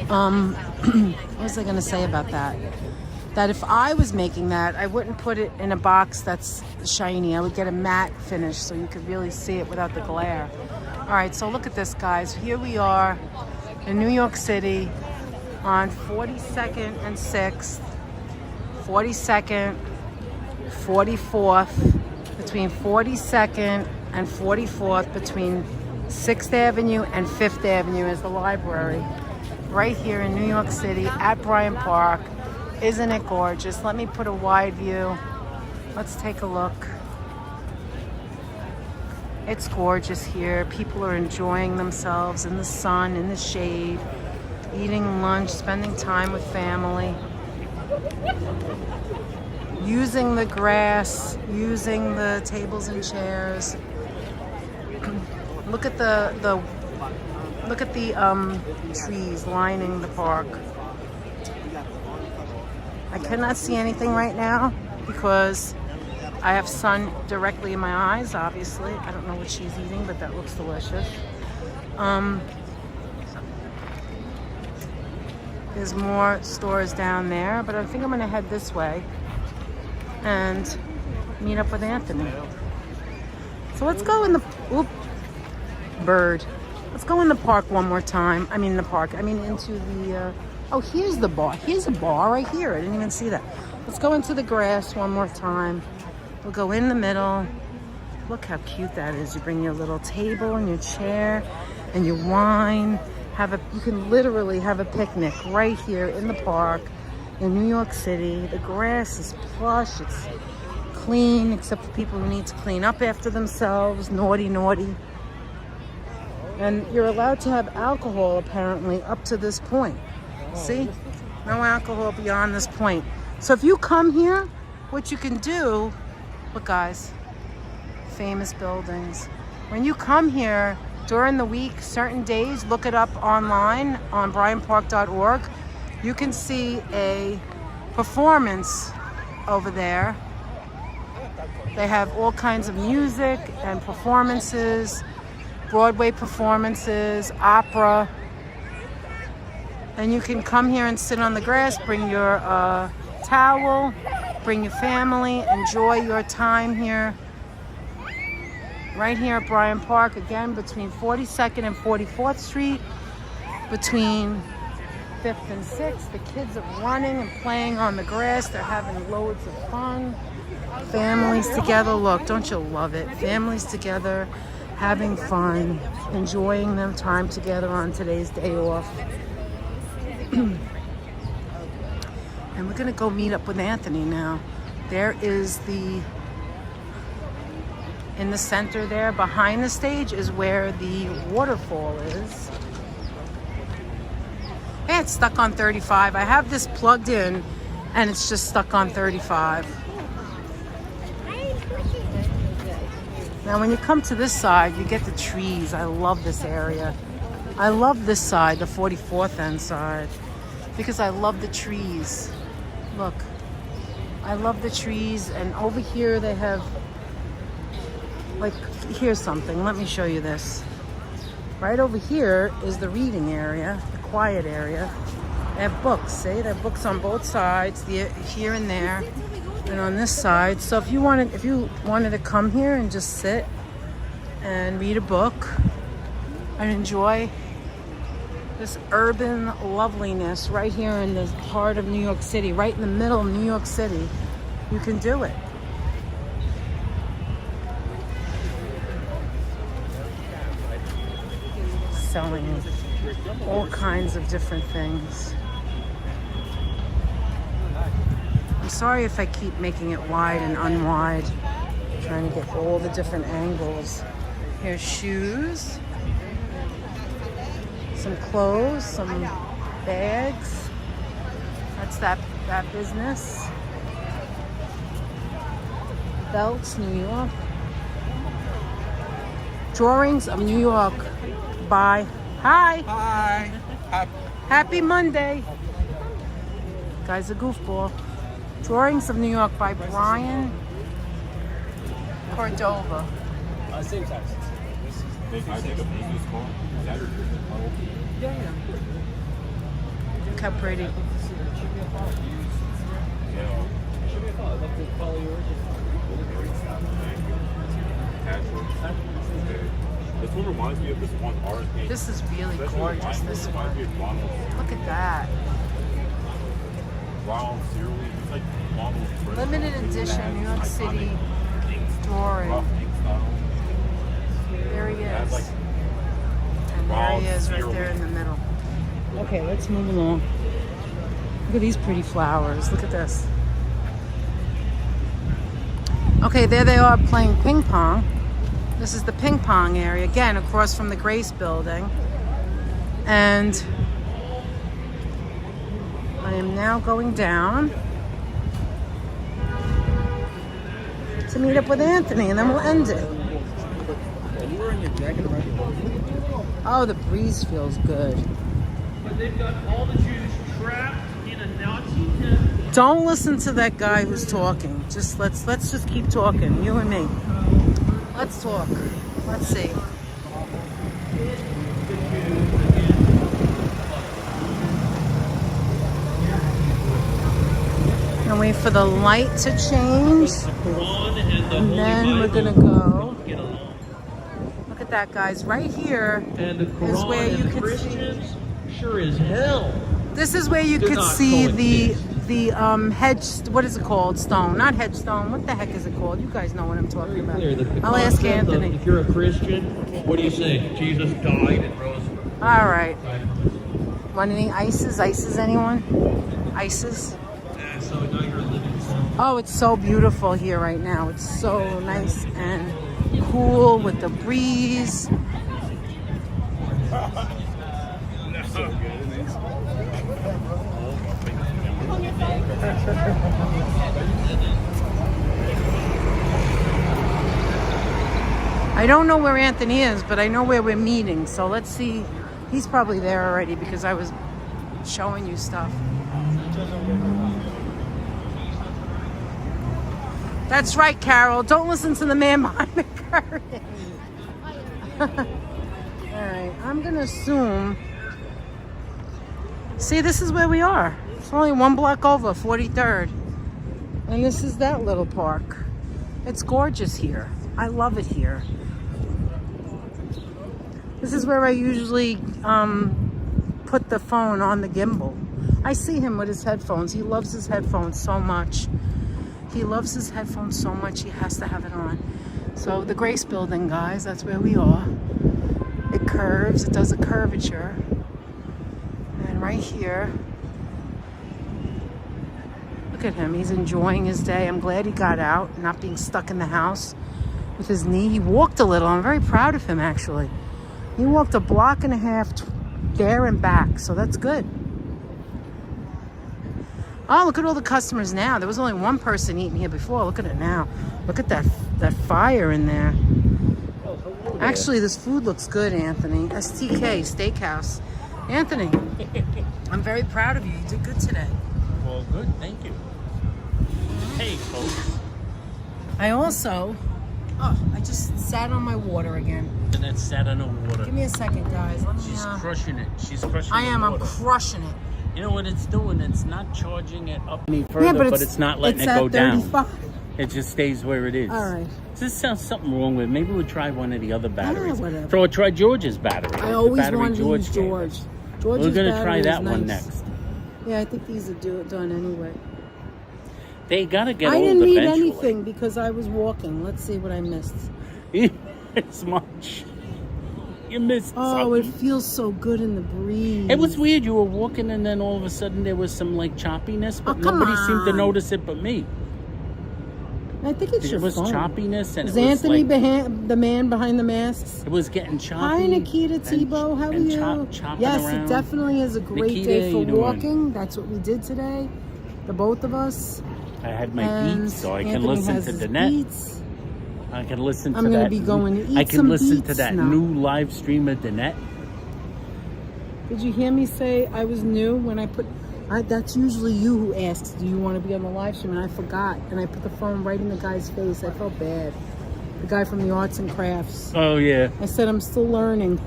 S2: what was I going to say about that? That if I was making that, I wouldn't put it in a box that's shiny. I would get a matte finish so you could really see it without the glare. All right, so look at this, guys. Here we are in New York City on 42nd and 6th, 42nd, 44th, between 42nd and 44th, between 6th Avenue and 5th Avenue is the library. Right here in New York City at Bryant Park. Isn't it gorgeous? Let me put a wide view. Let's take a look. It's gorgeous here. People are enjoying themselves in the sun, in the shade, eating lunch, spending time with family, using the grass, using the tables and chairs. Look at the trees lining the park. I cannot see anything right now because I have sun directly in my eyes, obviously. I don't know what she's eating, but that looks delicious. There's more stores down there, but I think I'm gonna head this way and meet up with Anthony. So let's go in the, bird. Let's go in the park one more time. Into the, oh, here's the bar. Here's a bar right here. I didn't even see that. Let's go into the grass one more time. We'll go in the middle. Look how cute that is. You bring your little table and your chair and your wine. You can literally have a picnic right here in the park in New York City. The grass is plush. It's clean, except for people who need to clean up after themselves. Naughty, naughty. And you're allowed to have alcohol, apparently, up to this point. See? No alcohol beyond this point. So if you come here, what you can do, look, guys, famous buildings. When you come here during the week, certain days, look it up online on bryantpark.org. You can see a performance over there. They have all kinds of music and performances, Broadway performances, opera. And you can come here and sit on the grass, bring your towel, bring your family, enjoy your time here. Right here at Bryant Park, again, between 42nd and 44th Street, between 5th and 6th. The kids are running and playing on the grass. They're having loads of fun. Families together. Look, don't you love it? Families together, having fun, enjoying their time together on today's day off. And we're gonna go meet up with Anthony now. There is in the center there, behind the stage, is where the waterfall is. Hey, it's stuck on 35. I have this plugged in and it's just stuck on 35. Now when you come to this side, you get the trees. I love this area. I love this side, the 44th end side, because I love the trees. Look, I love the trees. And over here they have, like, here's something. Let me show you this. Right over here is the reading area, the quiet area. They have books, see? They have books on both sides, here and there, and on this side. So if you wanted to come here and just sit and read a book and enjoy this urban loveliness right here in the heart of New York City, right in the middle of New York City, you can do it. Selling all kinds of different things. I'm sorry if I keep making it wide and unwide, trying to get all the different angles. Here's shoes, some clothes, some bags. That's that business. Belts, New York. Drawings of New York by, hi.
S5: Hi.
S2: Happy Monday. Guy's a goofball. Drawings of New York by Bryant Cordova.
S3: Same size.
S8: I think a business call.
S2: Yeah. Look how pretty.
S8: This one reminds me of this one art.
S2: This is really gorgeous, this one. Look at that.
S8: Wow, seriously, it's like Ronald.
S2: Limited edition New York City drawing. There he is. And there he is right there in the middle. Okay, let's move along. Look at these pretty flowers. Look at this. Okay, there they are playing ping pong. This is the ping pong area, again, across from the Grace Building. And I am now going down to meet up with Anthony, and then we'll end it. Oh, the breeze feels good.
S4: But they've got all the Jews trapped in a Nazi tent.
S2: Don't listen to that guy who's talking. Just let's just keep talking, you and me. Let's talk. Let's see. Gonna wait for the light to change, and then we're gonna go. Look at that, guys. Right here is where you can see.
S4: Sure as hell.
S2: This is where you could see the hedge. What is it called? Stone, not headstone. What the heck is it called? You guys know what I'm talking about. I'll ask Anthony.
S4: If you're a Christian, what do you say? Jesus died and rose.
S2: All right. Want any ices? Ices, anyone? Ices?
S4: So now you're living.
S2: Oh, it's so beautiful here right now. It's so nice and cool with the breeze. I don't know where Anthony is, but I know where we're meeting. So let's see. He's probably there already because I was showing you stuff. That's right, Carol. Don't listen to the man behind the curtain. All right, I'm gonna assume. See, this is where we are. It's only one block over, 43rd. And this is that little park. It's gorgeous here. I love it here. This is where I usually put the phone on the gimbal. I see him with his headphones. He loves his headphones so much. He loves his headphones so much he has to have it on. So the Grace Building, guys, that's where we are. It curves, it does a curvature. And right here, look at him, he's enjoying his day. I'm glad he got out, not being stuck in the house with his knee. He walked a little. I'm very proud of him, actually. He walked a block and a half there and back, so that's good. Oh, look at all the customers now. There was only one person eating here before. Look at it now. Look at that fire in there. Actually, this food looks good, Anthony. STK Steakhouse. Anthony, I'm very proud of you. You did good today.
S1: Well, good. Thank you. Hey, folks.
S2: I also... Oh, I just sat on my water again.
S1: And that sat on the water.
S2: Give me a second, guys. Let me,
S1: She's crushing it. She's crushing
S2: I am.
S1: the
S2: I'm
S1: water.
S2: crushing it.
S1: You know what it's doing? It's not charging it up any further,
S2: Yeah,
S1: but it's not letting it go down.
S2: 35.
S1: It just stays where it is.
S2: All right.
S1: This sounds something wrong with it. Maybe we'll try one of the other batteries.
S2: whatever.
S1: Try George's battery.
S2: I
S1: The
S2: always
S1: battery
S2: wanted to use
S1: gave us.
S2: George. George's
S1: We're going to
S2: battery
S1: try that
S2: is
S1: one
S2: nice.
S1: next.
S2: Yeah, I think these are done anyway.
S1: They got to get
S2: I
S1: old
S2: didn't need
S1: eventually.
S2: anything because I was walking. Let's see what I missed.
S1: It's much. You missed
S2: Oh, it
S1: something.
S2: feels so good in the breeze.
S1: It was weird. You were walking and then all of a sudden there was some like choppiness, but
S2: Oh, come
S1: nobody seemed to
S2: on.
S1: notice it but me.
S2: I think it's
S1: It
S2: your
S1: was
S2: phone.
S1: choppiness and
S2: Is
S1: it was
S2: Anthony
S1: like,
S2: the man behind the masks?
S1: it was getting choppy.
S2: Hi, Nikita
S1: and-
S2: Tebow. How are
S1: and
S2: you?
S1: chopping
S2: Yes,
S1: around.
S2: it definitely is a great
S1: Nikita,
S2: day for
S1: you doing?
S2: walking. That's what we did today, the both of us.
S1: I had my
S2: And
S1: beats, so I can
S2: Anthony
S1: listen
S2: has
S1: to
S2: his
S1: the net.
S2: beats.
S1: I can listen to
S2: I'm
S1: that.
S2: gonna be going to eat
S1: I can
S2: some
S1: listen to
S2: beets
S1: that
S2: now.
S1: new live stream of the net.
S2: Did you hear me say I was new when I put... that's usually you who asks, do you want to be on the live stream? And I forgot. And I put the phone right in the guy's face. I felt bad. The guy from the arts and crafts.
S1: Oh yeah,
S2: I said, I'm still learning.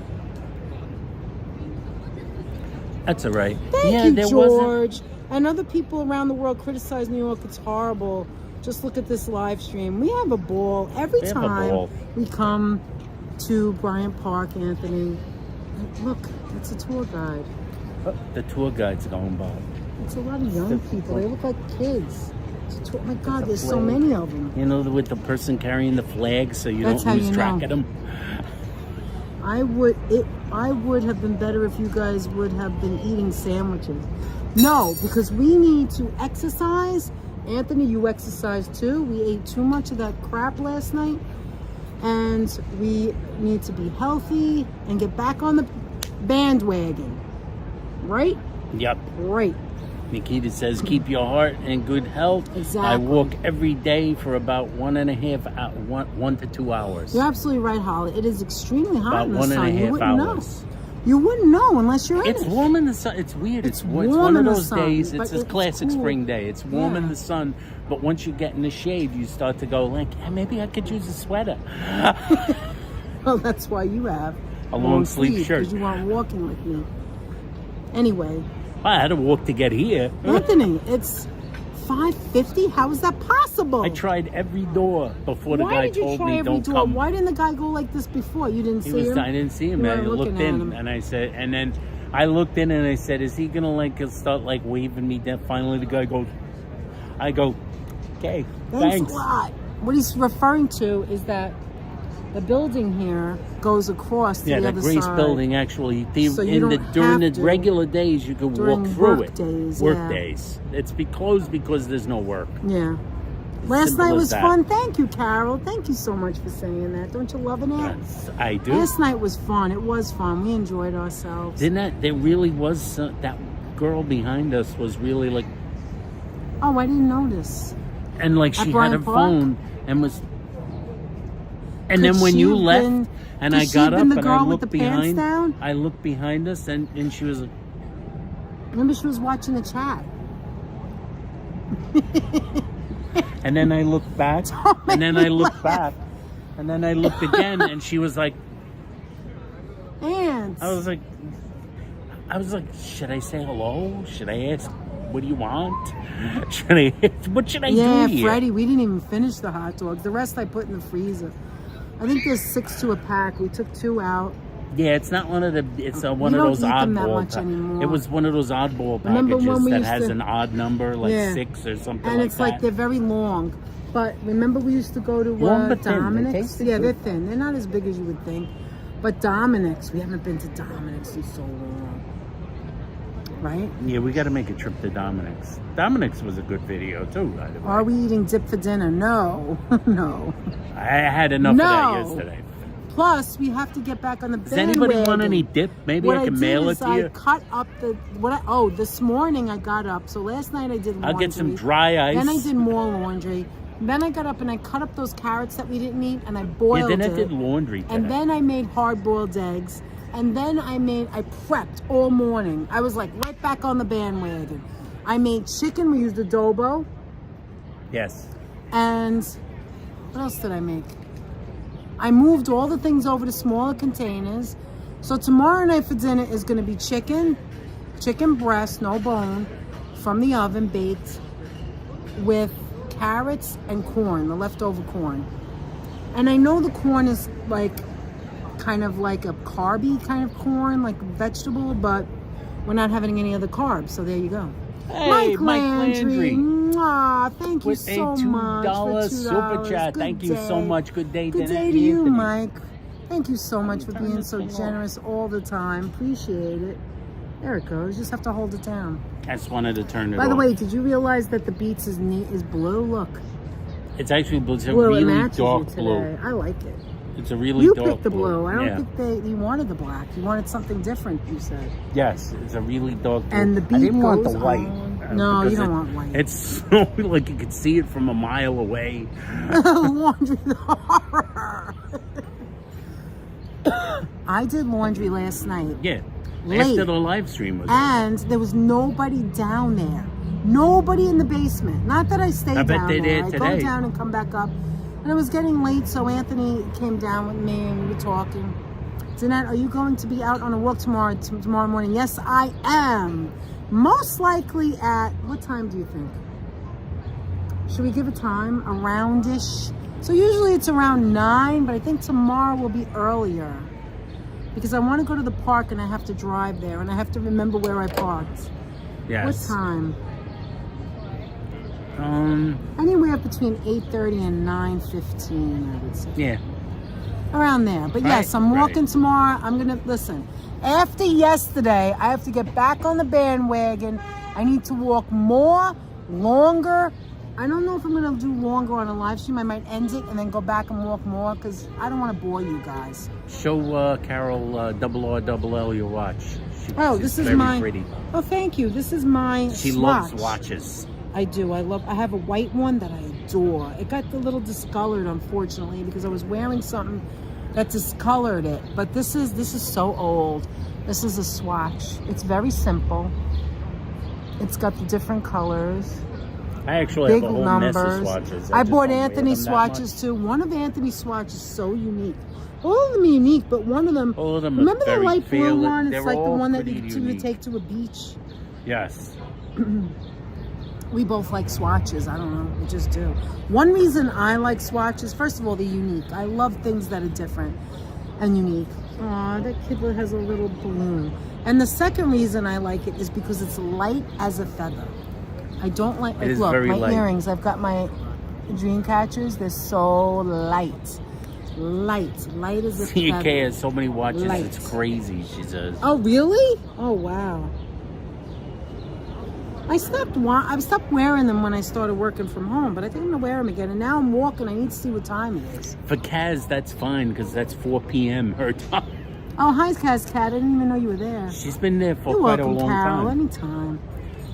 S1: that's all right.
S2: Thank
S1: yeah,
S2: you,
S1: there
S2: George. And other people around the world criticize New York. It's horrible. Just look at this live stream. We have a ball every
S1: We have a
S2: time
S1: ball.
S2: we come to Bryant Park, Anthony. Look, it's a tour guide.
S1: wasn't. The tour guide's going by.
S2: It's a lot of young people. They look like kids. It's a tour. My God,
S1: a
S2: there's so
S1: flag.
S2: many of them.
S1: You know, with the person carrying the flag, so you
S2: That's
S1: don't
S2: how
S1: lose
S2: you
S1: track
S2: know.
S1: of them.
S2: I would have been better if you guys would have been eating sandwiches. No, because we need to exercise. Anthony, you exercise too. We ate too much of that crap last night. And we need to be healthy and get back on the bandwagon. Right?
S1: Yep.
S2: Right.
S1: Nikita says, keep your heart in good health.
S2: Exactly.
S1: I walk every day for about 1 to 2 hours.
S2: You're absolutely right, Holly. It is extremely hot
S1: About
S2: in the
S1: 1.5
S2: sun. You wouldn't
S1: hours.
S2: know. You wouldn't know unless you're in
S1: It's
S2: it.
S1: warm in the sun. It's weird. It's
S2: warm
S1: one
S2: in
S1: of
S2: the
S1: those
S2: sun,
S1: days.
S2: but
S1: It's a
S2: it's
S1: classic
S2: cool.
S1: spring day. It's warm in
S2: Yeah.
S1: the sun, but once you get in the shade, you start to go like, maybe I could use a sweater.
S2: Well, that's why you have
S1: A long sleeve shirt.
S2: because you aren't walking like me. Anyway,
S1: I had to walk to get here.
S2: Anthony, it's 5:50. How is that possible?
S1: I tried every door before the
S2: Why
S1: guy
S2: did you
S1: told
S2: try
S1: me
S2: every
S1: don't
S2: door?
S1: come.
S2: Why didn't the guy go like this before? You didn't see him?
S1: I didn't see him.
S2: You
S1: I
S2: weren't
S1: looked
S2: looking at
S1: in
S2: him.
S1: and I said, and then I looked in and I said, is he gonna like start like waving me down? Finally, the guy goes. I go, okay, thanks.
S2: a lot. What he's referring to is that the building here goes across to
S1: Yeah,
S2: the
S1: the
S2: other
S1: Grace
S2: side.
S1: building actually.
S2: So you don't
S1: During the
S2: have to.
S1: regular days, you could
S2: During
S1: walk through
S2: work
S1: it.
S2: days,
S1: Work
S2: yeah.
S1: days. It's closed because there's no work.
S2: Yeah. Last
S1: simple
S2: night
S1: as
S2: was
S1: that.
S2: fun. Thank you, Carol. Thank you so much for saying that. Don't you love it?
S1: Yes, I do.
S2: Last night was fun. It was fun. We enjoyed ourselves.
S1: Didn't that? There really was that girl behind us was really like,
S2: Oh, I didn't notice.
S1: and like
S2: At
S1: she had
S2: Bryant
S1: her
S2: Park?
S1: phone and was. And
S2: Could
S1: then when
S2: she
S1: you
S2: have
S1: left,
S2: been-
S1: and
S2: could
S1: I
S2: she
S1: got
S2: have
S1: up
S2: been the
S1: and
S2: girl
S1: I
S2: with
S1: looked
S2: the pants
S1: behind,
S2: down?
S1: I looked behind us, and she was like,
S2: Maybe she was watching the chat.
S1: and then I looked back, and then I looked back, and then I looked again, and she was like,
S2: Ants.
S1: I was like, should I say hello? Should I ask, what do you want? What should I
S2: Yeah,
S1: do here?
S2: Freddie, we didn't even finish the hot dogs. The rest I put in the freezer. I think there's 6 to a pack. We took 2 out.
S1: Yeah, it's not one of the. It's one
S2: We
S1: of
S2: don't
S1: those
S2: eat them that
S1: oddball.
S2: much anymore.
S1: It was one of those oddball
S2: Remember when
S1: packages
S2: we
S1: that
S2: used
S1: has
S2: to-
S1: an odd number, like
S2: Yeah.
S1: 6 or something
S2: And
S1: like
S2: it's
S1: that.
S2: like they're very long. But remember we used to go to
S1: Long but thin. They
S2: Dominic's?
S1: tasted
S2: Yeah, they're
S1: good.
S2: thin. They're not as big as you would think. But Dominic's, we haven't been to Dominic's in so long. Right?
S1: Yeah, we got to make a trip to Dominic's. Dominic's was a good video too, by the way.
S2: Are we eating dip for dinner? No. No.
S1: I had enough
S2: No.
S1: of that yesterday.
S2: Plus, we have to get back on the
S1: Does anybody want any dip? Maybe
S2: what
S1: I can mail it to
S2: I
S1: you.
S2: cut up this morning I got up. So last night I did laundry.
S1: I'll get some dry ice.
S2: Then I did more laundry. Then I got up and I cut up those carrots that we didn't eat and I boiled
S1: then
S2: it.
S1: I did laundry today.
S2: And then I made hard-boiled eggs. And then I prepped all morning. I was like right back on the bandwagon. I made chicken. We used adobo.
S1: Yes.
S2: And what else did I make? I moved all the things over to smaller containers. So tomorrow night for dinner is going to be chicken breast, no bone, from the oven, baked with carrots and corn, the leftover corn. And I know the corn is like kind of like a carby kind of corn, like vegetable, but we're not having any other carbs. So there you go.
S1: Hey, Mike Landry.
S2: Mwah, thank you
S1: With
S2: so
S1: a
S2: much.
S1: $2
S2: for
S1: super chat.
S2: Good
S1: Thank you so
S2: day.
S1: much. Good day,
S2: Good day to you, Mike. Thank you so much for being so generous all the time. Appreciate it. There it goes. Just have to hold it down.
S1: I just wanted to turn it
S2: By the
S1: off.
S2: way, did you realize that the Beats is blue? Look.
S1: It's actually it's a
S2: Blue, it
S1: really
S2: matches you
S1: dark
S2: today.
S1: blue.
S2: I like it.
S1: It's a really
S2: You
S1: dark
S2: picked the blue. I don't
S1: Yeah.
S2: think you wanted the black. You wanted something different, you said.
S1: Yes, it's a really dark blue.
S2: And the
S1: I
S2: beat
S1: didn't want the
S2: goes
S1: white.
S2: on. No, you
S1: because
S2: don't want white.
S1: It's so like you could see it from a mile away.
S2: Laundry horror. I did laundry last night.
S1: Yeah.
S2: Late.
S1: After the live stream was over.
S2: And there was nobody down there. Nobody in the basement. Not that I stay
S1: I bet
S2: down
S1: they
S2: there.
S1: did
S2: I go
S1: today.
S2: down and come back up. And it was getting late, so Anthony came down with me and we were talking. Danette, are you going to be out on a walk tomorrow morning? Yes, I am. Most likely at, what time do you think? Should we give a time? Around-ish? So usually it's around 9, but I think tomorrow will be earlier. Because I want to go to the park and I have to drive there and I have to remember where I parked.
S1: Yes.
S2: What time? Anywhere between 8:30 and 9:15, I would say.
S1: Yeah.
S2: Around there. But yes, I'm walking tomorrow. I'm going to, listen, after yesterday, I have to get back on the bandwagon. I need to walk more, longer. I don't know if I'm going to do longer on a live stream. I might end it and then go back and walk more because I don't want to bore you guys.
S1: Show Carol RRLL your watch.
S2: Oh,
S1: she's
S2: this is
S1: very
S2: my.
S1: pretty.
S2: Oh, thank you. This is my
S1: She
S2: swatch.
S1: loves watches.
S2: I do. I have a white one that I adore. It got a little discolored, unfortunately, because I was wearing something that discolored it. But this is so old. This is a swatch. It's very simple. It's got the different colors.
S1: I actually
S2: Big
S1: have a whole
S2: numbers.
S1: mess of swatches.
S2: I
S1: just
S2: bought
S1: don't wear
S2: Anthony's
S1: them that
S2: swatches
S1: much.
S2: too. One of Anthony's swatches is so unique. All of them are unique, but one of them.
S1: All of them are
S2: remember the
S1: very
S2: light blue
S1: fearless.
S2: one? It's
S1: They're
S2: like the
S1: all
S2: one that
S1: pretty
S2: you would
S1: unique.
S2: take to a beach.
S1: Yes.
S2: We both like swatches. I don't know. We just do. One reason I like swatches, first of all, they're unique. I love things that are different and unique. Aw, that kid has a little balloon. And the second reason I like it is because it's light as a feather. I don't like,
S1: It is
S2: look,
S1: very
S2: my
S1: light.
S2: earrings. I've got my dream catchers. They're so light. Light as a
S1: CK
S2: feather.
S1: has so many watches,
S2: Light.
S1: it's crazy, she says.
S2: Oh, really? Oh, wow. I stopped wearing them when I started working from home, but I think I'm gonna wear them again. And now I'm walking. I need to see what time it is.
S1: For Kaz, that's fine, because that's 4 p.m. her time.
S2: Oh, hi, Cat. I didn't even know you were there.
S1: She's been there for
S2: You're
S1: quite
S2: welcome,
S1: a long
S2: Carol.
S1: time.
S2: Anytime.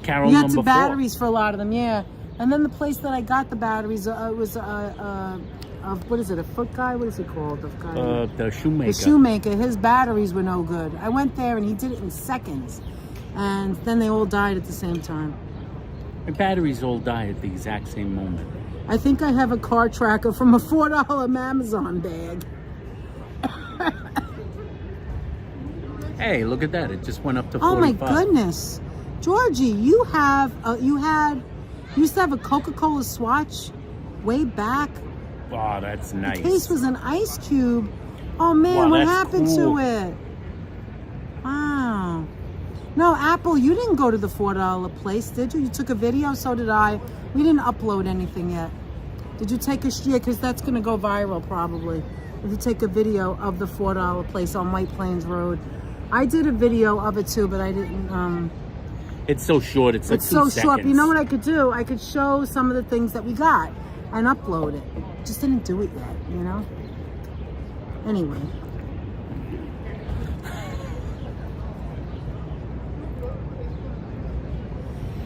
S1: Carol
S2: You had
S1: number
S2: some
S1: 4.
S2: batteries for a lot of them, yeah. And then the place that I got the batteries was what is it? A foot guy? What is he called?
S1: The shoemaker.
S2: The shoemaker. His batteries were no good. I went there and he did it in seconds, and then they all died at the same time.
S1: My batteries all die at the exact same moment.
S2: I think I have a car tracker from a $4 Amazon bag.
S1: Hey, look at that! It just went up to
S2: Oh
S1: 45.
S2: my goodness, Georgie, you used to have a Coca-Cola swatch way back.
S1: Oh, that's nice.
S2: The case was an ice cube. Oh man,
S1: Wow,
S2: what
S1: that's
S2: happened
S1: cool.
S2: to it? Wow. No, Apple, you didn't go to the $4 place, did you? You took a video, so did I. We didn't upload anything yet. Did you take a, yeah, because that's going to go viral probably. If you take a video of the $4 place on White Plains Road. I did a video of it too, but I didn't,
S1: It's so short. It's like
S2: it's
S1: 2
S2: so
S1: seconds.
S2: short. You know what I could do? I could show some of the things that we got and upload it. Just didn't do it yet, you know? Anyway.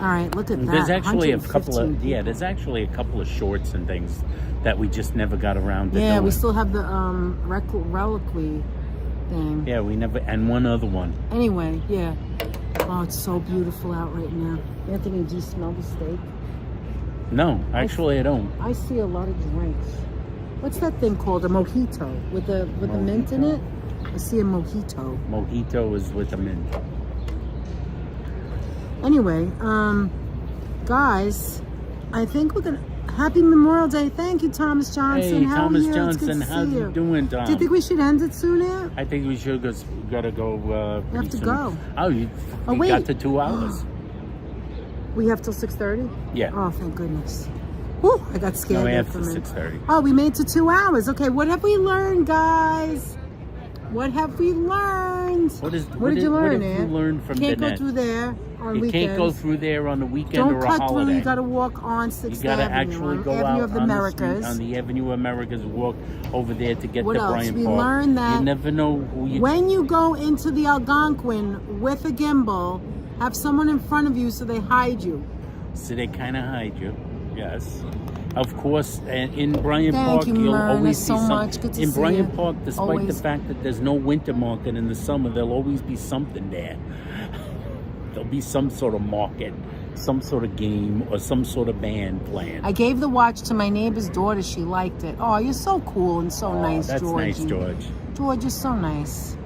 S2: All right, look at that.
S1: There's actually a couple
S2: 115
S1: of
S2: people.
S1: there's actually a couple of shorts and things that we just never got around to
S2: Yeah,
S1: doing.
S2: we still have the reliquary thing.
S1: Yeah, we never, and one other one.
S2: Anyway, yeah. Oh, it's so beautiful out right now. Anthony, do you smell the steak?
S1: No, actually I don't.
S2: I see a lot of drinks. What's that thing called? A mojito with the mint in it? I see a mojito.
S1: Mojito is with the mint.
S2: Anyway, guys, I think we're gonna. Happy Memorial Day! Thank you, Thomas Johnson.
S1: Hey,
S2: how
S1: Thomas
S2: are you?
S1: Johnson,
S2: it's good to
S1: how
S2: see
S1: you doing, Tom?
S2: Do you think we should end it soon, Aunt?
S1: I think we should gotta go.
S2: We have to
S1: soon.
S2: go.
S1: Oh, you
S2: wait.
S1: got to 2 hours.
S2: We have till 6:30.
S1: Yeah.
S2: Oh, thank goodness. Whew, I got scared
S1: No,
S2: there
S1: after
S2: for a minute.
S1: 6:30.
S2: Oh, we made it to 2 hours. Okay, what have we learned, guys? What have we learned?
S1: What
S2: did you
S1: what
S2: learn,
S1: have you
S2: Aunt?
S1: learned from
S2: Can't
S1: the
S2: go
S1: net?
S2: through there on
S1: You
S2: weekends.
S1: can't go through there on the weekend
S2: Don't
S1: or a
S2: cut
S1: holiday.
S2: through. You got to walk on 6th
S1: You gotta
S2: Avenue,
S1: actually
S2: on
S1: go
S2: Avenue
S1: out
S2: of the
S1: on
S2: Americas.
S1: the street, on the Avenue of Americas, walk over there to get
S2: What
S1: to
S2: else?
S1: Bryant
S2: We
S1: Park.
S2: learned that
S1: you never know who you.
S2: When you go into the Algonquin with a gimbal, have someone in front of you so they hide you.
S1: So they kind of hide you. Yes. Of course, and in Bryant
S2: Thank
S1: Park,
S2: you,
S1: you'll
S2: Myrna,
S1: always
S2: so
S1: see
S2: much. Good to
S1: in
S2: see
S1: Bryant
S2: you.
S1: Park, despite
S2: Always.
S1: the fact that there's no winter market in the summer, there'll always be something there. There'll be some sort of market, some sort of game, or some sort of band playing.
S2: I gave the watch to my neighbor's daughter. She liked it. Oh, you're so cool and so nice,
S1: That's
S2: Georgie.
S1: nice, George.
S2: George is so nice.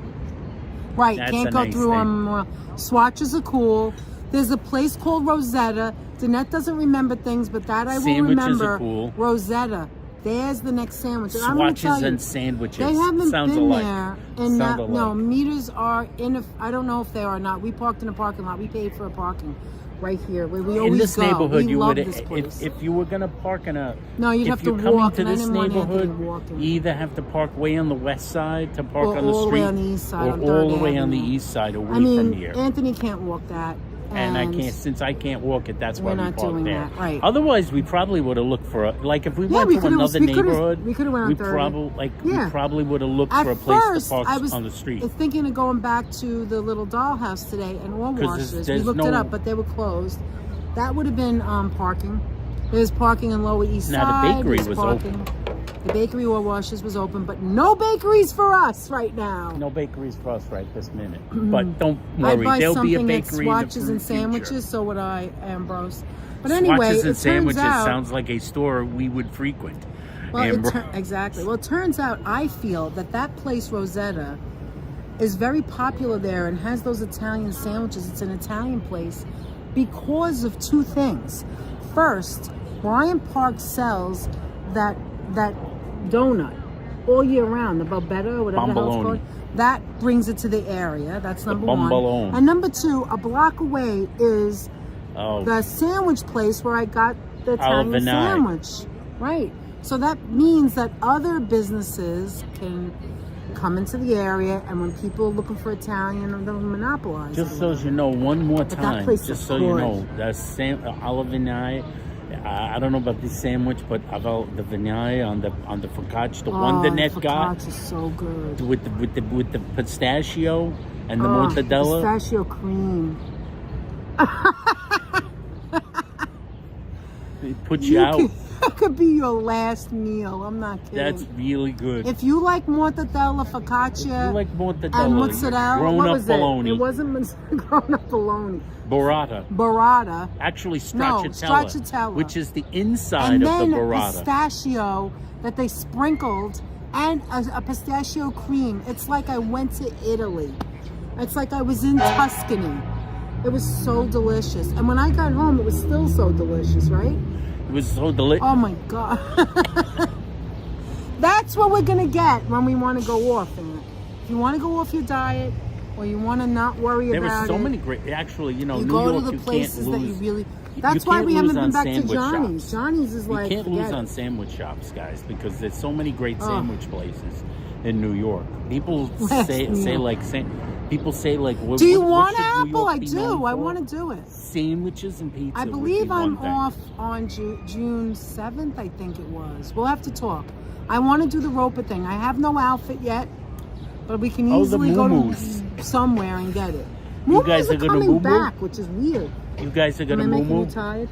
S2: Right,
S1: That's
S2: can't
S1: a
S2: go
S1: nice
S2: through
S1: thing.
S2: them. Swatches are cool. There's a place called Rosetta. Danette doesn't remember things, but that I will
S1: Sandwiches are
S2: remember.
S1: cool.
S2: Rosetta. There's the next sandwich. And I'm gonna tell
S1: Swatches
S2: you,
S1: and sandwiches.
S2: they haven't
S1: Sounds
S2: been
S1: alike.
S2: there. And
S1: Sound
S2: no,
S1: alike.
S2: meters are in. I don't know if they are or not. We parked in a parking lot. We paid for a parking right here where we always
S1: In this
S2: go.
S1: neighborhood,
S2: we
S1: you
S2: love
S1: would,
S2: this place.
S1: if you were gonna park in a,
S2: No, you'd
S1: if
S2: have to
S1: you're coming
S2: walk,
S1: to
S2: and I
S1: this
S2: didn't want Anthony
S1: neighborhood,
S2: walking.
S1: you either have to park way on the west side to park
S2: Or
S1: on the
S2: all the way
S1: street,
S2: on the east side,
S1: or
S2: on
S1: all
S2: Third
S1: the way on the
S2: Avenue.
S1: east side, away
S2: I mean,
S1: from here.
S2: Anthony can't walk that.
S1: And I can't, since I can't walk it, that's why
S2: We're
S1: we
S2: not
S1: parked
S2: doing
S1: there.
S2: that, right.
S1: Otherwise, we probably would have looked for a, like if we
S2: Yeah,
S1: went
S2: we
S1: to
S2: could've-
S1: another
S2: we could've-
S1: neighborhood,
S2: we could've went on
S1: we
S2: Third.
S1: probably
S2: Yeah.
S1: we probably would have looked
S2: At
S1: for a place
S2: first,
S1: to park
S2: I was
S1: on the street.
S2: thinking of going back to the little dollhouse today and all
S1: 'Cause
S2: washers.
S1: there's
S2: We looked
S1: no-
S2: it up, but they were closed. That would have been parking. There's parking on Lower East
S1: Now, the
S2: Side.
S1: bakery
S2: There's
S1: was
S2: parking. The bakery or washers was open, but no bakeries for us right now.
S1: No bakeries for us right this minute, but don't
S2: I'd
S1: worry,
S2: buy
S1: there'll be a
S2: something at
S1: bakery in the
S2: Swatches and
S1: future.
S2: Sandwiches, so would I, Ambrose. But anyway,
S1: Swatches and
S2: it turns
S1: sandwiches
S2: out,
S1: sounds like a store we would frequent.
S2: well,
S1: And
S2: exactly. Well, it turns out I feel that place Rosetta is very popular there and has those Italian sandwiches. It's an Italian place because of two things. First, Bryant Park sells that donut all year round, the Barbetta or whatever the hell it's
S1: Bomboloni.
S2: called. That brings it to the area. That's number one.
S1: Bombolone.
S2: And number two, a block away is
S1: oh,
S2: the sandwich place where I got the Italian
S1: Alvanai.
S2: sandwich. Right. So that means that other businesses can come into the area, and when people are looking for Italian, they'll monopolize
S1: just
S2: it.
S1: so you know, one more
S2: that
S1: time,
S2: place
S1: just
S2: is
S1: so you
S2: good.
S1: know, the Olive and I don't know about this sandwich, but about the vinai on the focaccia, the one the net got
S2: focaccia is so good.
S1: with the pistachio and the
S2: Oh,
S1: mortadella.
S2: pistachio cream.
S1: It puts you out.
S2: That could be your last meal. I'm not kidding.
S1: That's really good.
S2: If you like mortadella, focaccia,
S1: You like mortadella,
S2: and mozzarella,
S1: grown
S2: what
S1: up
S2: was
S1: bologna,
S2: it? It wasn't grown up bologna.
S1: burrata.
S2: Burrata.
S1: Actually,
S2: No,
S1: stracciatella,
S2: stracciatella.
S1: which is the inside
S2: And
S1: of
S2: then
S1: the burrata.
S2: pistachio that they sprinkled, and a pistachio cream. It's like I went to Italy. It's like I was in Tuscany. It was so delicious. And when I got home, it was still so delicious, right?
S1: It was so delicious.
S2: Oh my God. That's what we're going to get when we want to go off. And if you want to go off your diet, or you want to not worry
S1: There
S2: about
S1: were so
S2: it,
S1: many great. Actually, you know,
S2: you
S1: New
S2: go
S1: York,
S2: to the
S1: you
S2: places
S1: can't
S2: that you
S1: lose.
S2: really... That's
S1: You
S2: why
S1: can't
S2: we haven't
S1: lose
S2: been
S1: on
S2: back to
S1: sandwich
S2: Johnny's.
S1: shops.
S2: Johnny's is
S1: You
S2: like,
S1: can't lose
S2: forget
S1: on
S2: it.
S1: sandwich shops, guys, because there's so many great
S2: Oh.
S1: sandwich places in New York. People
S2: Last
S1: say
S2: meal.
S1: like people say like. What,
S2: Do you
S1: what
S2: want
S1: should
S2: an
S1: New
S2: apple?
S1: York
S2: I
S1: be
S2: do.
S1: known
S2: I
S1: for?
S2: want to do it.
S1: Sandwiches and pizza.
S2: I
S1: would
S2: believe
S1: be
S2: I'm
S1: one thing.
S2: off on June 7th, I think it was. We'll have to talk. I want to do the Roper thing. I have no outfit yet, but we can
S1: Oh, the
S2: easily go
S1: moo-moos.
S2: to somewhere and get it.
S1: You guys
S2: Moo-moos
S1: are gonna
S2: coming
S1: moo-moo?
S2: back, which is weird.
S1: You guys are
S2: Am
S1: gonna
S2: I making you
S1: moo-moo?
S2: tired?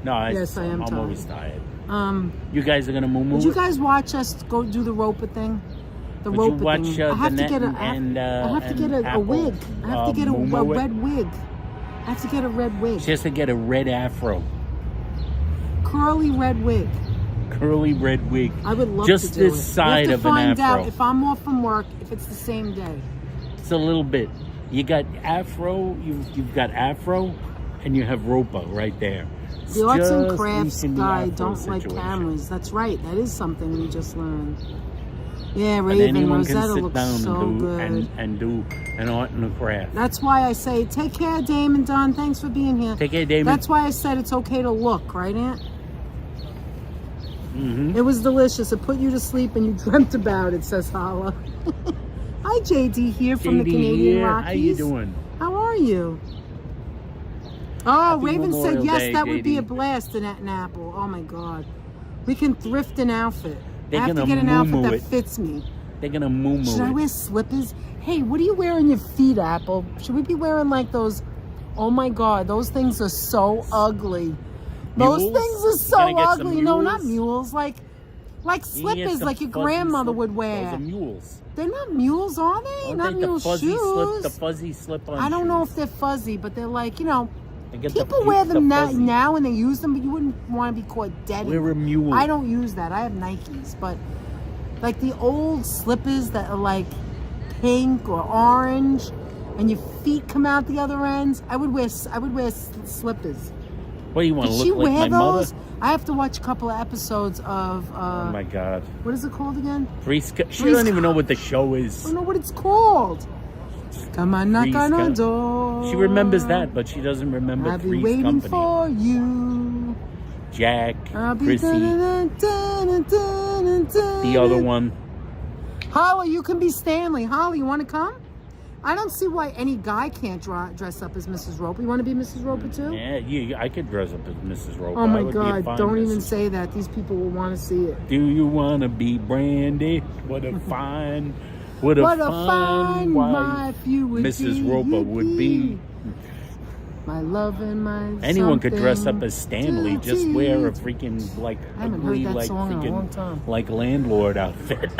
S1: No,
S2: Yes, I am
S1: I'm
S2: tired.
S1: always tired.
S2: Um,
S1: You guys are gonna moo-moo?
S2: Would you guys watch us go do the Roper thing? The
S1: Would you
S2: Roper
S1: watch,
S2: thing. I have to
S1: Danette
S2: get a.
S1: and,
S2: I have to
S1: and
S2: get a
S1: Apple,
S2: wig. I have to get a
S1: moo-moo it?
S2: red wig. I have to get a red wig.
S1: She has to get a red afro,
S2: Curly red wig.
S1: curly red wig.
S2: I would love
S1: Just
S2: to do it.
S1: this side
S2: we
S1: of
S2: have to
S1: an
S2: find
S1: afro.
S2: out if I'm off from work, if it's the same day.
S1: It's a little bit. You got afro. You've got afro, and you have ropa right there. It's
S2: The arts and
S1: just
S2: crafts
S1: in the
S2: guy
S1: afro
S2: don't like
S1: situation.
S2: cameras. That's right. That is something we just learned. Yeah,
S1: And
S2: Raven
S1: anyone can
S2: Rosetta
S1: sit
S2: looks
S1: down
S2: so
S1: and do
S2: good.
S1: and do an art and a craft.
S2: That's why I say, take care, Damon Don. Thanks for being here.
S1: Take care, Damon.
S2: That's why I said it's okay to look, right, Aunt?
S1: Mm-hmm.
S2: It was delicious. It put you to sleep and you dreamt about it, says Hala. Hi, JD here from the
S1: JD
S2: Canadian
S1: here.
S2: Rockies.
S1: How you doing?
S2: How are you? Oh,
S1: Happy
S2: Raven said
S1: Memorial
S2: yes,
S1: Day,
S2: that would be
S1: JD.
S2: a blast in an apple. Oh my God. We can thrift an outfit.
S1: They're
S2: I have to
S1: gonna
S2: get an outfit
S1: moo-moo
S2: that
S1: it.
S2: fits me.
S1: They're gonna moo-moo
S2: Should I
S1: it.
S2: wear slippers? Hey, what do you wear on your feet, Apple? Should we be wearing like those? Oh my God, those things are so ugly. Those
S1: Mules?
S2: things are
S1: You
S2: so
S1: gonna get some
S2: ugly. No, not
S1: mules?
S2: mules. Like
S1: You can get
S2: slippers,
S1: some
S2: like your
S1: fuzzy
S2: grandmother
S1: slip-
S2: would
S1: Those
S2: wear.
S1: are mules.
S2: They're not mules, are they?
S1: Aren't
S2: Not
S1: they
S2: mule
S1: the fuzzy
S2: shoes.
S1: slip? The fuzzy slip-on.
S2: I don't know
S1: shoes?
S2: if they're fuzzy, but they're like,
S1: They get the-
S2: people wear them
S1: the fuzzy.
S2: now and they use them, but you wouldn't want to be caught dead. in
S1: Wear a
S2: them.
S1: mule.
S2: I don't use that. I have Nikes, but like the old slippers that are like pink or orange, and your feet come out the other ends. I would wear slippers.
S1: What do you want
S2: Did
S1: to
S2: she
S1: look like
S2: wear
S1: my
S2: those?
S1: mother?
S2: I have to watch a couple of episodes of.
S1: Oh my God.
S2: What is it called again?
S1: She
S2: Three's
S1: doesn't even know what the show
S2: I
S1: is.
S2: don't know what it's called. Come on, knock
S1: Three's
S2: on our
S1: Co-
S2: door.
S1: She remembers that, but she doesn't remember
S2: I'll be
S1: Three's
S2: waiting
S1: Company.
S2: for you.
S1: Jack,
S2: I'll be
S1: Chrissy, the other one.
S2: Holly, you can be Stanley. Holly, you want to come? I don't see why any guy can't dress up as Mrs. Roper. You want to be Mrs. Roper too?
S1: Yeah, I could dress up as Mrs. Roper.
S2: Oh
S1: I
S2: my
S1: would be a
S2: God!
S1: fine
S2: Don't even
S1: Mrs.
S2: say that. These people will want to see it.
S1: Do you want to be Brandy? What a fine, what a fine wife
S2: you would
S1: Mrs.
S2: be.
S1: Roper would be.
S2: My love and my
S1: Anyone could dress up
S2: something
S1: as Stanley.
S2: to
S1: Just wear a
S2: teach.
S1: freaking like
S2: I haven't
S1: ugly,
S2: heard that
S1: like
S2: song in a long
S1: freaking
S2: time.
S1: like landlord outfit.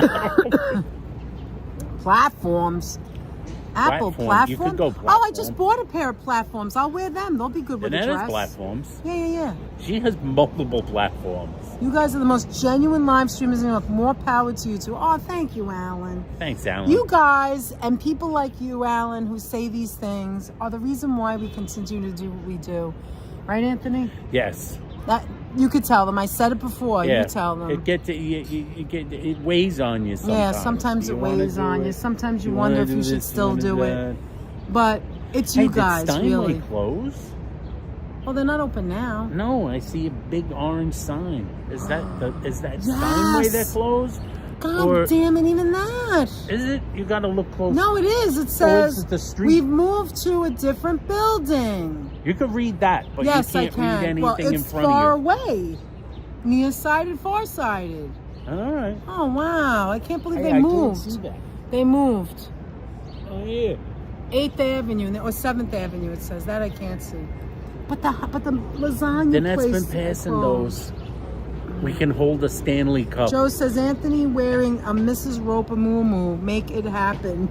S2: Platforms. Apple
S1: Platform.
S2: platform.
S1: You could go
S2: Oh, I just
S1: platform.
S2: bought a pair of platforms. I'll wear them. They'll be good with
S1: And
S2: a
S1: that
S2: dress.
S1: is platforms.
S2: Yeah.
S1: She has multiple platforms.
S2: You guys are the most genuine live streamers in New York. More power to you two. Oh, thank you, Alan.
S1: Thanks, Alan.
S2: You guys and people like you, Alan, who say these things are the reason why we continue to do what we do. Right, Anthony?
S1: Yes.
S2: That you could tell them. I said it before.
S1: Yeah.
S2: You tell them.
S1: It weighs on you sometimes.
S2: Yeah, sometimes
S1: You
S2: it
S1: wanna
S2: weighs
S1: do
S2: on
S1: it.
S2: you. Sometimes you
S1: wanna
S2: wonder if
S1: do
S2: you should
S1: this,
S2: still
S1: wanna
S2: do it.
S1: that.
S2: But it's
S1: Hey,
S2: you
S1: did
S2: guys,
S1: Steinway
S2: really.
S1: close?
S2: Well, they're not open now.
S1: No, I see a big orange sign. Is that Steinway that closed?
S2: God
S1: Or
S2: damn it, even that.
S1: is it? You got to look close.
S2: No, it is. It says
S1: is it the street?
S2: we've moved to a different building.
S1: You can read that, but
S2: Yes,
S1: you
S2: I
S1: can't
S2: can.
S1: read anything
S2: Well,
S1: in
S2: it's
S1: front
S2: far
S1: of you.
S2: away. Nearsighted, farsighted.
S1: All right.
S2: Oh wow! I can't believe
S1: Hey,
S2: they
S1: I can't
S2: moved.
S1: see that.
S2: They moved.
S1: Oh yeah.
S2: 8th Avenue or 7th Avenue. It says that I can't see. But the lasagna
S1: Then that's
S2: place
S1: been passing
S2: closed.
S1: those. We can hold a Stanley Cup.
S2: Joe says Anthony wearing a Mrs. Roper moo. Make it happen.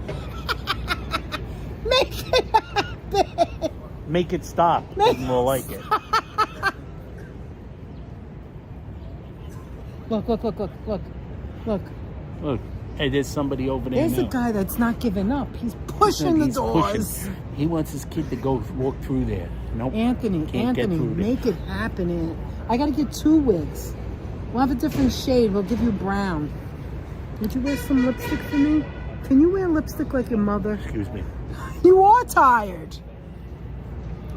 S2: Make it happen.
S1: Make it stop. And we'll like it.
S2: Look.
S1: Look. Hey, there's somebody over there
S2: There's
S1: now.
S2: a guy that's not giving up. He's pushing the
S1: He's
S2: doors.
S1: pushing. He wants his kid to go walk through there. Nope.
S2: Anthony,
S1: Can't get through there.
S2: make it happen. I gotta get 2 wigs. We'll have a different shade. We'll give you brown. Would you wear some lipstick for me? Can you wear lipstick like your mother?
S1: Excuse me.
S2: You are tired.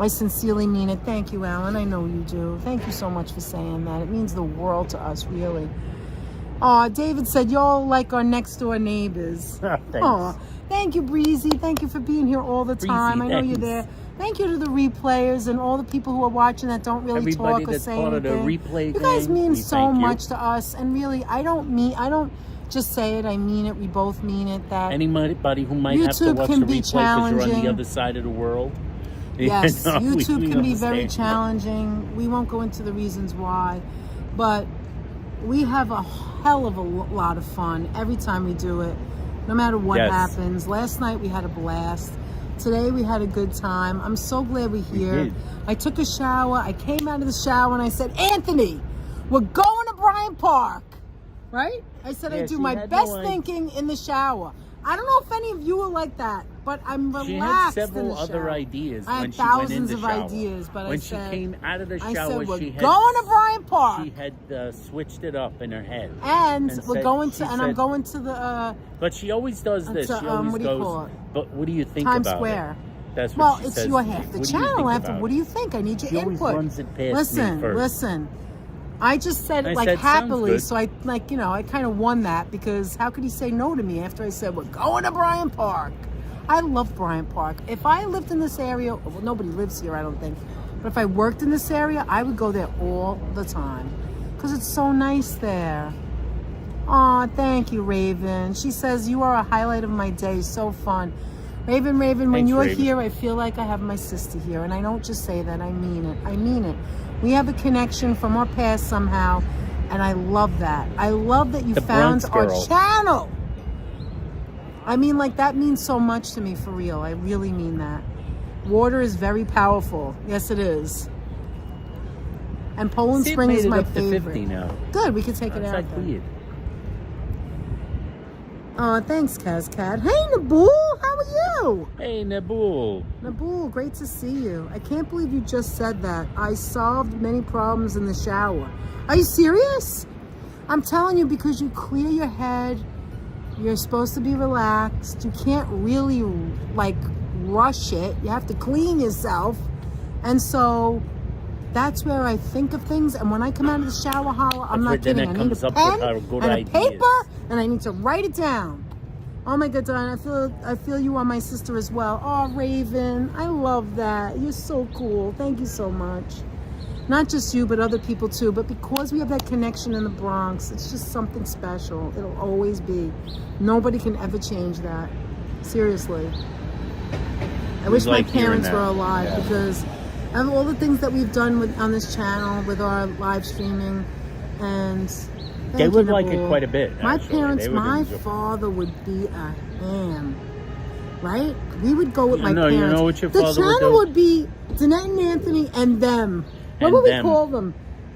S2: I sincerely mean it. Thank you, Alan. I know you do. Thank you so much for saying that. It means the world to us, really. David said, y'all like our next door neighbors.
S1: Thanks.
S2: Thank you, Breezy. Thank you for being here all the time.
S1: Breezy,
S2: I know you're
S1: thanks.
S2: there. Thank you to the replayers and all the people who are watching that don't really
S1: Everybody
S2: talk or
S1: that's
S2: say
S1: part of
S2: anything.
S1: the replay
S2: You guys
S1: gang,
S2: mean
S1: we
S2: so
S1: thank you.
S2: much to us, and really, I don't just say it. I mean it. We both mean it. That
S1: Anybody who might have to
S2: YouTube
S1: watch
S2: can
S1: the
S2: be
S1: replay because you're on
S2: challenging.
S1: the other side of the world.
S2: Yes,
S1: You know, we
S2: YouTube can be very
S1: understand.
S2: challenging. We won't go into the reasons why, but we have a hell of a lot of fun every time we do it, no matter what
S1: Yes.
S2: happens. Last night we had a blast. Today we had a good time. I'm so glad we're here.
S1: did.
S2: I took a shower. I came out of the shower and I said, Anthony, we're going to Bryant Park. Right? I said I
S1: Yeah,
S2: do
S1: she
S2: my
S1: had
S2: best
S1: no idea.
S2: thinking in the shower. I don't know if any of you are like that, but I'm relaxed
S1: She had
S2: in
S1: several
S2: the
S1: other
S2: shower.
S1: ideas
S2: I
S1: when
S2: had
S1: she went in
S2: thousands
S1: the
S2: of
S1: shower.
S2: ideas, but
S1: when
S2: I said,
S1: she came out of the
S2: I
S1: shower,
S2: said, we're
S1: she had
S2: going to Bryant Park.
S1: She had switched it up in her head,
S2: And we're
S1: said-
S2: going
S1: she
S2: to, and I'm
S1: said-
S2: going to the
S1: But she always does this.
S2: to,
S1: She always
S2: what do you
S1: goes.
S2: call it?
S1: But what do you think
S2: Times
S1: about
S2: Square.
S1: it? That's what
S2: Well,
S1: she
S2: it's
S1: says
S2: your
S1: to me.
S2: half the
S1: What do you
S2: channel.
S1: think
S2: After,
S1: about
S2: what do
S1: it?
S2: you think? I need your
S1: She always
S2: input.
S1: runs it past
S2: Listen,
S1: me first.
S2: listen. I just said
S1: I
S2: it like
S1: said, "Sounds
S2: happily,
S1: good."
S2: so I I kind of won that because how could he say no to me after I said we're going to Bryant Park? I love Bryant Park. If I lived in this area, well, nobody lives here, I don't think. But if I worked in this area, I would go there all the time because it's so nice there. Aw, thank you, Raven. She says, you are a highlight of my day. So fun. Raven, when
S1: Thanks,
S2: you're
S1: Raven.
S2: here, I feel like I have my sister here. And I don't just say that, I mean it. I mean it. We have a connection from our past somehow. And I love that. I love that you
S1: The
S2: found
S1: Bronx
S2: our
S1: girl.
S2: channel. I mean, like, that means so much to me, for real. I really mean that. Water is very powerful. Yes, it is. And Poland
S1: See, it
S2: Spring
S1: made
S2: is
S1: it
S2: my
S1: up to
S2: favorite.
S1: 50 now.
S2: Good, we can take it
S1: That's
S2: out
S1: like
S2: then.
S1: weird.
S2: Thanks, Kazkat. Hey, Nabul, how are you?
S1: Hey, Nabul.
S2: Nabul, great to see you. I can't believe you just said that. I solved many problems in the shower. Are you serious? I'm telling you, because you clear your head, you're supposed to be relaxed. You can't really, like, rush it. You have to clean yourself. And so that's where I think of things. And when I come out of the shower, Holla, I'm not
S1: That's where then
S2: kidding.
S1: it
S2: I need
S1: comes
S2: a
S1: up with
S2: pen
S1: our good
S2: and a
S1: ideas.
S2: paper, and I need to write it down. Oh my God, Diane, I feel you are my sister as well. Oh, Raven, I love that. You're so cool. Thank you so much. Not just you, but other people too. But because we have that connection in the Bronx, it's just something special. It'll always be. Nobody can ever change that. Seriously. I wish my
S1: like hearing
S2: parents
S1: that.
S2: were alive
S1: Yeah.
S2: because of all the things that we've done on this channel with our live streaming, and
S1: They
S2: thank
S1: would
S2: you,
S1: like it
S2: Nabul.
S1: quite a bit,
S2: My
S1: actually.
S2: parents,
S1: They would
S2: my
S1: enjoy-
S2: father would be a ham, right? We would go with my
S1: know- you
S2: parents.
S1: know what your
S2: the
S1: father would
S2: channel
S1: do?
S2: would be Danette and Anthony and them. What
S1: And
S2: would we
S1: them.
S2: call them?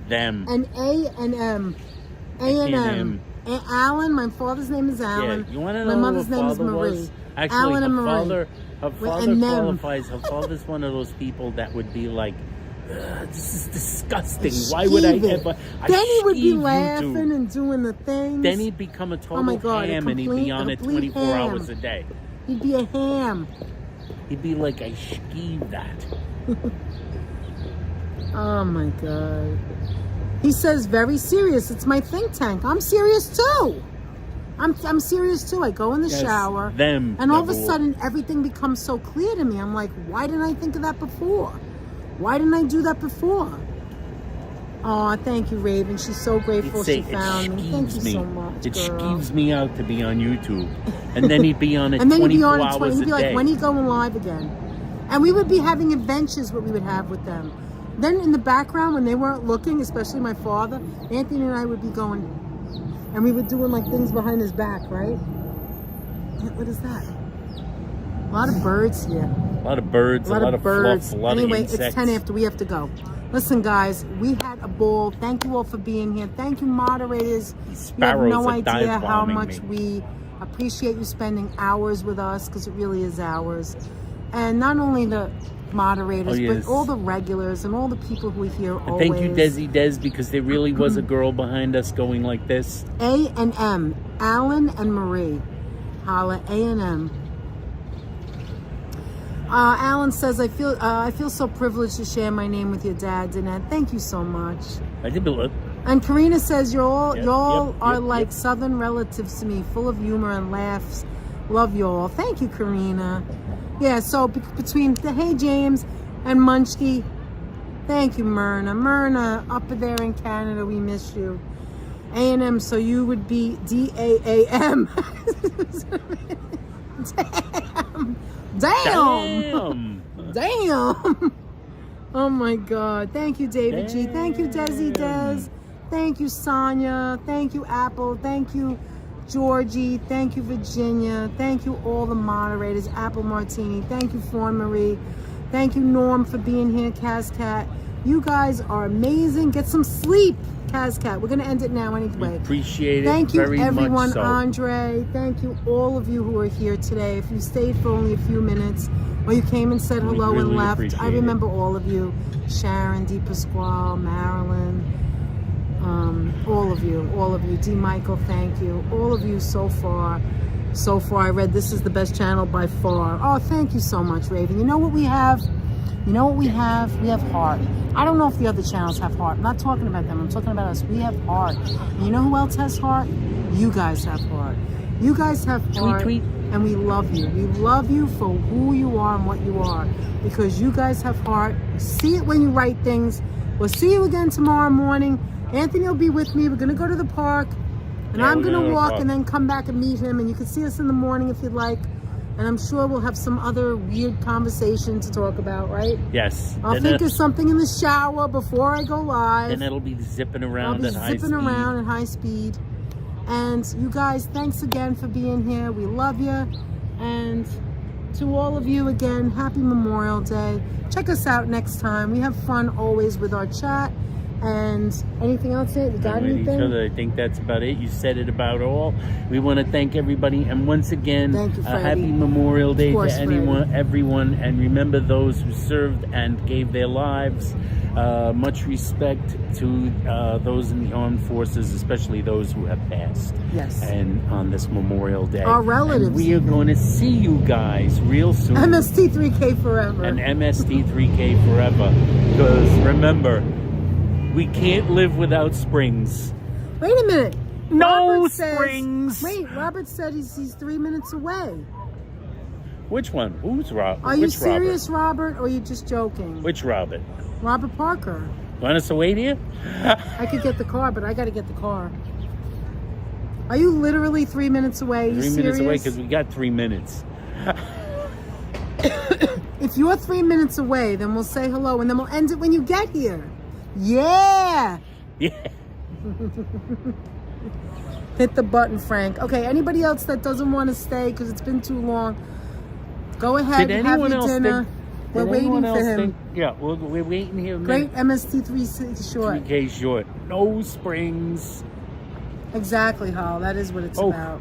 S1: Them.
S2: And A and M. A&M. Alan, my father's name is Alan.
S1: Yeah, you want to
S2: my
S1: know
S2: mother's
S1: who her
S2: name is
S1: father
S2: Marie.
S1: was? Actually,
S2: Alan and
S1: her
S2: Marie.
S1: father
S2: and them.
S1: qualifies. Her father's one of those people that would be like, "This is disgusting.
S2: Skeeve
S1: Why would I
S2: it.
S1: ever?"
S2: Then he would
S1: skeeve
S2: be
S1: you
S2: laughing
S1: two."
S2: and doing the things.
S1: Then he'd become a total
S2: Oh my God, a
S1: ham, and he'd
S2: complete-
S1: be on
S2: a
S1: it
S2: complete
S1: 24
S2: ham.
S1: hours a day.
S2: He'd be a ham.
S1: He'd be like, "I skeeve that."
S2: Oh my God. He says, very serious. It's my think tank. I'm serious too. I'm serious too. I go in the
S1: Yes,
S2: shower.
S1: them,
S2: and all of a
S1: Nabul.
S2: sudden everything becomes so clear to me. I'm like, why didn't I think of that before? Why didn't I do that before? Oh, thank you, Raven. She's so grateful
S1: He'd say,
S2: she found me. Thank you
S1: me.
S2: so much,
S1: It
S2: girl.
S1: skeeves me out to be on YouTube. And then he'd be on it
S2: And then he'd be
S1: 24
S2: on it
S1: hours
S2: he'd
S1: a
S2: be like,
S1: day.
S2: when are you going live again? And we would be having adventures, what we would have with them. Then in the background, when they weren't looking, especially my father, Anthony and I would be going, and we were doing like things behind his back, right? What is that? A lot of birds here.
S1: A lot of birds, a lot of
S2: birds.
S1: fluff, a lot
S2: Anyway,
S1: of insects.
S2: it's 10 after. We have to go. Listen, guys, we had a ball. Thank you all for being here. Thank you, moderators. You have
S1: sparrows
S2: no
S1: are
S2: idea how
S1: dive-bombing
S2: much
S1: me.
S2: we appreciate you spending hours with us, because it really is hours. And not only the moderators,
S1: Oh, yes.
S2: but all the regulars and all the people who are here
S1: And
S2: always.
S1: thank you, Desi Des, because there really was a girl behind us going like this.
S2: A and M, Alan and Marie. Holla, A and M. Alan says, I feel so privileged to share my name with your dad, Danette. Thank you so much.
S1: I did believe.
S2: And Karina says, y'all are
S1: yep,
S2: like
S1: yep.
S2: Southern relatives to me, full of humor and laughs. Love y'all. Thank you, Karina. Yeah, so between the Hey James and Munchkie, thank you, Myrna. Myrna, up there in Canada, we miss you. A&M, so you would be DAAM. Damn. Oh my God. Thank you, David G. Thank you, Desi Des. Thank you, Sonia. Thank you, Apple. Thank you, Georgie. Thank you, Virginia. Thank you, all the moderators. Apple Martini. Thank you, Fawn Marie. Thank you, Norm, for being here. Kazcat. You guys are amazing. Get some sleep, Kazcat. We're going to end it now anyway.
S1: Appreciate it.
S2: Thank you,
S1: very
S2: everyone.
S1: much so.
S2: Andre. Thank you, all of you who are here today. If you stayed for only a few minutes or you came and said hello
S1: really
S2: and left, I
S1: appreciate
S2: remember all of you. Sharon, D. Pasquale, Marilyn, all of you. D. Michael, thank you. All of you so far. I read this is the best channel by far. Oh, thank you so much, Raven. You know what we have? We have heart. I don't know if the other channels have heart. I'm not talking about them. I'm talking about us. We have heart. And you know who else has heart? You guys have heart. You guys have heart.
S1: Tweet.
S2: And we love you. We love you for who you are and what you are. Because you guys have heart. See it when you write things. We'll see you again tomorrow morning. Anthony will be with me. We're going to go to the park. And I'm going to walk and then come back and meet him. And you can see us in the morning if you'd like. And I'm sure we'll have some other weird conversation to talk about, right?
S1: Yes.
S2: I'll think of something in the shower before I go live.
S1: And it'll be zipping around
S2: at high speed. Around at high speed. And you guys, thanks again for being here. We love you. And to all of you again, happy Memorial Day. Check us out next time. We have fun always with our chat. And anything else? You got anything?
S1: Each other. I think that's about it. You said it about all. We want to thank everybody, and once again,
S2: thank you,
S1: a happy Memorial Day to everyone. And remember those who served and gave their lives. Much respect to those in the armed forces, especially those who have passed.
S2: Yes.
S1: And on this Memorial Day,
S2: our relatives.
S1: And we are going to see you guys real soon.
S2: MST3K forever.
S1: And MST3K forever. Because remember, we can't live without springs.
S2: Wait a minute.
S1: No springs.
S2: Robert said he's 3 minutes away.
S1: Which one? Who's Robert?
S2: Are you serious, Robert, or are you just joking?
S1: Which Robert?
S2: Robert Parker.
S1: Want us to wait here?
S2: I could get the car, but I got to get the car. Are you literally 3 minutes away?
S1: 3 minutes away because we got 3 minutes.
S2: If you're 3 minutes away, then we'll say hello, and then we'll end it when you get here. Yeah.
S1: Yeah.
S2: Hit the button, Frank. Okay, anybody else that doesn't want to stay because it's been too long, go ahead and have your dinner. We're waiting for him.
S1: We're waiting here.
S2: Great MST3 short.
S1: 3K short. No springs.
S2: Exactly, Hal. That is what it's about.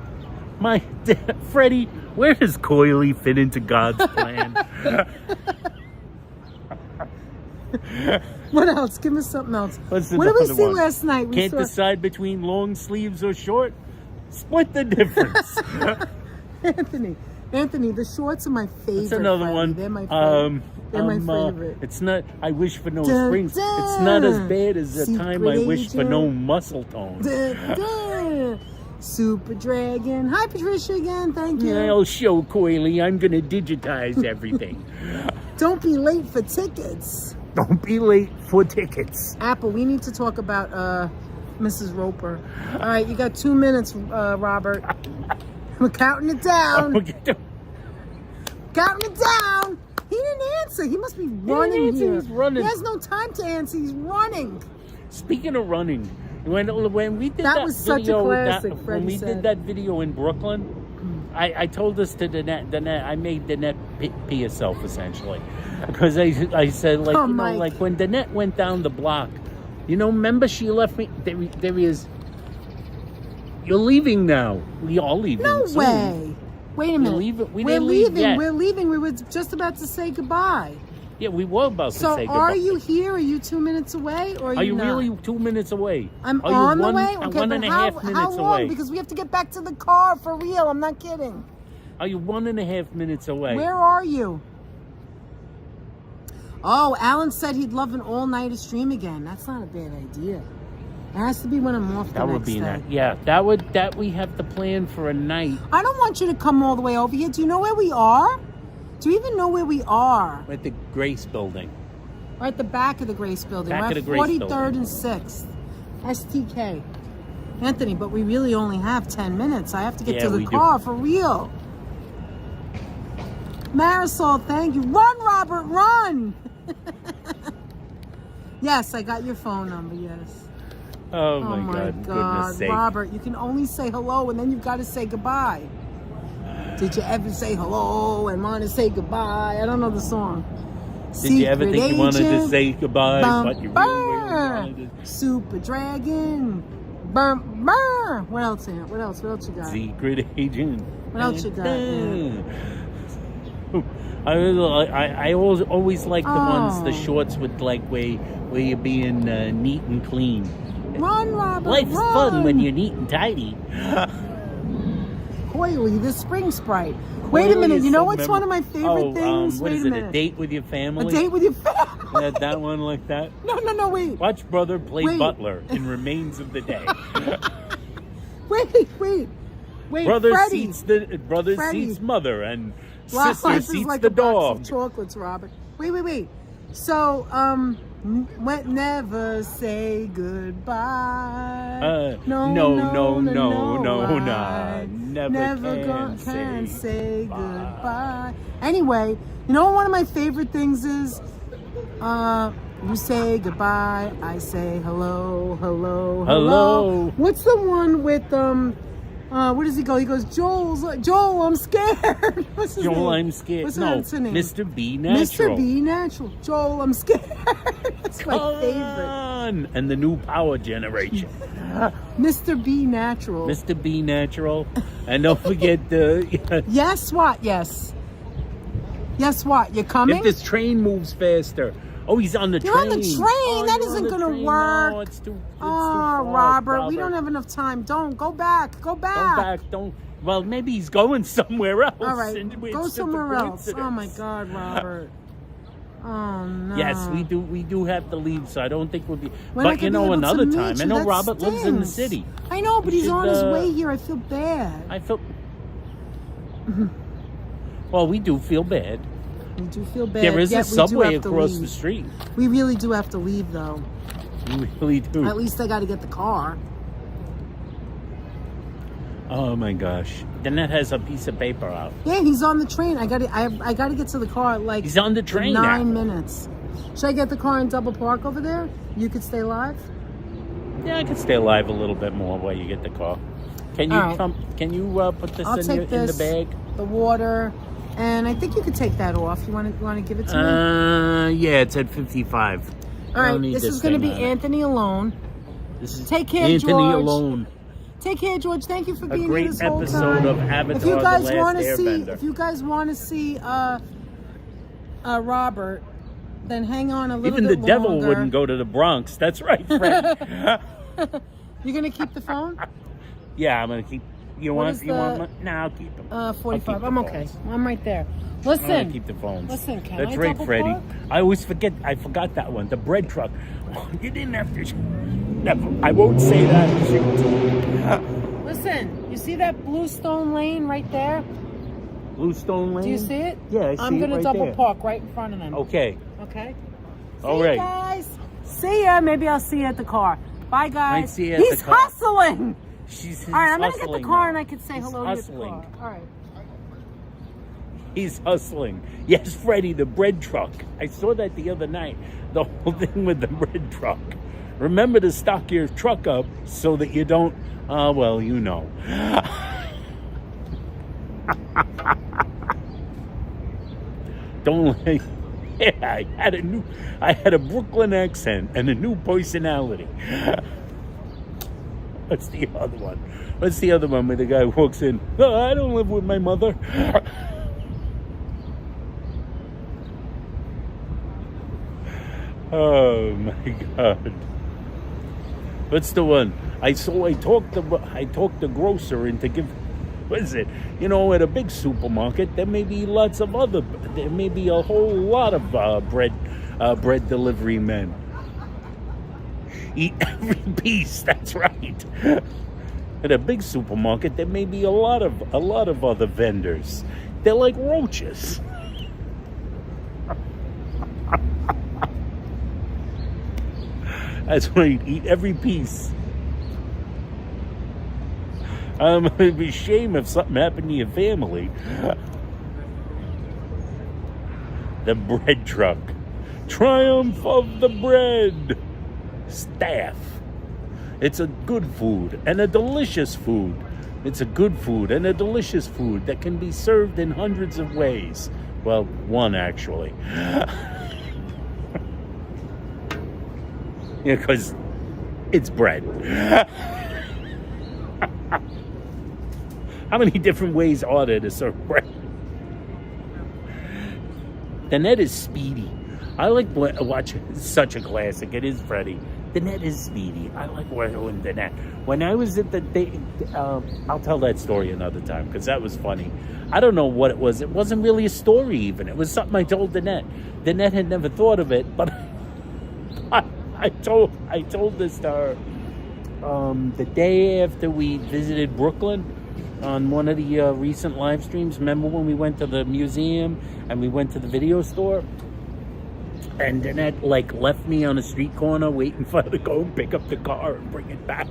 S1: Freddie, where does Coily fit into God's plan?
S2: What else? Give us something else. What did we see last night?
S1: Can't decide between long sleeves or short? Split the difference.
S2: Anthony, the shorts are my favorite.
S1: That's another one.
S2: They're my favorite. They're my favorite.
S1: It's not, I wish for no springs. It's not as bad as the time I wish for no muscle tone.
S2: Super Dragon. Hi, Patricia again. Thank you.
S1: I'll show Coily. I'm going to digitize everything.
S2: Don't be late for tickets.
S1: Don't be late for tickets.
S2: Apple, we need to talk about Mrs. Roper. All right, you got 2 minutes, Robert. We're counting it down. Counting it down. He didn't answer. He must be running here.
S1: He's running.
S2: He has no time to answer. He's running.
S1: Speaking of running, when we did
S2: that was such
S1: video,
S2: a classic.
S1: When we did that video in Brooklyn, I told this to Danette. I made Danette pee herself essentially, because I said like when Danette went down the block, remember she left me. There he is. You're leaving now. We all leaving.
S2: No
S1: soon.
S2: way. Wait a minute. We're leaving. We're leaving. We were just about to say goodbye.
S1: Yeah, we were about to say goodbye.
S2: So are you here? Are you 2 minutes away? Or are you not?
S1: Really 2 minutes away?
S2: I'm on the way?
S1: Okay, 1.5 minutes
S2: how long?
S1: away.
S2: Because we have to get back to the car for real. I'm not kidding.
S1: Are you 1.5 minutes away?
S2: Where are you? Oh, Alan said he'd love an all-nighter stream again. That's not a bad idea. It has to be when I'm off the
S1: That would
S2: next
S1: be
S2: day.
S1: nice. Yeah, that we have to plan for a night
S2: I don't want you to come all the way over here. Do you know where we are? Do you even know where we are?
S1: at the Grace Building.
S2: We're at the back of the Grace Building.
S1: Back
S2: We're
S1: of
S2: at
S1: the Grace
S2: 43rd
S1: Building.
S2: and 6th. STK. Anthony, but we really only have 10 minutes. I have to get
S1: Yeah,
S2: to the
S1: we do.
S2: car for real. Marisol, thank you. Run, Robert, run! Yes, I got your phone number, yes.
S1: Oh my God, goodness sake.
S2: Robert, you can only say hello and then you've got to say goodbye. Did you ever say hello and want to say goodbye? I don't know the song.
S1: Did you ever think you wanted to
S2: Agent,
S1: say goodbye, but you really
S2: Bumper,
S1: wanted to?
S2: Super Dragon, Bumper. What else, Aunt? What else you got?
S1: Secret Agent.
S2: What else you got,
S1: I always like the ones, the
S2: Oh.
S1: shorts with like where you're being neat and clean.
S2: Run, Robert,
S1: Life's
S2: run.
S1: fun when you're neat and tidy.
S2: Coily, the spring sprite. Wait a
S1: Coily
S2: minute.
S1: is
S2: You know
S1: so
S2: what's one of my favorite things?
S1: What
S2: Wait
S1: is
S2: a
S1: it?
S2: minute.
S1: A date with your family?
S2: A date with your family.
S1: Yeah, that one like that.
S2: No, wait.
S1: Watch brother play
S2: Wait.
S1: butler in Remains of the Day.
S2: Wait.
S1: Brother
S2: Freddie.
S1: seats mother, and
S2: Wow,
S1: sister
S2: life is
S1: seats
S2: like
S1: the
S2: a box
S1: dog.
S2: of chocolates, Robert. Wait. So, never say goodbye.
S1: No,
S2: I
S1: never
S2: can say goodbye. Anyway, you know what one of my favorite things is? You say goodbye, I say hello.
S1: Hello.
S2: What's the one with where does he go? He goes, Joel, I'm scared. What's his name?
S1: Joel, I'm scared.
S2: What's
S1: No,
S2: his name?
S1: Mr. B. Natural.
S2: Mr. B. Natural. Joel, I'm scared. That's my favorite.
S1: On. And the new power generation.
S2: Mr. B. Natural.
S1: Mr. B. Natural. And don't forget the...
S2: Yes, what? Yes, what? You're coming?
S1: if this train moves faster. Oh, he's on the
S2: You're
S1: train.
S2: on the train.
S1: Oh,
S2: That
S1: you're on
S2: isn't
S1: the
S2: gonna
S1: train.
S2: work.
S1: No, it's too
S2: Oh,
S1: far,
S2: Robert, we don't have enough time. Don't. Go back.
S1: Don't back. Don't. Well, maybe he's going somewhere else.
S2: All right,
S1: and it's
S2: go
S1: just a
S2: somewhere else. Oh, my
S1: coincidence.
S2: God, Robert. Oh, no.
S1: Yes, we do have to leave, so I don't think we'll be.
S2: We're not
S1: But you
S2: gonna be
S1: know,
S2: able to
S1: another
S2: meet
S1: time. I
S2: you.
S1: know
S2: That
S1: Robert lives in the
S2: stinks.
S1: city.
S2: I know, but
S1: We
S2: he's
S1: should,
S2: on his way here. I feel bad.
S1: I feel. Well, we do feel bad.
S2: We do feel bad.
S1: There is
S2: yet
S1: a
S2: we do
S1: subway
S2: have to
S1: across
S2: leave.
S1: the street.
S2: We really do have to leave, though.
S1: We really do.
S2: At least I got to get the car.
S1: Oh my gosh! Then that has a piece of paper out.
S2: Yeah, he's on the train. I got to get to the car at like
S1: He's on the train
S2: 9
S1: now.
S2: minutes. Should I get the car and double park over there? You could stay live.
S1: Yeah, I can stay alive a little bit more while you get the car. Can you
S2: All right.
S1: come? Can you put this
S2: I'll
S1: in
S2: take
S1: in the
S2: this,
S1: bag?
S2: the water, and I think you could take that off. You want to give it to me?
S1: Yeah, it's at 55.
S2: All
S1: I don't
S2: right,
S1: need
S2: this is going to be
S1: thing on it.
S2: Anthony alone.
S1: This is
S2: Take care,
S1: Anthony
S2: George.
S1: alone.
S2: Take care, George. Thank you for
S1: A
S2: being
S1: great
S2: here this whole
S1: episode
S2: time.
S1: of Avatar:
S2: If you guys
S1: The Last
S2: want to see,
S1: Airbender.
S2: if you guys want to see Robert, then hang on a little
S1: Even
S2: bit
S1: the devil
S2: longer.
S1: wouldn't go to the Bronx. That's right, Fred.
S2: You're gonna keep the phone?
S1: Yeah, I'm gonna keep. You
S2: What
S1: want?
S2: is
S1: You want?
S2: the-
S1: No, I'll keep them.
S2: 45.
S1: the
S2: I'm okay.
S1: phones.
S2: I'm right there.
S1: I'm gonna
S2: Listen.
S1: keep the phones.
S2: Listen, can
S1: That's
S2: I
S1: right,
S2: double
S1: Freddie.
S2: park?
S1: I always forget. I forgot that one. The bread truck. You didn't have to. Never. I won't say that. Shoot.
S2: Listen, you see that Bluestone Lane right there?
S1: Bluestone Lane.
S2: Do you see it?
S1: Yeah, I see
S2: I'm
S1: it
S2: gonna
S1: right
S2: double
S1: there.
S2: park right in front of them.
S1: Okay.
S2: Okay?
S1: All
S2: See
S1: right.
S2: you guys. See ya. Maybe I'll see you at the car. Bye, guys.
S1: Might see you at
S2: He's
S1: the car.
S2: hustling.
S1: He's
S2: All right, I'm gonna get the
S1: hustling
S2: car
S1: now.
S2: and I can say
S1: He's
S2: hello
S1: hustling.
S2: to the car. All right.
S1: He's hustling. Yes, Freddie, the bread truck. I saw that the other night. The whole thing with the bread truck. Remember to stock your truck up so that you don't. Well, you know. Don't. Yeah, I had a Brooklyn accent and a new personality. What's the other one? What's the other one where the guy walks in? Oh, I don't live with my mother. Oh my God! What's the one? I talked the grocer into give. What is it? You know, at a big supermarket, there may be a whole lot of bread bread delivery men. Eat every piece. That's right. At a big supermarket, there may be a lot of other vendors. They're like roaches. That's right. Eat every piece. It'd be a shame if something happened to your family. The bread truck. Triumph of the bread. Staff. It's a good food and a delicious food. It's a good food and a delicious food that can be served in hundreds of ways. Well, one actually. Yeah, because it's bread. How many different ways are there to serve bread? The net is speedy. I like watching such a classic. It is Freddy. The net is speedy. I like watching the net. When I was at I'll tell that story another time because that was funny. I don't know what it was. It wasn't really a story even. It was something I told the net. The net had never thought of it, but I told this to her the day after we visited Brooklyn on one of the recent live streams. Remember when we went to the museum and we went to the video store? And Danette left me on a street corner waiting for her to go pick up the car and bring it back.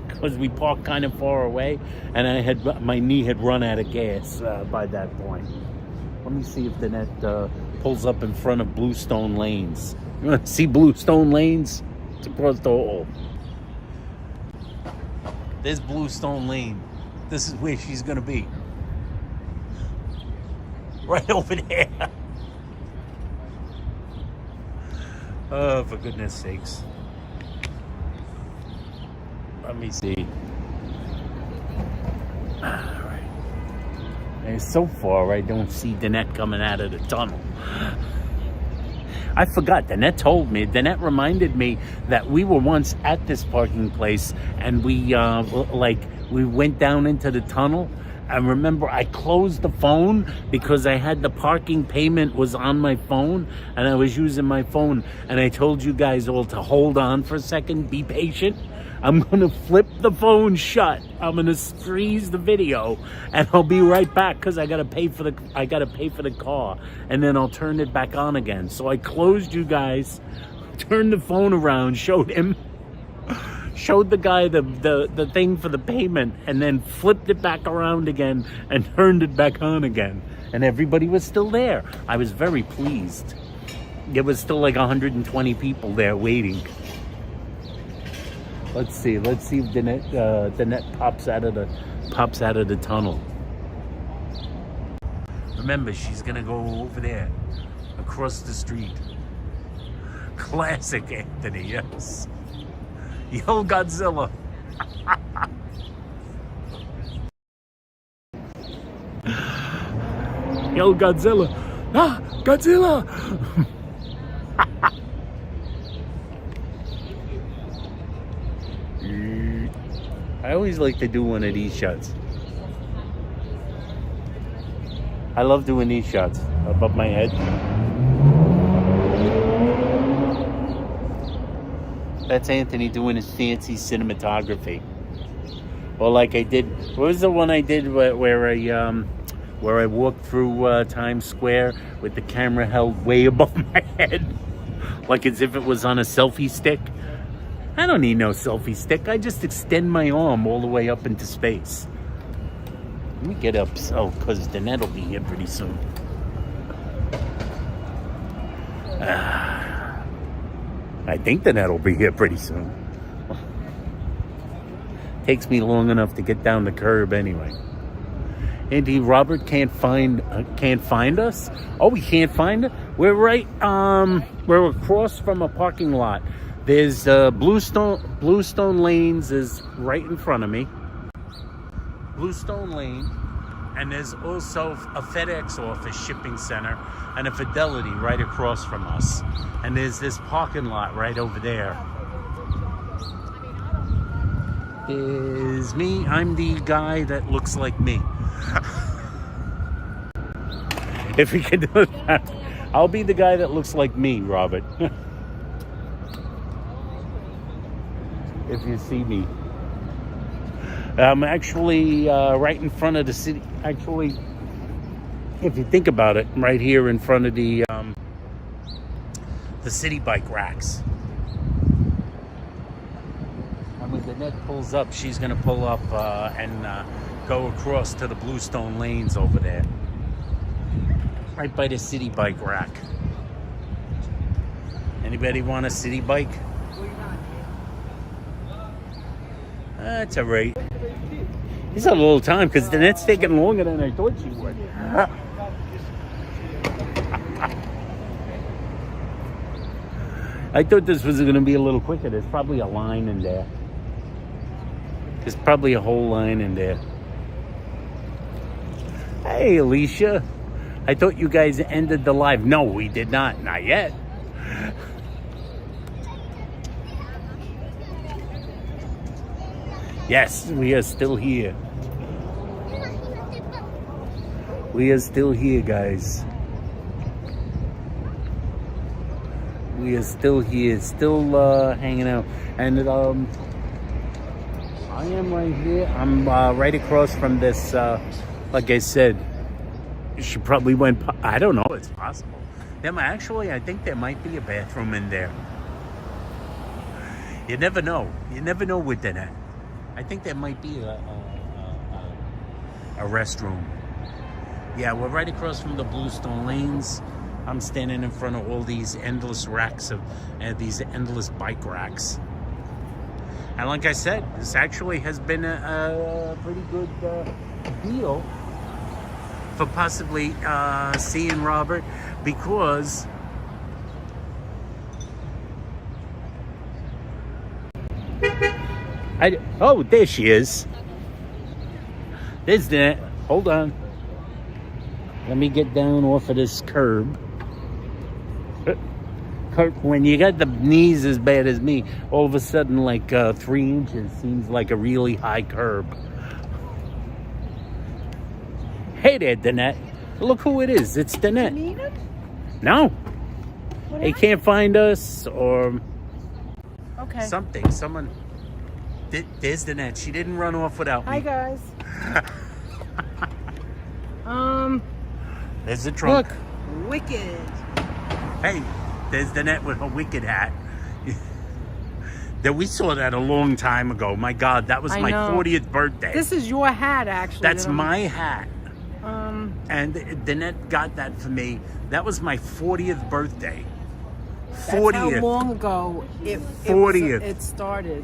S1: Because we parked kind of far away and my knee had run out of gas by that point. Let me see if Danette pulls up in front of Bluestone Lanes. You want to see Bluestone Lanes? It's across the hall. There's Bluestone Lane. This is where she's going to be. Right over there. Oh, for goodness sakes. Let me see. All right. And so far, I don't see Danette coming out of the tunnel. I forgot. Danette reminded me that we were once at this parking place and we went down into the tunnel. I remember I closed the phone because I had the parking payment was on my phone and I was using my phone, and I told you guys all to hold on for a second, be patient. I'm gonna flip the phone shut. I'm gonna freeze the video and I'll be right back because I gotta pay for the car, and then I'll turn it back on again. So I closed you guys, turned the phone around, showed the guy the thing for the payment, and then flipped it back around again and turned it back on again. And everybody was still there. I was very pleased. There was still like 120 people there waiting. Let's see if the net pops out of the tunnel. Remember, she's gonna go over there, across the street. Classic Anthony, yes. Yo, Godzilla. Yo, Godzilla. Ah, Godzilla. I always like to do one of these shots. I love doing these shots above my head. That's Anthony doing his fancy cinematography. Or like I did, what was the one I did where I walked through Times Square with the camera held way above my head, like as if it was on a selfie stick? I don't need no selfie stick. I just extend my arm all the way up into space. Let me get up, because the net will be here pretty soon. I think the net will be here pretty soon. Takes me long enough to get down the curb anyway. Andy, Robert can't find us? Oh, we can't find it? We're right, we're across from a parking lot. There's Bluestone Lanes is right in front of me. Bluestone Lane. And there's also a FedEx office, shipping center, and a Fidelity right across from us. And there's this parking lot right over there. Is me. I'm the guy that looks like me. If we can do that. I'll be the guy that looks like me, Robert. If you see me. I'm actually right in front of the city. Actually, if you think about it, I'm right here in front of the city bike racks. And when Danette pulls up, she's going to pull up and go across to the Bluestone lanes over there. Right by the city bike rack. Anybody want a city bike? That's all right. It's a little time because Danette's taking longer than I thought she would. I thought this was going to be a little quicker. There's probably a line in there. There's probably a whole line in there. Hey, Alicia. I thought you guys ended the live. No, we did not. Not yet. Yes, we are still here. We are still here, guys. We are still here, still hanging out. And I am right here. I'm right across from this, like I said, she probably went, I don't know, it's possible. Actually, I think there might be a bathroom in there. You never know. You never know with that. I think there might be a restroom. Yeah, we're right across from the Bluestone lanes. I'm standing in front of all these endless racks of these endless bike racks. And like I said, this actually has been a pretty good deal for possibly seeing Robert, because oh, there she is. There's that. Hold on. Let me get down off of this curb. When you got the knees as bad as me, all of a sudden, like 3 inches seems like a really high curb. Hey there, Danette. Look who it is. It's Danette.
S2: You need him?
S1: No. They can't find us or
S2: Okay.
S1: something. Someone. There's Danette. She didn't run off without
S2: Hi,
S1: me.
S2: guys.
S1: There's the trunk.
S2: Look. Wicked.
S1: Hey, there's Danette with her wicked hat. That we saw that a long time ago. My God, that was
S2: I
S1: my
S2: know.
S1: 40th birthday.
S2: This is your hat, actually.
S1: That's my hat.
S2: And
S1: And Danette got that for me. That was my 40th birthday.
S2: that's
S1: 40th.
S2: how long ago
S1: $40th.
S2: it started.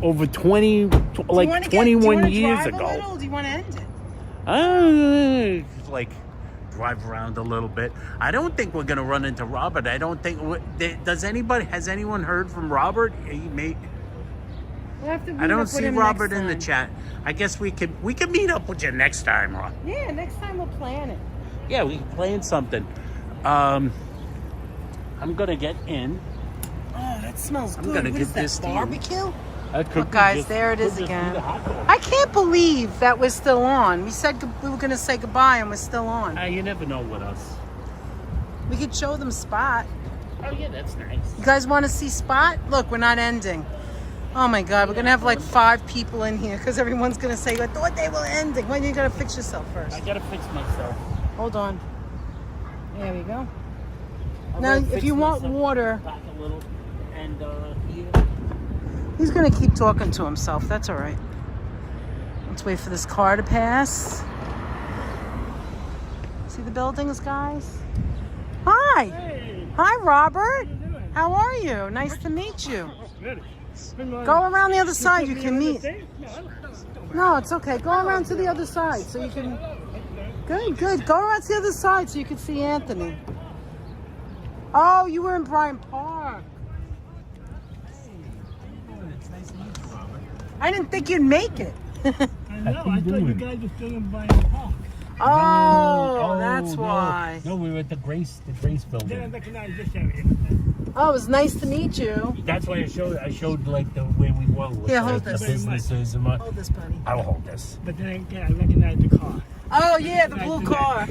S1: Over 20, like 21 years ago.
S2: Do you want to end it?
S1: Like drive around a little bit. I don't think we're gonna run into Robert. I don't think. Has anyone heard from Robert? He may.
S2: We'll have to meet
S1: I
S2: up
S1: don't
S2: with
S1: see
S2: him
S1: Robert
S2: next
S1: in the
S2: time.
S1: chat. I guess we can meet up with you next time, Rob.
S2: Yeah, next time we'll plan it.
S1: Yeah, we can plan something. I'm gonna get in.
S2: Oh, that smells
S1: I'm
S2: good.
S1: gonna
S2: What
S1: give
S2: is that,
S1: this to you.
S2: barbecue?
S1: Could
S2: Look,
S1: be
S2: guys,
S1: just-
S2: there it
S1: could
S2: is
S1: just be
S2: again.
S1: the hot dog.
S2: I can't believe that we're still on. We said we were going to say goodbye and we're still on.
S1: You never know with us.
S2: We could show them Spot.
S1: Oh yeah, that's nice.
S2: You guys want to see Spot? Look, we're not ending. Oh my God, we're going to have like 5 people in here because everyone's going to say, I thought they were ending. When you got to fix yourself first.
S1: I gotta fix myself.
S2: Hold on. There we go.
S1: I'm
S2: Now,
S1: gonna
S2: if
S1: fix
S2: you want
S1: myself
S2: water,
S1: back a little, and here.
S2: he's going to keep talking to himself. That's all right. Let's wait for this car to pass. See the buildings, guys? Hi.
S4: Hey,
S2: Hi, Robert.
S4: how you doing?
S2: How are you? Nice to meet you.
S4: Good.
S2: Go around the other side. You can meet.
S4: No,
S2: No, it's okay. Go around to the other side so you can. Good, good. Go around to the other side so you can see Anthony. Oh, you were in Bryant Park. I didn't think you'd make it.
S4: I know. I thought you guys were still in Bryant Park.
S2: Oh, that's why.
S1: No, we were at the Grace
S4: Then I
S1: building.
S4: recognize this area.
S2: Oh, it was nice to meet you.
S1: That's why I showed like the where we were with
S2: Here,
S1: the,
S2: hold
S1: the
S2: this.
S1: businesses and what.
S2: Hold this, buddy.
S1: I'll hold this.
S9: But then again, I recognize the car.
S2: Oh, yeah, the blue car.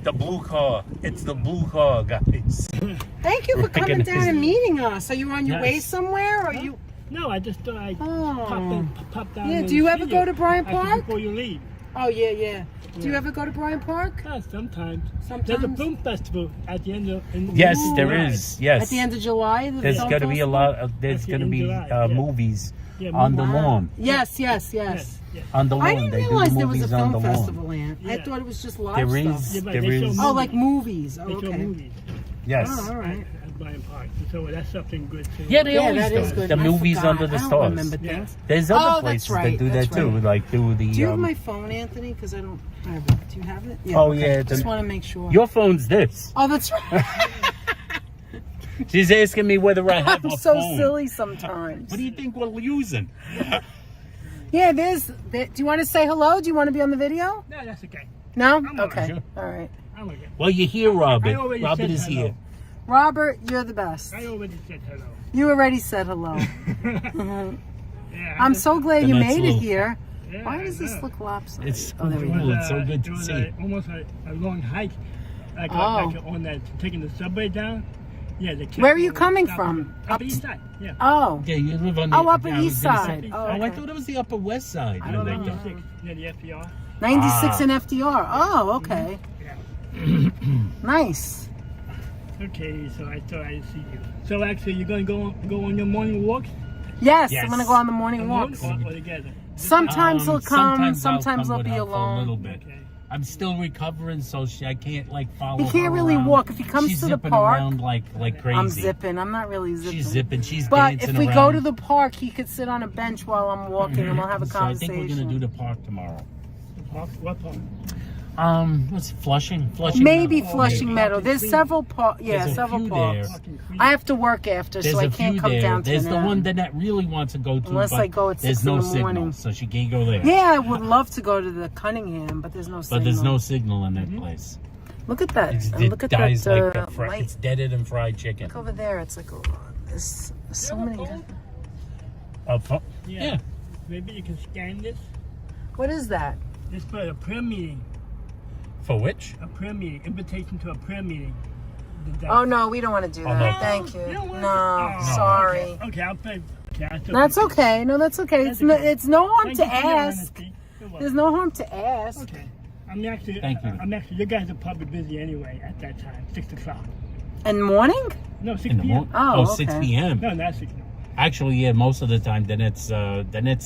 S1: The blue car. It's the blue car, guys.
S2: Thank you for coming down and meeting us. Are you on your way
S1: Yes.
S2: somewhere, or you?
S9: No, I just thought I'd
S2: Oh.
S9: pop down.
S2: Yeah,
S9: and
S2: do you
S9: see
S2: ever go to Bryant
S9: actually
S2: Park?
S9: Before you leave.
S2: Oh, yeah. Do you ever go to Bryant Park?
S9: Sometimes. There's a
S2: Sometimes.
S9: film festival at the end of.
S1: Yes,
S9: in
S1: there
S9: July.
S1: is. Yes.
S2: At the end of July,
S1: There's
S2: film
S1: going to be a
S2: festival?
S1: lot of. There's
S9: At the
S1: going to
S9: end
S1: be
S9: of July, yeah.
S1: movies
S9: Yeah,
S1: on the
S9: movies.
S1: lawn.
S2: Yes.
S9: Yes.
S1: On the lawn.
S2: I didn't
S1: They do
S2: realize there was a
S1: movies on
S2: film
S1: the lawn.
S2: festival, Aunt. I
S9: Yeah.
S2: thought it was just live
S1: There
S2: stuff.
S1: is.
S9: Yeah, but
S1: There
S9: they show
S1: is.
S2: Oh, like movies. Oh,
S9: They show
S2: okay.
S9: movies
S1: Yes.
S2: Oh, all right.
S9: at Bryant Park. So that's something good too.
S1: Yeah, they
S2: Yeah,
S1: always
S2: that
S1: do.
S2: is good.
S1: The
S2: I
S1: movies
S2: forgot.
S1: under the
S2: I don't
S1: stars.
S2: remember
S9: Yeah.
S2: things.
S1: There's
S2: Oh,
S1: other
S2: that's
S1: places
S2: right,
S1: that do
S2: that's
S1: that too.
S2: right.
S1: Like do the.
S2: Do you have my phone, Anthony? Because I don't have it. Do you have it?
S1: Oh,
S2: okay.
S1: yeah,
S2: Just
S1: the-
S2: want to make sure.
S1: Your phone's this.
S2: Oh, that's right.
S1: She's asking me whether I have
S2: I'm
S1: a
S2: so
S1: phone.
S2: silly sometimes.
S1: What do you think we're using?
S2: Yeah, do you want to say hello? Do you want to be on the video?
S9: No, that's okay.
S2: No?
S9: I'm all
S2: Okay.
S1: right.
S2: All right.
S9: I'm okay.
S1: Well, you're here, Robert.
S9: I already
S1: Robert
S9: said
S1: is
S9: hello.
S1: here.
S2: Robert, you're the best.
S9: I already said hello.
S2: You already said hello.
S9: Yeah,
S2: I'm so glad
S1: The
S2: you
S1: next
S2: made it
S1: little-
S2: here.
S9: yeah,
S2: Why does this
S9: yeah.
S2: look lopsided?
S1: It's
S2: oh, there we
S9: It
S2: go.
S9: was,
S1: It's so good
S9: it
S1: to
S9: was
S1: see.
S9: almost a long hike, like,
S2: Oh.
S9: like on that taking the subway down. Yeah, the
S2: Where are you coming from?
S9: Up east side. Yeah.
S2: Oh.
S1: Yeah, you live on the
S2: Oh, Upper
S1: I was
S2: East
S1: gonna
S2: Side.
S1: say-
S2: Oh,
S1: I
S2: okay.
S1: thought it was the Upper West Side.
S2: I don't know.
S9: 96 near the FDR.
S2: 96
S1: Ah.
S2: in FDR. Oh, okay. Nice.
S9: Okay, so I thought I'd see you. So actually, you're gonna go on your morning walks?
S2: Yes,
S1: Yes.
S2: I'm going to go on the morning
S9: Alone
S2: walks.
S9: or together?
S2: Sometimes he'll come,
S1: sometimes
S2: he'll
S1: with
S2: be
S1: her for a
S2: alone.
S1: little bit.
S9: Okay.
S1: I'm still recovering, so I can't like follow.
S2: He can't
S1: her
S2: really
S1: around.
S2: walk. If he comes
S1: She's
S2: to the
S1: zipping
S2: park,
S1: around like crazy.
S2: I'm zipping. I'm not really zipping.
S1: She's zipping. She's
S2: But
S1: dancing
S2: if we
S1: around.
S2: go to the park, he could sit on a bench while I'm walking and we'll have a
S1: So I think
S2: conversation.
S1: we're gonna do the park tomorrow.
S9: The park? What park?
S1: What's Flushing? Flushing.
S2: Maybe
S1: Meadow.
S2: Flushing Meadow. There's several parks. Yeah,
S1: There's a
S2: several
S1: few
S2: parks.
S1: there.
S2: I have to work after,
S1: There's
S2: so I
S1: a
S2: can't
S1: few
S2: come
S1: there.
S2: down to
S1: There's the
S2: now.
S1: one that Nat really wants to go to,
S2: Unless
S1: but
S2: I go at
S1: there's
S2: 6
S1: no
S2: in the
S1: signal,
S2: morning.
S1: so she can't go there.
S2: Yeah, I would love to go to the Cunningham, but there's no signal.
S1: But there's no signal in that place.
S2: Look at that.
S1: It's,
S2: And
S1: it
S2: look at
S1: dies
S2: that
S1: like the
S2: light.
S1: it's deaded and fried chicken.
S2: Look over there. It's like, there's so many.
S1: Yeah.
S9: Maybe you can scan this.
S2: What is that?
S9: This for a prayer meeting.
S1: For which?
S9: A prayer meeting. Invitation to a prayer meeting.
S2: Oh, no, we don't want to do that.
S1: no.
S2: Thank you.
S9: You don't want
S2: No,
S9: to-
S2: sorry.
S9: Okay, I'll pay. Okay, I'll
S2: That's okay. No, that's okay.
S9: That's
S2: It's no harm
S9: Thank
S2: to
S9: you for your
S2: ask.
S9: honesty. You're welcome.
S2: There's no harm to ask.
S9: Okay. I'm actually.
S1: Thank you.
S9: I'm actually. You guys are probably busy anyway at that time. 6 o'clock.
S2: In morning?
S9: No, 6
S1: In the
S9: p.m.
S1: morning?
S2: Oh,
S1: 6
S2: okay.
S1: p.m.
S9: No, not 6. No.
S1: Actually, yeah, most of the time, then it's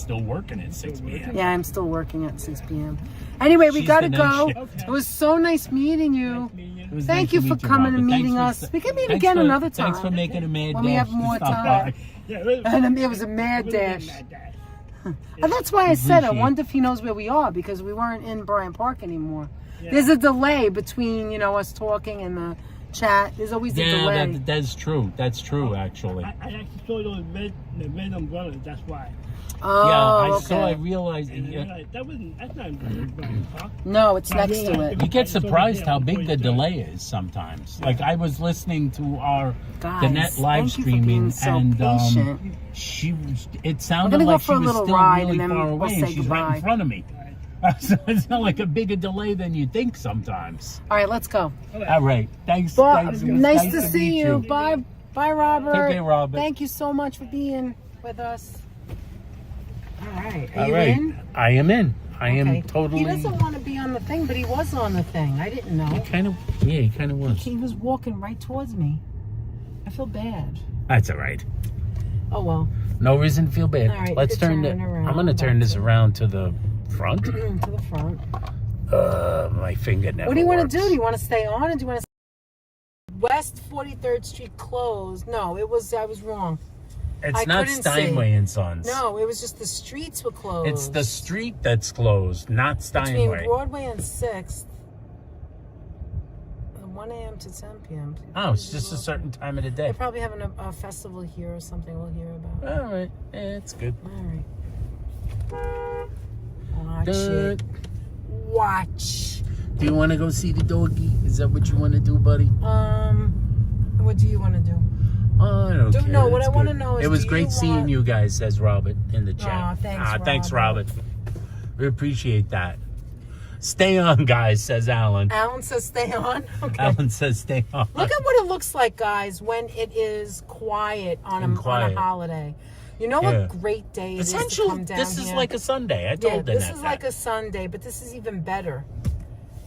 S1: still working at 6 p.m.
S2: Yeah, I'm still working at 6 p.m. Anyway, we
S1: She's
S2: gotta
S1: the
S2: go.
S1: night
S9: shift.
S2: It was so nice meeting you.
S9: Nice meeting you.
S1: It was
S2: Thank
S1: nice
S2: you
S1: to
S2: for
S1: meet
S2: coming and
S1: Robert.
S2: meeting
S1: Thanks
S2: us.
S1: for-
S2: We can meet
S1: thanks
S2: again
S1: for-
S2: another time.
S1: Thanks for making a mad
S2: When we
S1: dash
S2: have more
S1: to stop
S2: time.
S1: by.
S9: Yeah, it was,
S2: And it was a mad
S9: it was a
S2: dash.
S9: mad dash.
S2: And that's why I said I
S1: Appreciate
S2: wonder if he knows where we are because we weren't in Bryant Park anymore.
S9: Yeah.
S2: There's a delay between, us talking and the chat. There's always a
S1: Yeah,
S2: delay.
S1: that's true. That's true, actually.
S9: I actually saw those the red umbrellas. That's why.
S2: Oh,
S1: Yeah, I
S2: okay.
S1: saw. I realized.
S9: And I realized that's not in Bryant Park.
S2: No, it's
S9: I
S2: next to
S9: realized
S2: it.
S1: You get surprised how big the
S9: Before you
S1: delay is sometimes. Like I was listening to our
S2: Guys,
S1: the net live
S2: thank you for being
S1: streaming,
S2: so
S1: and
S2: patient.
S1: it sounded
S2: gonna go
S1: like
S2: for
S1: she
S2: a
S1: was
S2: little
S1: still
S2: ride
S1: really
S2: and then
S1: far
S2: we'll
S1: away,
S2: say
S1: and she's right
S2: goodbye.
S1: in front of me. So it's not like a bigger delay than you think sometimes.
S2: All right, let's go.
S1: All right, thanks.
S2: Bye.
S1: thanks
S2: Nice to
S1: meet
S2: see you. Bye. Bye, Robert.
S1: Take care, Robert.
S2: Thank you so much for being with us. All right. Are
S1: All
S2: you
S1: right,
S2: in?
S1: I am in. I am
S2: Okay.
S1: totally.
S2: He doesn't want to be on the thing, but he was on the thing. I didn't know.
S1: He kind of was.
S2: He was walking right towards me. I feel bad.
S1: That's all right.
S2: Oh, well.
S1: No reason to feel bad.
S2: All right,
S1: Let's
S2: you can
S1: turn
S2: turn it around.
S1: I'm gonna turn this around to the front.
S2: To the front.
S1: My finger never
S2: What do you want
S1: works.
S2: to do? Do you want to stay on or do you want to... West 43rd Street closed. No, I was wrong.
S1: It's
S2: I
S1: not
S2: couldn't
S1: Steinway
S2: see.
S1: and Sons.
S2: No, it was just the streets were closed.
S1: It's the street that's closed, not Steinway.
S2: Between Broadway and 6th. 1 a.m. to 10 p.m.
S1: Oh, it's just a certain time of the day.
S2: They're probably having a festival here or something we'll hear about.
S1: All right, it's good.
S2: All right. Watch
S1: Good.
S2: it. Watch.
S1: Do you want to go see the doggy? Is that what you want to do, buddy?
S2: What do you want to do?
S1: Oh, I don't care.
S2: No, what
S1: That's
S2: I want to
S1: good.
S2: know is,
S1: It was
S2: do
S1: great
S2: you
S1: seeing
S2: want-
S1: you guys, says Robert in the chat.
S2: Aw, thanks,
S1: Robert. We appreciate that. Stay on, guys, says Alan.
S2: Alan says stay on. Okay.
S1: Alan says stay on.
S2: Look at what it looks like, guys, when it is quiet on a holiday. You know what great day it is to
S1: Essentially,
S2: come down
S1: this is
S2: here?
S1: like a Sunday. I told
S2: this
S1: Danette
S2: is
S1: that.
S2: like a Sunday, but this is even better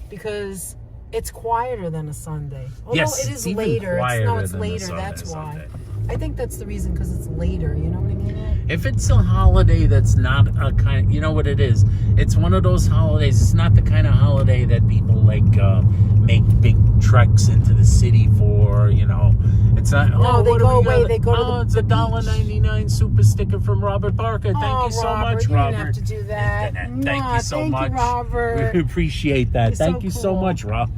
S2: because it's quieter than a Sunday. Although
S1: Yes,
S2: it
S1: it's
S2: is
S1: even
S2: later.
S1: quieter
S2: No, it's
S1: than a
S2: later.
S1: Sunday,
S2: That's why.
S1: Sunday.
S2: I think that's the reason, because it's later. You know what I mean?
S1: If it's a holiday that's not a kind, you know what it is? It's one of those holidays. It's not the kind of holiday that people like make big treks into the city for. You know, it's not.
S2: No, they
S1: what
S2: go
S1: do we
S2: away.
S1: got?
S2: They go to the
S1: It's $1.99 super sticker from Robert Parker. Thank you so
S2: Robert,
S1: much,
S2: you
S1: Robert.
S2: didn't have to do that.
S1: Thank you so much.
S2: Thank you, Robert.
S1: We appreciate that.
S2: You're
S1: Thank
S2: so
S1: you so
S2: cool.
S1: much, Rob.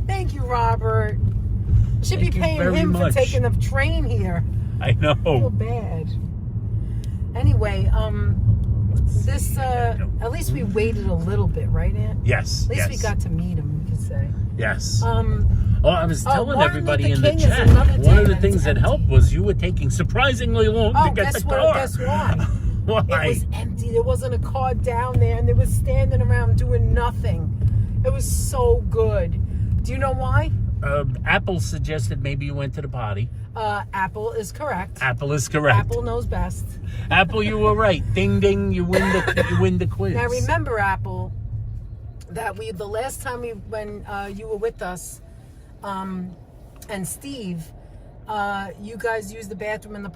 S2: Thank you, Robert. Should
S1: Thank
S2: be
S1: you
S2: paying
S1: very
S2: him
S1: much.
S2: for taking the train here.
S1: I know.
S2: I feel bad. Anyway, this at least we waited a little bit, right, Aunt?
S1: Yes.
S2: At least
S1: yes.
S2: we got to meet him, you could say.
S1: Yes.
S2: Oh,
S1: I was telling
S2: Martin
S1: everybody
S2: Luther
S1: in the
S2: King is
S1: chat,
S2: another
S1: one
S2: day
S1: of the
S2: when
S1: things
S2: it's
S1: that
S2: empty.
S1: helped was you were taking surprisingly long to get the car.
S2: Guess why?
S1: Why?
S2: It was empty. There wasn't a car down there, and they were standing around doing nothing. It was so good. Do you know why?
S1: Apple suggested maybe you went to the potty.
S2: Apple is correct.
S1: Apple is correct.
S2: Apple knows best.
S1: Apple, you were right. Ding ding, you win the quiz.
S2: Now remember, Apple, that the last time when you were with us, and Steve, you guys used the bathroom in the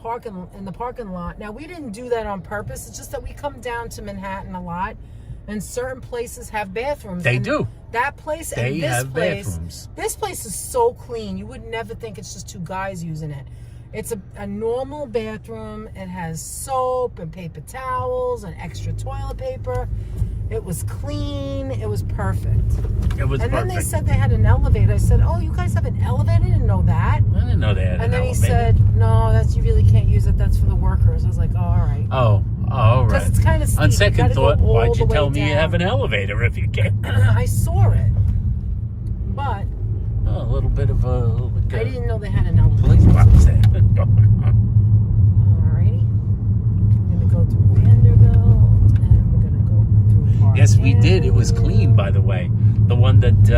S2: parking lot. Now we didn't do that on purpose. It's just that we come down to Manhattan a lot, and certain places have bathrooms.
S1: They
S2: and
S1: do.
S2: That place
S1: They
S2: and this
S1: have
S2: place.
S1: bathrooms.
S2: This place is so clean. You would never think it's just two guys using it. It's a normal bathroom. It has soap and paper towels and extra toilet paper. It was clean. It was perfect.
S1: It was
S2: And
S1: perfect.
S2: then they said they had an elevator. I said, "Oh, you guys have an elevator? I didn't know that."
S1: I didn't know they had
S2: And
S1: an
S2: then he
S1: elevator.
S2: said, "No, you really can't use it. That's for the workers." I was like, "Oh, all right."
S1: Oh, all right.
S2: Because it's kind of steep.
S1: On
S2: You
S1: second
S2: gotta go
S1: thought,
S2: all
S1: why'd
S2: the
S1: you
S2: way
S1: tell me you
S2: down.
S1: have an elevator if you can?
S2: I saw it, but
S1: A little bit of a...
S2: I didn't know they had an elevator.
S1: Police box there.
S2: Alrighty. I'm gonna go through Vanderbilt, and we're gonna go through Park
S1: Yes, we did. It was
S2: Avenue.
S1: clean, by the way. The one that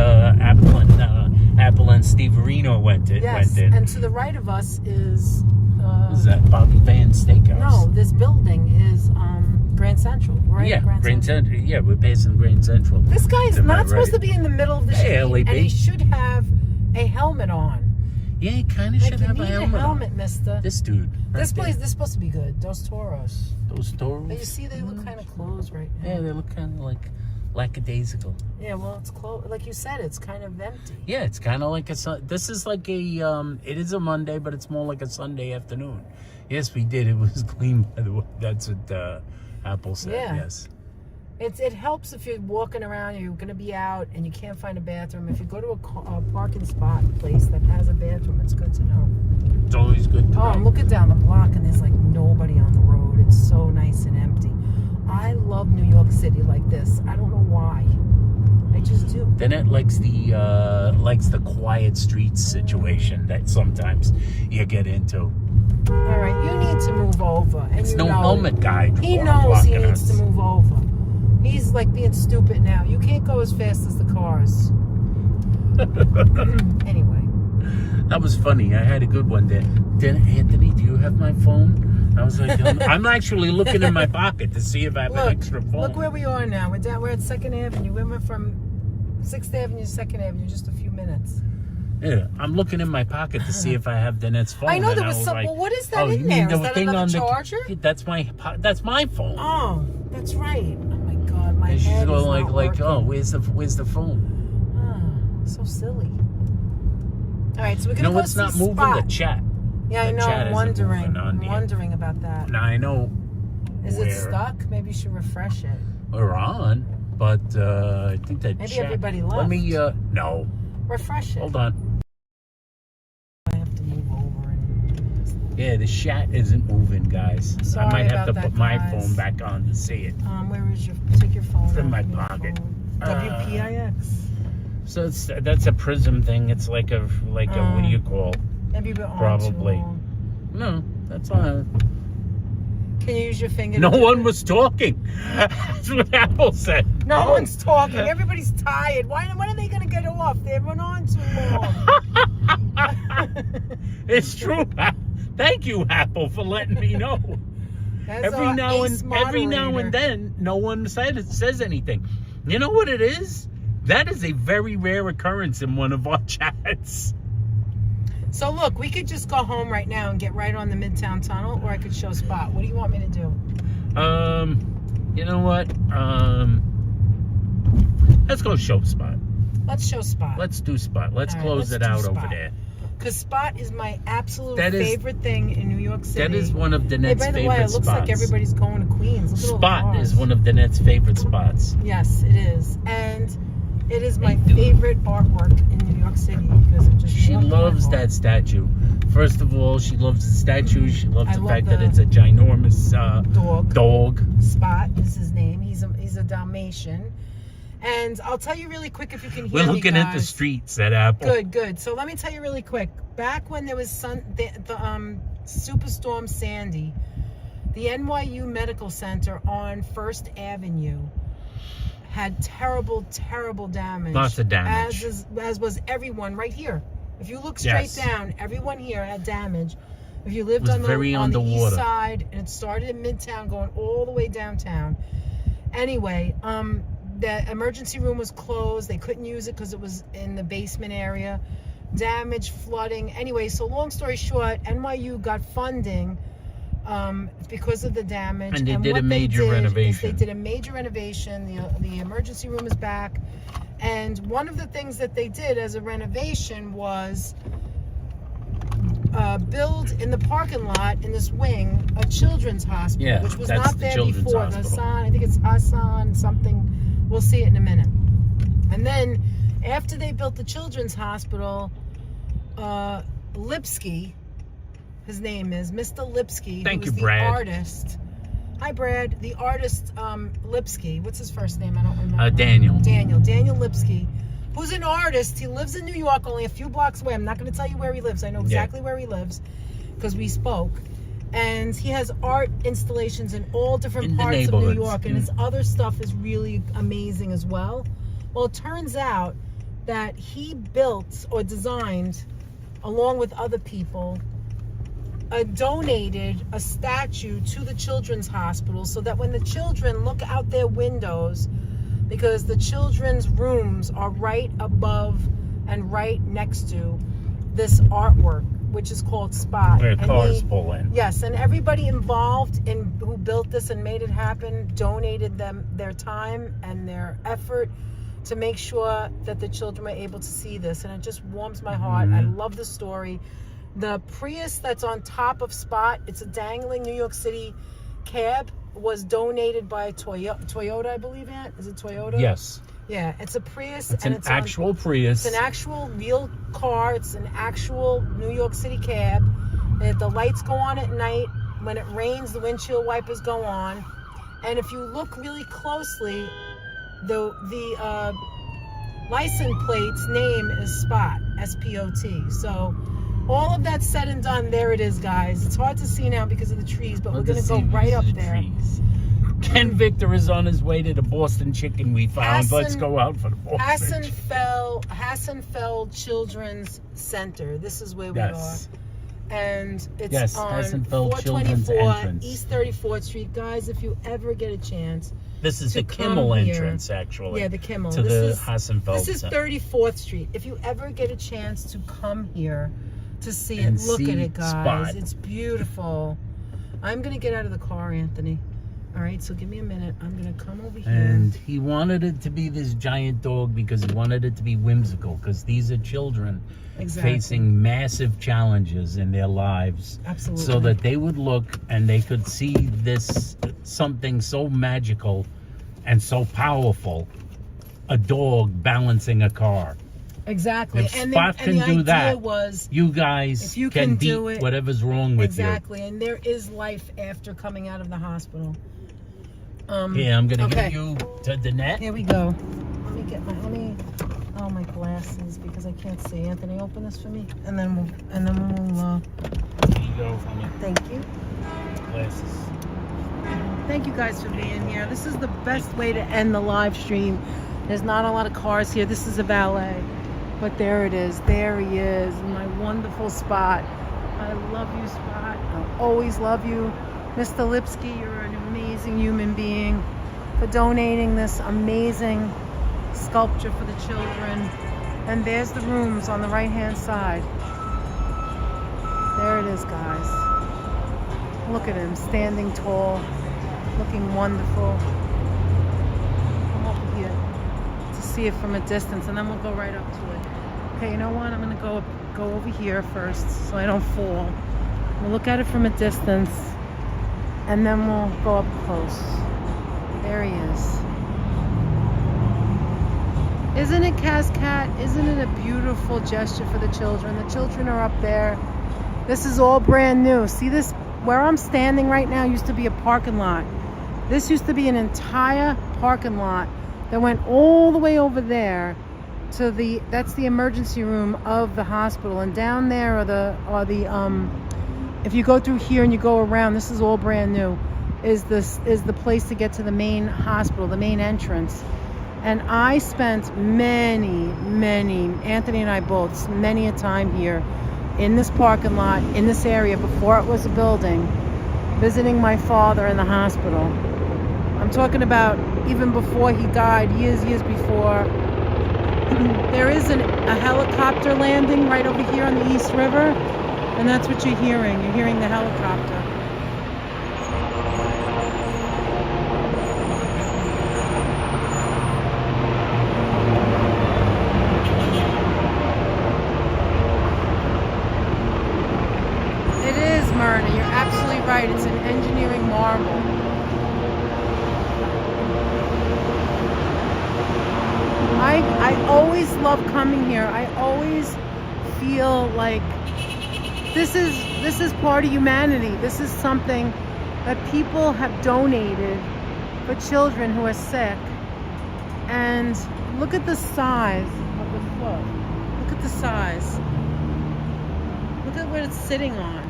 S1: Apple and Steve Reno went in.
S2: Yes, and to the right of us is.
S1: Is that Bobby Van's Steakhouse?
S2: No, this building is Grand Central, right?
S1: Yeah, Grand Central. Yeah, we're passing Grand Central.
S2: This guy is
S1: To my
S2: not supposed
S1: right.
S2: to be in the middle of the
S1: Hey,
S2: street,
S1: LAB.
S2: and he should have a helmet on.
S1: Yeah, he kind of
S2: Like,
S1: should
S2: you
S1: have
S2: need
S1: a helmet. on.
S2: mister.
S1: This dude. right
S2: This place,
S1: there.
S2: this is supposed to be good. Those Toros.
S1: Those doors.
S2: But you see, they look kind of closed right now.
S1: Yeah, they look kind of like lackadaisical.
S2: Yeah, well, it's closed. Like you said, it's kind of empty.
S1: Yeah, it's kind of like this is like a, it is a Monday, but it's more like a Sunday afternoon. Yes, we did. It was clean, by the way. That's what Apple said,
S2: Yeah.
S1: yes.
S2: It helps if you're walking around, you're going to be out, and you can't find a bathroom. If you go to a parking spot place that has a bathroom, it's good to know.
S1: It's always good to
S2: Oh, I'm
S1: know.
S2: looking down the block, and there's like nobody on the road. It's so nice and empty. I love New York City like this. I don't know why. I just do.
S1: Danette likes the quiet streets situation that sometimes you get into.
S2: All right, you need to move over. And
S1: It's
S2: you
S1: no
S2: know
S1: helmet guy.
S2: He knows he
S1: blocking
S2: needs
S1: us.
S2: to move over. He's like being stupid now. You can't go as fast as the cars. Anyway.
S1: That was funny. I had a good one there. Then, Anthony, do you have my phone? I was like, I'm actually looking in my pocket to see if I have an extra phone.
S2: Look where we are now. We're at 2nd Avenue. We went from 6th Avenue to 2nd Avenue just a few minutes.
S1: Yeah, I'm looking in my pocket to see if I have Danette's phone.
S2: I know
S1: and
S2: there was some.
S1: like,
S2: Well, what is that
S1: oh,
S2: in
S1: you
S2: there?
S1: mean
S2: Is
S1: the
S2: that
S1: thing
S2: another
S1: on the
S2: charger?
S1: That's my phone.
S2: Oh, that's right. Oh my God, my
S1: And she's
S2: head
S1: going
S2: is
S1: like,
S2: not working.
S1: oh, where's the phone?
S2: Oh, so silly. All right, so we're
S1: You
S2: gonna
S1: know
S2: go
S1: what's
S2: see
S1: not moving?
S2: Spot.
S1: The chat.
S2: Yeah, I
S1: The
S2: know.
S1: chat
S2: I'm
S1: isn't
S2: wondering.
S1: moving on
S2: I'm
S1: here.
S2: wondering about that.
S1: Now I know.
S2: Is
S1: where
S2: it stuck? Maybe you should refresh it.
S1: We're on, but I think that
S2: Maybe
S1: chat.
S2: everybody left.
S1: Let me. No.
S2: Refresh it.
S1: Hold on.
S2: I have to move over and.
S1: Yeah, the chat isn't moving, guys.
S2: Sorry
S1: I might have to
S2: about
S1: put
S2: that,
S1: my
S2: guys.
S1: phone back on to see it.
S2: Where is your? Take your phone.
S1: It's in
S2: out.
S1: my
S2: Give me your
S1: pocket.
S2: phone. WPIX.
S1: So that's a Prism thing. It's like a what do you call?
S2: Maybe we're on
S1: Probably.
S2: too long.
S1: No, that's fine.
S2: Can you use your finger?
S1: No
S2: to do
S1: one
S2: it?
S1: was talking. That's what Apple said.
S2: No one's talking. Everybody's tired. When are they going to get off? They went on too long.
S1: It's true. Thank you, Apple, for letting me know.
S2: That's
S1: every
S2: our
S1: now
S2: ace
S1: and then, no one says anything. You know what it is? That is a very rare occurrence in one of our chats.
S2: So look, we could just go home right now and get right on the Midtown Tunnel, or I could show Spot. What do you want me to do?
S1: You know what? Let's go show Spot.
S2: Let's show Spot.
S1: Let's do Spot. Let's
S2: All right,
S1: close
S2: let's
S1: it
S2: do
S1: out
S2: Spot.
S1: over there.
S2: Because Spot is my absolute
S1: That is-
S2: favorite thing in New York City.
S1: That is one of Danette's
S2: By the
S1: favorite
S2: way, it looks
S1: spots.
S2: like everybody's going to Queens. Look at all the
S1: Spot
S2: cars.
S1: is one of Danette's favorite spots.
S2: Yes, it is. And it is my favorite artwork in New York City because it just
S1: She
S2: warmed my
S1: loves
S2: heart.
S1: that statue. First of all, she loves the statue. She loves
S2: I
S1: the
S2: love
S1: fact that
S2: the
S1: it's a ginormous dog.
S2: Spot is his name. He's a Dalmatian. And I'll tell you really quick if you can hear
S1: We're
S2: me,
S1: looking at the
S2: guys.
S1: streets at Apple.
S2: Good. So let me tell you really quick. Back when there was Superstorm Sandy, the NYU Medical Center on First Avenue had terrible damage.
S1: Lots of damage.
S2: As was everyone right here. If you look straight down, everyone here had damage. If you lived on the east
S1: underwater.
S2: side, and it started in Midtown going all the way downtown. Anyway, the emergency room was closed. They couldn't use it because it was in the basement area. Damage, flooding. Anyway, so long story short, NYU got funding because of the damage.
S1: And they did
S2: what
S1: a major
S2: is
S1: renovation.
S2: They did a major renovation. The emergency room is back. And one of the things that they did as a renovation was build in the parking lot in this wing a children's hospital, which was not there before. I think it's Hassan something. We'll see it in a minute. And then after they built the children's hospital, Lipsky, his name is Mr. Lipsky,
S1: Thank
S2: who was
S1: you, Brad.
S2: the artist. Hi, Brad. The artist Lipsky. What's his first name? I don't remember.
S1: Daniel.
S2: Daniel Lipsky, who's an artist. He lives in New York, only a few blocks away. I'm not going to tell you where he lives. I know exactly where he lives because we spoke. And he has art installations in all different parts of New York, and his other stuff is really amazing as well. Well, it turns out that he built or designed, along with other people, donated a statue to the children's hospital so that when the children look out their windows, because the children's rooms are right above and right next to this artwork, which is called Spot.
S1: Where cars pull in.
S2: Yes, and everybody involved in who built this and made it happen donated them their time and their effort to make sure that the children were able to see this, and it just warms my heart. I love the story. The Prius that's on top of Spot, it's a dangling New York City cab, was donated by Toyota, I believe. Is it Toyota?
S1: Yes.
S2: Yeah, it's a Prius.
S1: It's an actual Prius.
S2: It's an actual real car. It's an actual New York City cab. And the lights go on at night. When it rains, the windshield wipers go on. And if you look really closely, the license plate's name is Spot, S-P-O-T. So all of that said and done, there it is, guys. It's hard to see now because of the trees, but we're going to go right up there.
S1: Ken Victor is on his way to the Boston chicken we found. Let's go out for the Boston chicken.
S2: Hassenfeld Children's Center. This is where we are. And it's on
S1: Hassenfeld Children's
S2: 424
S1: entrance.
S2: East 34th Street. Guys, if you ever get a chance.
S1: This is
S2: to
S1: the Kimmel
S2: come here.
S1: entrance, actually.
S2: Yeah, the Kimmel.
S1: To the Hassenfeld
S2: This is
S1: Center.
S2: 34th Street. If you ever get a chance to come here to see
S1: And
S2: it, look
S1: see
S2: at it, guys.
S1: Spot.
S2: It's beautiful. I'm going to get out of the car, Anthony. All right, so give me a minute. I'm going to come over here.
S1: And he wanted it to be this giant dog because he wanted it to be whimsical, because these are children facing massive challenges in their lives.
S2: Absolutely.
S1: So that they would look and they could see this, something so magical and so powerful, a dog balancing a car.
S2: Exactly.
S1: If Spot can do that, you guys can beat whatever's wrong with you.
S2: Exactly. And there is life after coming out of the hospital.
S1: Yeah, I'm going to give you to Danette.
S2: Here we go. Let me, oh my glasses because I can't see. Anthony, open this for me, and then we'll.
S1: Go from it.
S2: Thank you.
S1: Glasses.
S2: Thank you guys for being here. This is the best way to end the live stream. There's not a lot of cars here. This is a valet, but there it is. There he is, my wonderful Spot. I love you, Spot. I'll always love you. Mr. Lipsky, you're an amazing human being for donating this amazing sculpture for the children. And there's the rooms on the right-hand side. There it is, guys. Look at him, standing tall, looking wonderful. Come over here to see it from a distance, and then we'll go right up to it. Okay, you know what? I'm gonna go over here first so I don't fall. We'll look at it from a distance, and then we'll go up close. There he is. Isn't it, Cat? Isn't it a beautiful gesture for the children? The children are up there. This is all brand new. See this? Where I'm standing right now used to be a parking lot. This used to be an entire parking lot that went all the way over there to that's the emergency room of the hospital. And down there are the if you go through here and you go around, this is all brand new, is the place to get to the main hospital, the main entrance. And I spent many, Anthony and I both, many a time here in this parking lot, in this area before it was a building, visiting my father in the hospital. I'm talking about even before he died, years before. There is a helicopter landing right over here on the East River, and that's what you're hearing. You're hearing the helicopter. Myrna, you're absolutely right. It's an engineering marvel. I always love coming here. I always feel like this is part of humanity. This is something that people have donated for children who are sick. And look at the size of the foot. Look at the size. Look at what it's sitting on.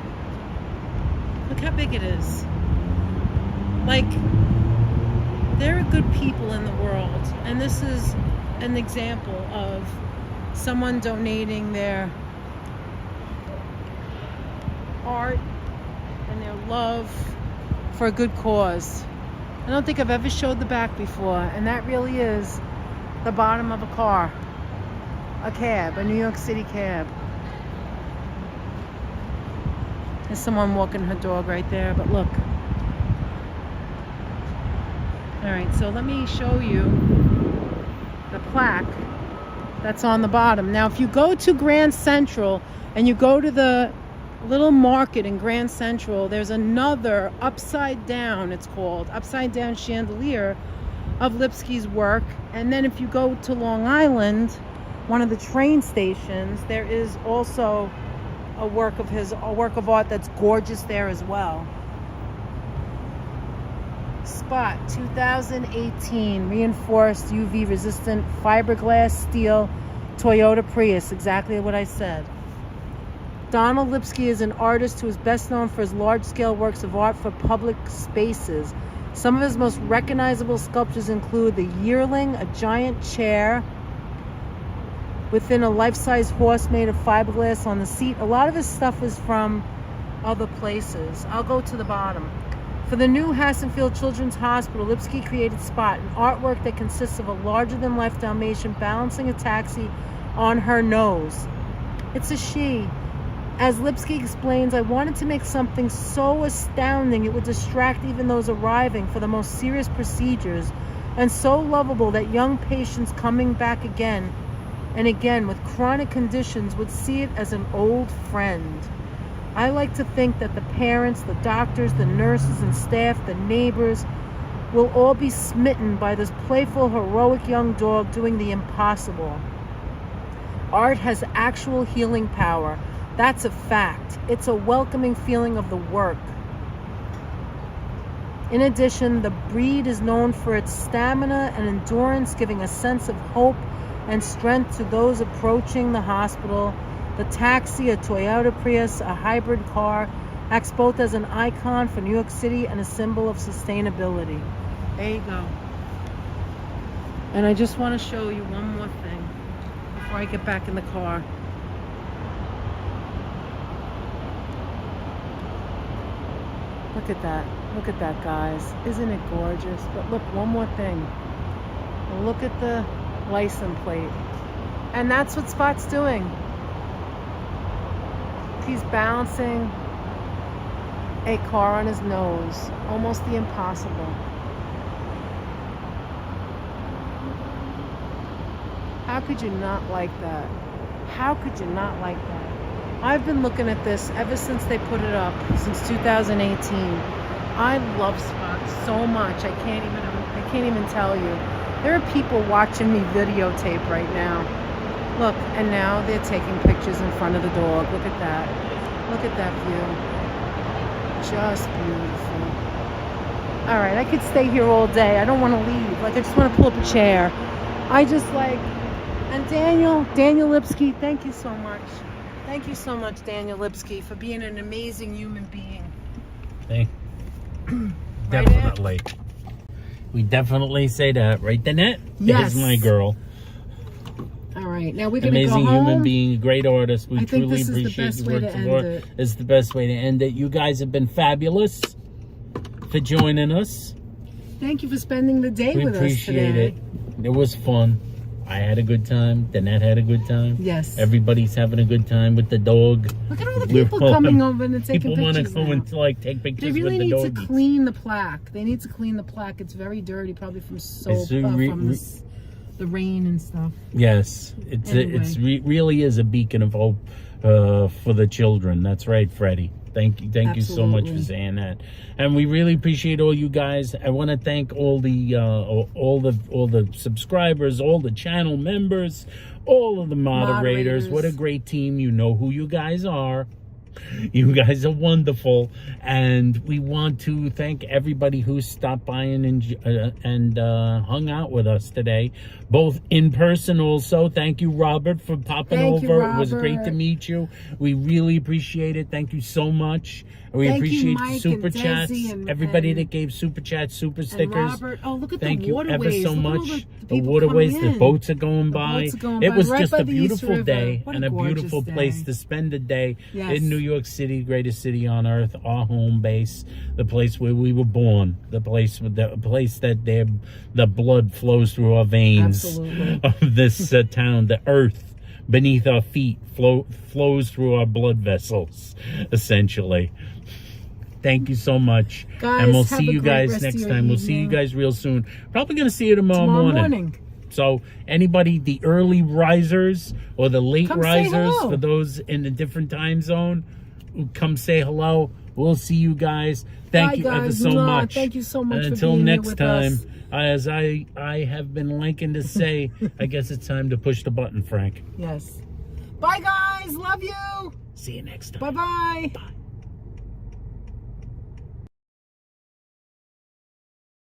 S2: Look how big it is. Like, there are good people in the world, and this is an example of someone donating their art and their love for a good cause. I don't think I've ever showed the back before, and that really is the bottom of a car, a cab, a New York City cab. There's someone walking her dog right there, but look. All right, so let me show you the plaque that's on the bottom. Now, if you go to Grand Central and you go to the little market in Grand Central, there's another upside down, it's called, upside down chandelier of Lipsky's work. And then if you go to Long Island, one of the train stations, there is also a work of art that's gorgeous there as well. Spot 2018 reinforced UV resistant fiberglass steel Toyota Prius, exactly what I said. Donald Lipsky is an artist who is best known for his large-scale works of art for public spaces. Some of his most recognizable sculptures include the Yearling, a giant chair within a life-size horse made of fiberglass on the seat. A lot of his stuff is from other places. I'll go to the bottom. For the new Hassenfield Children's Hospital, Lipsky created Spot, an artwork that consists of a larger-than-life Dalmatian balancing a taxi on her nose. It's a she. As Lipsky explains, I wanted to make something so astounding it would distract even those arriving for the most serious procedures, and so lovable that young patients coming back again and again with chronic conditions would see it as an old friend. I like to think that the parents, the doctors, the nurses and staff, the neighbors will all be smitten by this playful, heroic young dog doing the impossible. Art has actual healing power. That's a fact. It's a welcoming feeling of the work. In addition, the breed is known for its stamina and endurance, giving a sense of hope and strength to those approaching the hospital. The taxi, a Toyota Prius, a hybrid car, acts both as an icon for New York City and a symbol of sustainability. There you go. And I just want to show you one more thing before I get back in the car. Look at that. Look at that, guys. Isn't it gorgeous? But look, one more thing. Look at the license plate. And that's what Spot's doing. He's balancing a car on his nose. Almost the impossible. How could you not like that? How could you not like that? I've been looking at this ever since they put it up, since 2018. I love Spot so much. I can't even tell you. There are people watching me videotape right now. Look, and now they're taking pictures in front of the dog. Look at that. Look at that view. Just beautiful. All right, I could stay here all day. I don't want to leave. Like, I just want to pull up a chair. I just like, and Daniel Lipsky, thank you so much. Thank you so much, Daniel Lipsky, for being an amazing human being.
S1: Hey, definitely. We definitely say that, right, Danette?
S2: Yes.
S1: There's my girl.
S2: All right, now we're going to go
S1: Amazing
S2: home.
S1: human being, great artist. We
S2: I think
S1: truly
S2: this is the
S1: appreciate
S2: best
S1: your
S2: way
S1: work
S2: to
S1: for
S2: end
S1: Lord.
S2: it.
S1: It's the best way to end it. You guys have been fabulous for joining us.
S2: Thank you for spending the day
S1: We
S2: with us
S1: appreciate
S2: today.
S1: it. It was fun. I had a good time. Danette had a good time.
S2: Yes.
S1: Everybody's having a good time with the dog.
S2: Look at all the
S1: We're
S2: people
S1: all-
S2: coming over and taking
S1: People want to
S2: pictures
S1: go
S2: now.
S1: and like take pictures
S2: They really
S1: with the
S2: need to
S1: doggies.
S2: clean the plaque. They need to clean the plaque. It's very dirty, probably from soap, from the rain and stuff.
S1: Yes,
S2: Anyway.
S1: really is a beacon of hope for the children. That's right, Freddie. Thank you so much for
S2: Absolutely.
S1: saying that, and we really appreciate all you guys. I want to thank all the subscribers, all the channel members, all of the moderators. What a great team! You know who you guys are. You guys are wonderful, and we want to thank everybody who stopped by and hung out with us today, both in person also. Thank you, Robert, for popping
S2: Thank you,
S1: over. It was great to
S2: Robert.
S1: meet you. We really appreciate it. Thank you so much. We
S2: Thank you,
S1: appreciate
S2: Mike
S1: super
S2: and
S1: chats.
S2: Desi and-
S1: Everybody
S2: and-
S1: that gave super chats, super
S2: And
S1: stickers.
S2: Robert, oh, look at
S1: Thank
S2: the
S1: you
S2: waterways.
S1: ever so
S2: Look at all
S1: much.
S2: the
S1: The
S2: people
S1: waterways,
S2: coming
S1: the
S2: in.
S1: boats are going
S2: The
S1: by.
S2: boats are going
S1: It
S2: by
S1: was
S2: right
S1: just
S2: by
S1: a
S2: the East
S1: beautiful
S2: River.
S1: day
S2: What
S1: and
S2: a
S1: a beautiful
S2: gorgeous
S1: place
S2: day.
S1: to spend a day
S2: Yes.
S1: in New York City, greatest city on earth, our home base, the place where we were born, the place that the blood flows through our veins.
S2: Absolutely.
S1: Of this town. The earth beneath our feet flows through our blood vessels, essentially. Thank you so much.
S2: Guys,
S1: and we'll
S2: have
S1: see
S2: a
S1: you
S2: great
S1: guys
S2: rest of
S1: next
S2: your
S1: time. We'll see you
S2: evening.
S1: guys real soon. Probably going to see you tomorrow
S2: morning.
S1: So anybody, the early risers or the late
S2: Come say
S1: risers,
S2: hello.
S1: for those in a different time zone, come say hello. We'll see you guys. Thank
S2: Bye,
S1: you ever
S2: guys.
S1: so
S2: Mwah.
S1: much.
S2: Thank you so much
S1: And
S2: for
S1: until
S2: being here
S1: next
S2: with
S1: time,
S2: us.
S1: as I have been liking to say, I guess it's time to push the button, Frank.
S2: Yes. Bye, guys. Love you.
S1: See you next time.
S2: Bye-bye.
S1: Bye.